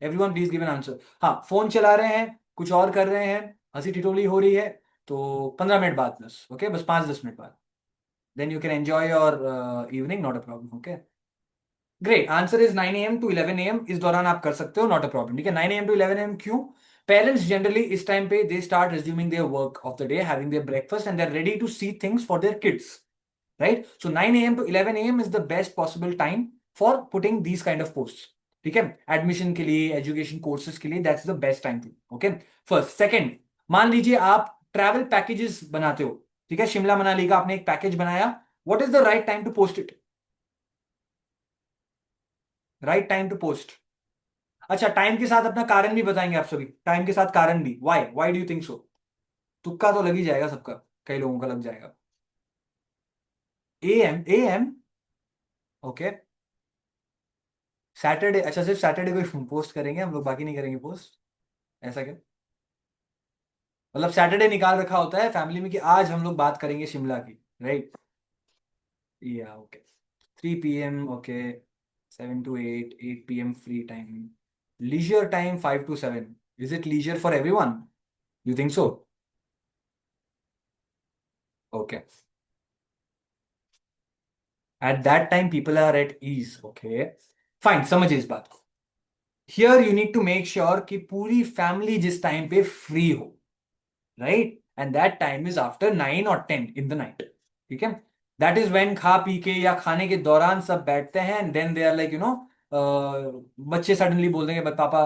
Everyone please give an answer. हाँ, फोन चला रहे हैं, कुछ और कर रहे हैं, हंसी ठिठोली हो रही है, तो 15 मिनट बाद बस, ओके, बस 5 10 मिनट बाद, then you can enjoy your evening, not a problem, okay. Great, answer is 9 AM to 11 AM, इस दौरान आप कर सकते हो, नॉट अ प्रॉब्लम, ठीक है। 9 AM to 11 AM क्यों? पेरेंट्स जनरली इस टाइम पे they start resuming their work of the day, having their breakfast, and they are ready to see things for their kids, right. So 9 AM to 11 AM is the best possible time for putting these kind of post, ठीक है। एडमिशन के लिए, एजुकेशन कोर्सेज के लिए, that's the best time to, okay. First. Second, मान लीजिए आप ट्रैवल पैकेजेस बनाते हो, ठीक है, शिमला मनाली का आपने एक पैकेज बनाया, what is the right time to post it? Right time to post. अच्छा, टाइम के साथ अपना कारण भी बताएंगे आप सभी, टाइम के साथ कारण भी, व्हाई डू यू थिंक सो? तुक्का तो लग ही जाएगा सबका, कई लोगों का लग जाएगा। Am okay. सैटरडे, अच्छा सिर्फ सैटरडे को ही पोस्ट करेंगे हम लोग, बाकी नहीं करेंगे पोस्ट, ऐसा क्या? मतलब सैटरडे निकाल रखा होता है फैमिली में कि आज हम लोग बात करेंगे शिमला की, राइट? या okay. 3 p.m. Okay, 7 to 8, 8 p.m. Free time, leisure time 5 to 7, is it leisure for everyone? You think so? Okay, at that time people are at ease, okay fine, समझिए इस बात को। Here you need to make sure कि पूरी फैमिली जिस टाइम पे फ्री हो, right? And that time is after 9 or 10 in the night, ठीक है? दैट इज व्हेन खा पी के या खाने के दौरान सब बैठते हैं, and then they are like बच्चे सडनली बोल देंगे पापा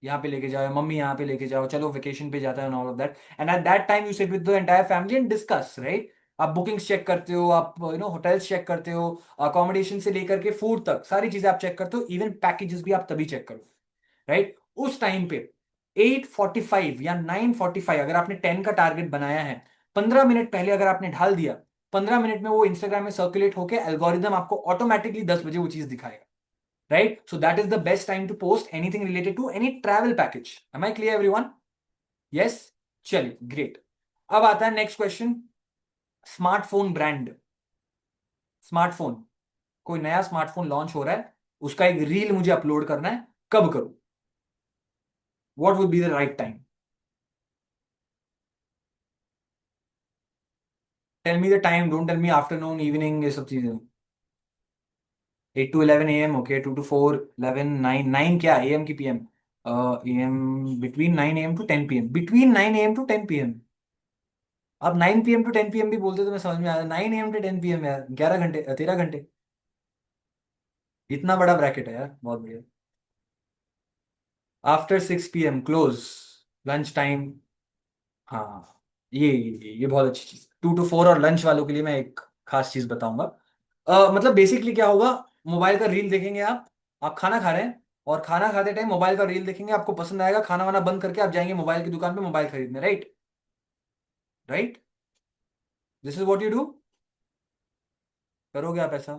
यहाँ पे लेके जाओ, मम्मी यहाँ पे लेके जाओ, चलो वेकेशन पे जाता है, all of that. And eight that time you sit with the entire family and discuss, right? आप बुकिंग्स चेक करते हो, आप होटल्स चेक करते हो, अकोमोडेशन से लेकर के फूड तक सारी चीजें आप चेक करते हो, इवन पैकेजेस भी आप तभी चेक करो, राइट? उस टाइम पे 8:45 या 9:45 अगर आपने 10 का टारगेट बनाया है, 15 मिनट पहले अगर आपने ढाल दिया, 15 मिनट में वो इंस्टाग्राम में सर्कुलेट होकर एल्गोरिदम आपको ऑटोमेटिकली 10 बजे वो चीज दिखाएगा, right? So that is the best time to post anything related to any travel package. Am I clear everyone? Yes, चलिए ग्रेट। अब आता है next question, smartphone brand. Smartphone, कोई नया स्मार्टफोन लॉन्च हो रहा है, उसका एक रील मुझे अपलोड करना है, कब करूं? What would be the right time? Tell me the time, don't tell me afternoon, evening, ये सब चीजें। 8 to 11 a.m. ओके, 2 to 4, 11, 9 क्या ए एम की P M? Um, between 9 a.m. to 10 p.m. Between 9 a.m. to 10 p.m. आप 9 p.m. to 10 p.m. भी बोलते तो मैं समझ में आता। 9 a.m. to 10 p.m. यार, 11 घंटे, 13 घंटे, इतना बड़ा ब्रैकेट है यार, बहुत बढ़िया। After 6 p.m. Close, lunch time. हाँ, ये बहुत अच्छी चीज। 2 to 4 और लंच वालों के लिए मैं एक खास चीज बताऊंगा। मतलब बेसिकली क्या होगा, मोबाइल का रील देखेंगे आप खाना खा रहे हैं, और खाना खाते टाइम मोबाइल का रील देखेंगे, आपको पसंद आएगा, खाना वाना बंद करके आप जाएंगे मोबाइल की दुकान पे मोबाइल खरीदने, right? Right, this is what you do. करोगे आप ऐसा?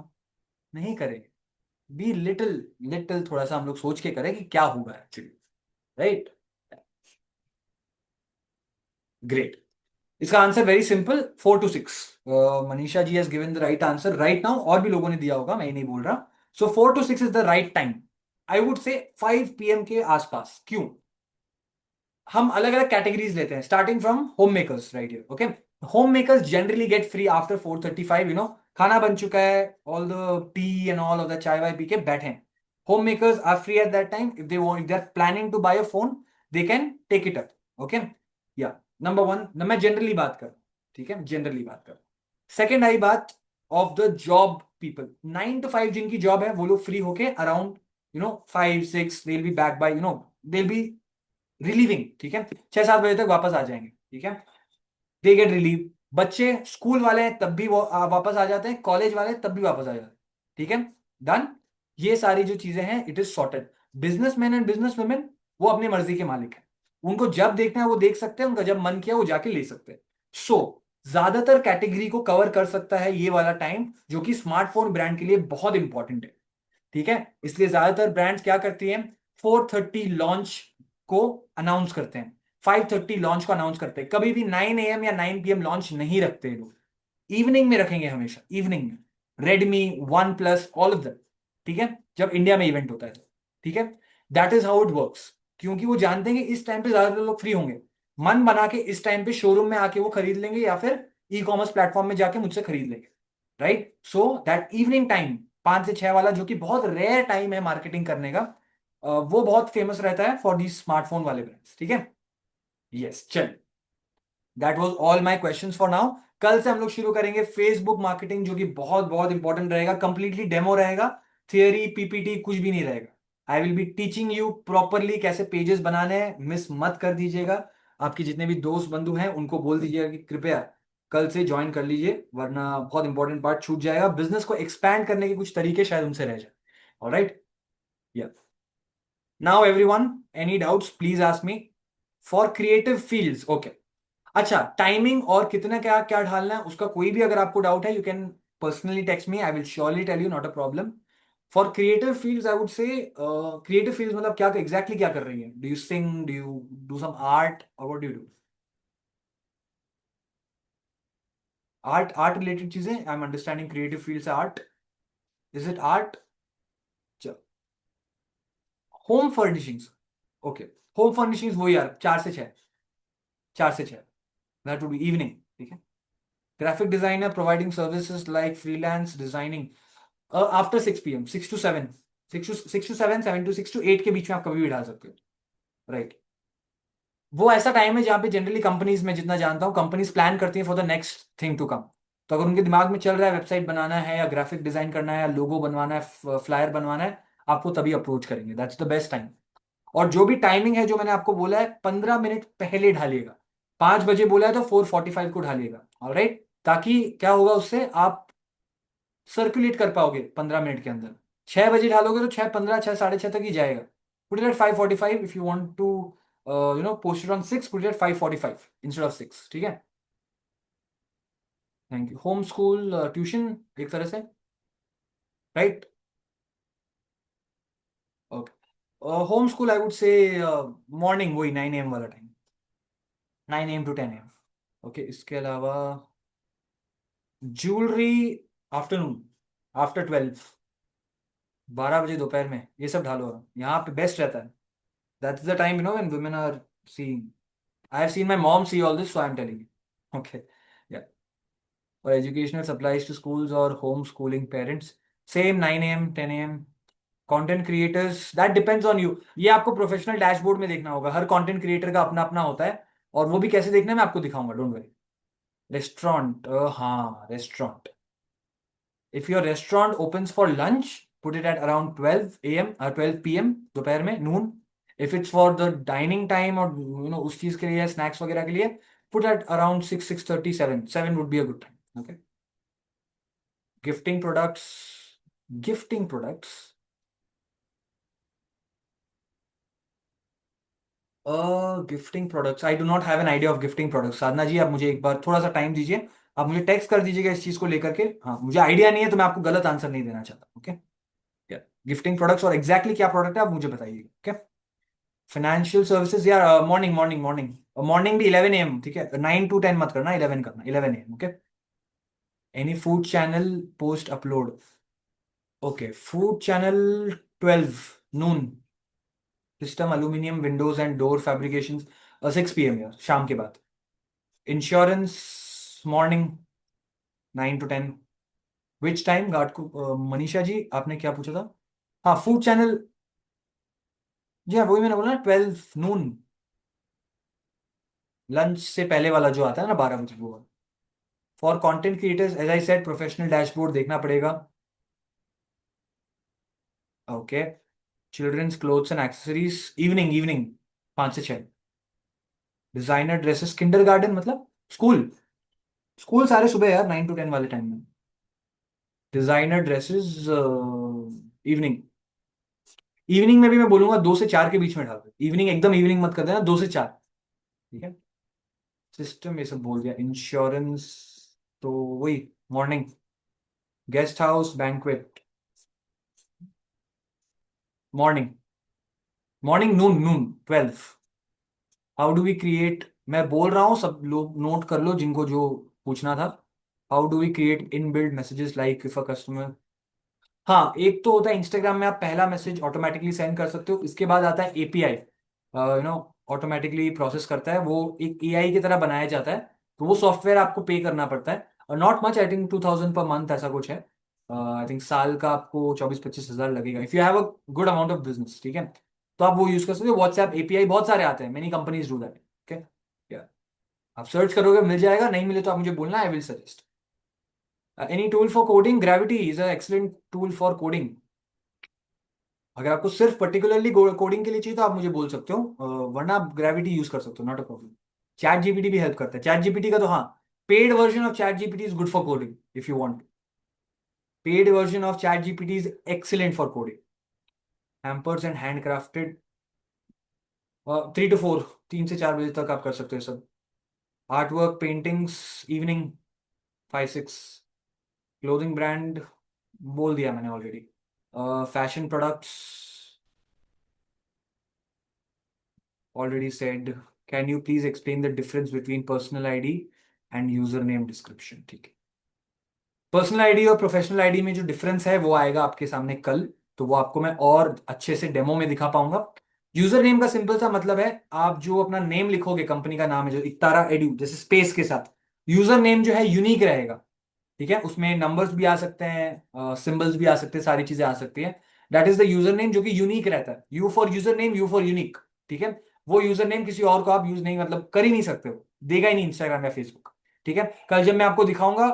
नहीं करेंगे। बी लिटिल, लिटिल थोड़ा सा हम लोग सोच के करें कि क्या होगा एक्चुअली, राइट? ग्रेट। इसका answer very simple, 4 to 6। Manisha ji has given the right answer right now, और भी लोगों ने दिया होगा, मैं ही नहीं बोल रहा। सो 4 to 6 is the right time. I would से 5 p.m. के आसपास। क्यों? हम अलग अलग कैटेगरीज लेते हैं, starting from home makers, right here, okay? Home makers generally get free after 4:35, खाना बन चुका है, all the tea and all of the chai वाय पी के बैठे हैं। Home makers are free at that time, if they are planning to buy a phone, they can take it up, okay? या नंबर वन, मैं जनरली बात कर, ठीक है, जनरली बात कर। सेकेंड आई बात of the job people, 9 to 5 जिनकी जॉब है, वो लोग फ्री होके around 5, 6 they will be back by, they will B relieving, ठीक है, 6, 7 बजे तक वापस आ जाएंगे, ठीक है? They get relieve. बच्चे स्कूल वाले हैं तब भी वो वापस आ जाते हैं, कॉलेज वाले तब भी वापस आ जाते हैं, ठीक है? डन। ये सारी जो चीजें हैं, it is sorted. Businessman and business women, वो अपनी मर्जी के मालिक हैं, उनको जब देखना है वो देख सकते हैं, उनका जब मन किया वो जाके ले सकते हैं। सो ज्यादातर कैटेगरी को कवर कर सकता है ये वाला टाइम, जो कि स्मार्टफोन ब्रांड के लिए बहुत इंपॉर्टेंट है, ठीक है? इसलिए ज्यादातर ब्रांड्स क्या करती हैं, 4:30 लॉन्च को अनाउंस करते हैं, 5:30 लॉन्च को अनाउंस करते हैं। कभी भी 9 a.m. या 9 p.m. लॉन्च नहीं रखते लोग, इवनिंग में रखेंगे हमेशा, इवनिंग में। Redmi, one plus, all of that, ठीक है, जब इंडिया में इवेंट होता है तो, ठीक है? That is how it works, क्योंकि वो जानते हैं कि इस टाइम पे ज्यादातर लोग फ्री होंगे, मन बना के इस टाइम पे शोरूम में आके वो खरीद लेंगे, या फिर ई कॉमर्स प्लेटफॉर्म में जाके मुझसे खरीद लेंगे, right? So that evening time 5 से 6 वाला, जो कि बहुत रेयर टाइम है मार्केटिंग करने का, वो बहुत फेमस रहता है फॉर दी स्मार्टफोन वाले ब्रांड्स, ठीक है? यस, चल, that was all my questions for now. कल से हम लोग शुरू करेंगे फेसबुक मार्केटिंग, जो कि बहुत बहुत इंपॉर्टेंट रहेगा, कंप्लीटली डेमो रहेगा, थियरी पीपीटी कुछ भी नहीं रहेगा। आई will be teaching you properly कैसे पेजेस बनाने हैं, मिस मत कर दीजिएगा। आपके जितने भी दोस्त बंधु हैं उनको बोल दीजिएगा कि कृपया कल से ज्वाइन कर लीजिए, वरना बहुत इंपॉर्टेंट पार्ट छूट जाएगा। बिजनेस को एक्सपैंड करने के कुछ तरीके शायद उनसे रह जाए। ऑलराइट, या now everyone, any doubts please ask me. For creative fields, okay. अच्छा, टाइमिंग और कितना क्या क्या ढालना है उसका कोई भी अगर आपको डाउट है, you can personally text me, I will surely tell you, not a problem. For creative fields I would say, creative fields मतलब क्या एग्जैक्टली क्या कर रही है? Do you sing, do you do some art, और what do you do? Art related चीजें, I am understanding creative field से art, is it art? Home furnishings, okay. Home furnishings वही यार, 4 से 6, 4 से 6, दैट वुड बी इवनिंग, ठीक है। Graphic designer providing services like freelance designing after 6 PM, 6 to 7, 6 to 7, 7 to 6 to 8 के बीच में आप कभी भी डाल सकते हो, राइट। वो ऐसा टाइम है जहाँ पे जनरली कंपनीज में जितना जानता हूँ, कंपनीज प्लान करती है for the next thing to come. तो अगर उनके दिमाग में चल रहा है वेबसाइट बनाना है या ग्राफिक डिजाइन करना है या लोगो बनवाना है, फ्लायर बनवाना है, आपको तभी अप्रोच करेंगे, दैट्स द बेस्ट टाइम। और जो भी टाइमिंग है जो मैंने आपको बोला है, 15 मिनट पहले ढालिएगा। 5 बजे बोला है तो 4:45 को ढालिएगा, ऑलराइट। ताकि क्या होगा, उससे आप सर्कुलेट कर पाओगे 15 मिनट के अंदर। 6 बजे डालोगे तो 6:15, 6, 6:30 तक ही जाएगा। Put it at 5:45 if you want to post it on 6, put it at 5:45 instead of 6, ठीक है। Thank you. Home school tuition एक तरह से, right, okay. Home school I would say morning, वही 9 AM वाला time, 9 AM to 10 AM, okay. इसके अलावा ज्वेलरी आफ्टरनून, आफ्टर 12 बजे दोपहर में ये सब ढालो, यहाँ पे बेस्ट रहता है। That's the time, when women are seeing. I have seen my mom see all this, so I'm telling you. Okay. Yeah. For educational supplies to schools or homeschooling parents, same 9 AM, 10 AM. Content creators, that depends on you. ये आपको प्रोफेशनल डैशबोर्ड में देखना होगा, हर कंटेंट क्रिएटर का अपना अपना होता है, और वो भी कैसे देखना है मैं आपको दिखाऊंगा, डोंट वरी। रेस्टोरेंट, हाँ restaurant, if your restaurant opens for lunch, put it at around 12 AM or 12 PM, दोपहर में, noon. If it's for the dining time or उस चीज के लिए, snacks वगैरह के लिए, put at around 6, 6:30, 7. 7 would be a good time. Okay. Gifting products. Gifting products. Gifting products, I do not have an idea of gifting products. Sadhana ji, आप मुझे एक बार थोड़ा सा टाइम दीजिए, आप मुझे टेक्स्ट कर दीजिएगा इस चीज को लेकर के। हाँ, मुझे आइडिया नहीं है तो मैं आपको गलत आंसर नहीं देना चाहता, ओके। गिफ्टिंग प्रोडक्ट्स और एग्जैक्टली क्या प्रोडक्ट है आप मुझे बताइएगा, ओके। फाइनेंशियल सर्विसेज यार, मॉर्निंग मॉर्निंग मॉर्निंग, मॉर्निंग भी 11 AM, ठीक है। 9 to 10 मत करना, 11 करना, 11 AM, okay. Any food channel post upload, okay. Food channel 12 noon, system aluminium Windows and door fabrication 6 PM यार, शाम के बाद। Insurance morning 9 to 10, which time guard को, मनीषा जी आपने क्या पूछा था? हाँ, फूड चैनल, जी हाँ, वही मैंने बोला ना, 12 noon, लंच से पहले वाला जो आता है ना, 12 बजे, वो। For content creators, as I said, professional dashboard देखना पड़ेगा, okay. Children's clothes and accessories, evening evening 5 से 6। डिजाइनर ड्रेसेस, किंडरगार्टन मतलब स्कूल, स्कूल सारे सुबह यार, 9 to 10 वाले टाइम में। डिजाइनर ड्रेसेस इवनिंग, इवनिंग में भी मैं बोलूंगा 2 से 4 के बीच में डाल दो। इवनिंग एकदम इवनिंग मत कर देना, 2 से 4, ठीक है। सिस्टम ये सब बोल दिया। इंश्योरेंस तो वही morning. Guest house banquet morning, morning noon, noon 12। How do we create, मैं बोल रहा हूँ, सब लोग नोट कर लो जिनको जो पूछना था। How do we create inbuilt messages like if a customer, हाँ, एक तो होता है इंस्टाग्राम में आप पहला मैसेज ऑटोमेटिकली सेंड कर सकते हो, इसके बाद आता है एपीआई, ऑटोमेटिकली प्रोसेस करता है, वो एक एआई की तरह बनाया जाता है। तो वो सॉफ्टवेयर आपको पे करना पड़ता है, और not much, I think 2000 per month ऐसा कुछ है। आई थिंक साल का आपको 24-25 हज़ार लगेगा, if you have a good amount of business, ठीक है। तो आप वो यूज कर सकते हो। व्हाट्सएप एपीआई बहुत सारे आते हैं, मेनी कंपनीज डू दैट, ठीक है। आप सर्च करोगे मिल जाएगा, नहीं मिले तो आप मुझे बोलना, I will suggest. Any tool for coding, gravity is a excellent tool for coding. अगर आपको सिर्फ पर्टिकुलरली कोडिंग के लिए चाहिए तो आप मुझे बोल सकते हो, वरना आप ग्रेविटी यूज कर सकते हो, not a problem. Chat GPT भी हेल्प करता है, चैट जीपीटी का तो हाँ, paid version of chat GPT is good for coding if you want. Paid version of chat GPT is excellent for coding. Hampers and handcrafted, 3 to 4, 3 से 4 बजे तक आप कर सकते हो सब। Art work, paintings, evening 5-6। Clothing brand बोल दिया मैंने already. Fashion products already said. Can you please explain the difference between personal ID and username description? ठीक है, पर्सनल आईडी और प्रोफेशनल आईडी में जो डिफरेंस है वो आएगा आपके सामने कल, तो वो आपको मैं और अच्छे से डेमो में दिखा पाऊंगा। यूजर नेम का सिंपल सा मतलब है, आप जो अपना नेम लिखोगे, कंपनी का नाम है जो इक्तारा एडू जैसे स्पेस के साथ, यूजर नेम जो है यूनिक रहेगा। ठीक है, उसमें नंबर्स भी आ सकते हैं, सिंबल्स भी आ सकते हैं, सारी चीजें आ सकती हैं। That is the user name जो कि यूनिक रहता है। You for user name, you for unique. ठीक है, वो यूजर नेम किसी और को आप यूज नहीं, मतलब कर ही नहीं सकते हो, देगा ही नहीं इंस्टाग्राम या फेसबुक। ठीक है, कल जब मैं आपको दिखाऊंगा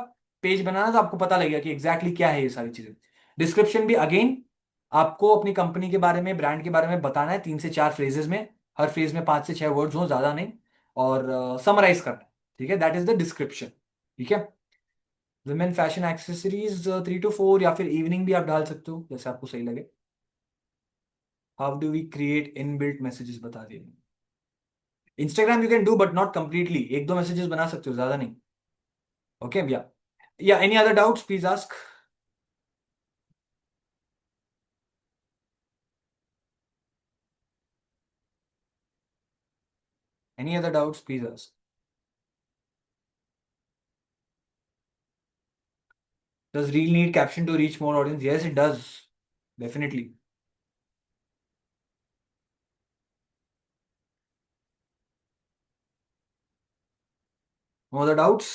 पेज बनाना तो आपको पता लगेगा कि एग्जैक्टली क्या है ये सारी चीजें। डिस्क्रिप्शन भी अगेन आपको अपनी कंपनी के बारे में, ब्रांड के बारे में बताना है 3 से 4 फ्रेजेस में, हर फ्रेज में 5 से 6 वर्ड्स हो, ज्यादा नहीं, और समराइज करना है। ठीक है, दैट इज द डिस्क्रिप्शन। ठीक है, विमेन फैशन एक्सेसरीज 3 to 4, या फिर इवनिंग भी आप डाल सकते हो जैसे आपको सही लगे। How do we create inbuilt messages बता दिए। Instagram you can do but not completely, 1-2 messages बना सकते हो, ज्यादा नहीं। ओके, या any other doubts please ask. Any other doubts please ask. Does reel need caption to reach more audience? Yes, it does. Definitely. No other doubts?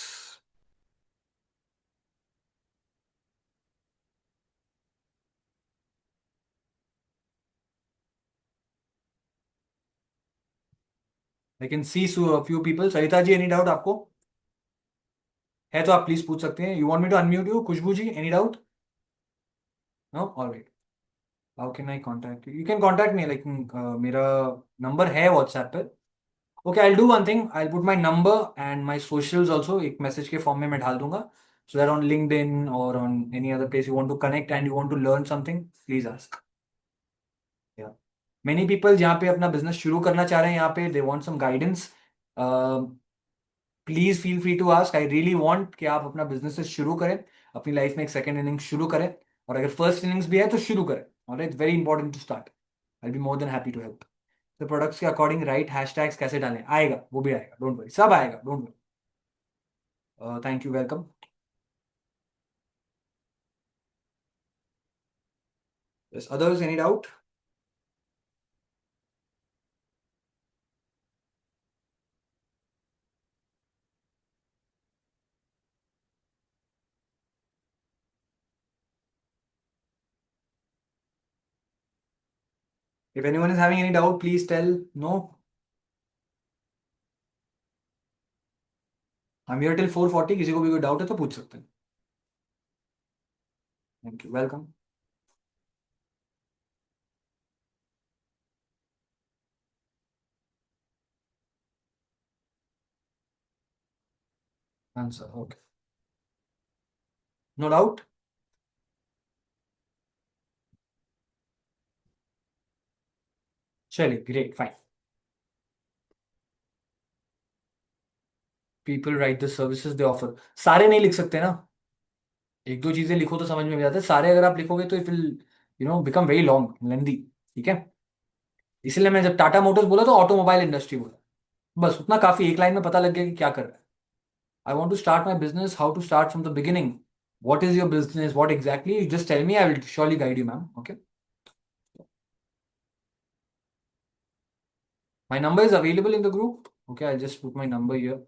I can see a few people. Sarita ji, any doubt आपको है तो आप प्लीज पूछ सकते हैं। You want me to unmute you? Khushboo ji, any doubt? No? All right. How can I contact you? You can contact me, like मेरा नंबर है व्हाट्सएप पे। Okay, I'll do one thing. I'll put my number and my socials also एक मैसेज के फॉर्म में मैं डाल दूंगा, so that on LinkedIn or on any other place you want to connect and you want to learn something, please ask. Yeah. Many people जहाँ पे अपना बिजनेस शुरू करना चाह रहे हैं, यहाँ पे they want some guidance. Please feel free to ask. I really want कि आप अपना बिजनेस शुरू करें, अपनी लाइफ में एक सेकंड इनिंग्स शुरू करें, और अगर फर्स्ट इनिंग्स भी है तो शुरू करें। Alright, very important to start. I be more than happy to help. तो प्रोडक्ट्स के अकॉर्डिंग राइट हैशटैग्स कैसे डालें, आएगा, वो भी आएगा, डोंट वरी, सब आएगा, don't worry. Thank you, welcome. Yes, others, any doubt? If anyone is having any doubt, please tell. No, I'm here till 4:40, किसी को भी कोई डाउट है तो पूछ सकते हैं। Thank you, welcome. Answer, okay, no doubt. चलिए, great, fine. People right the services they offer, सारे नहीं लिख सकते ना, 1-2 चीजें लिखो तो समझ में भी आता है। सारे अगर आप लिखोगे तो it will become very long, lengthy. ठीक है, इसलिए मैं जब टाटा मोटर्स बोला तो ऑटोमोबाइल इंडस्ट्री बोला, बस उतना काफी, एक लाइन में पता लग गया कि क्या कर रहा है। I want to start my business, how to start from the beginning, what is your business, what exactly, you just tell me, I will surely guide you ma'am. Okay, my number is available in the group. Okay, I'll just put my number here.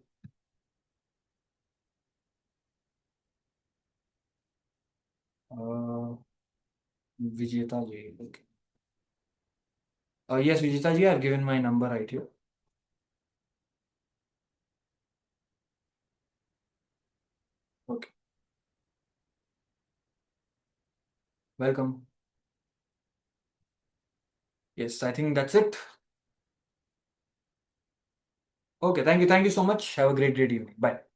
Vijeta ji, okay. Yes, Vijeta ji, I've given my number right here. Okay, welcome. Yes, I think that's it. Okay, thank you so much. Have a great evening. Bye.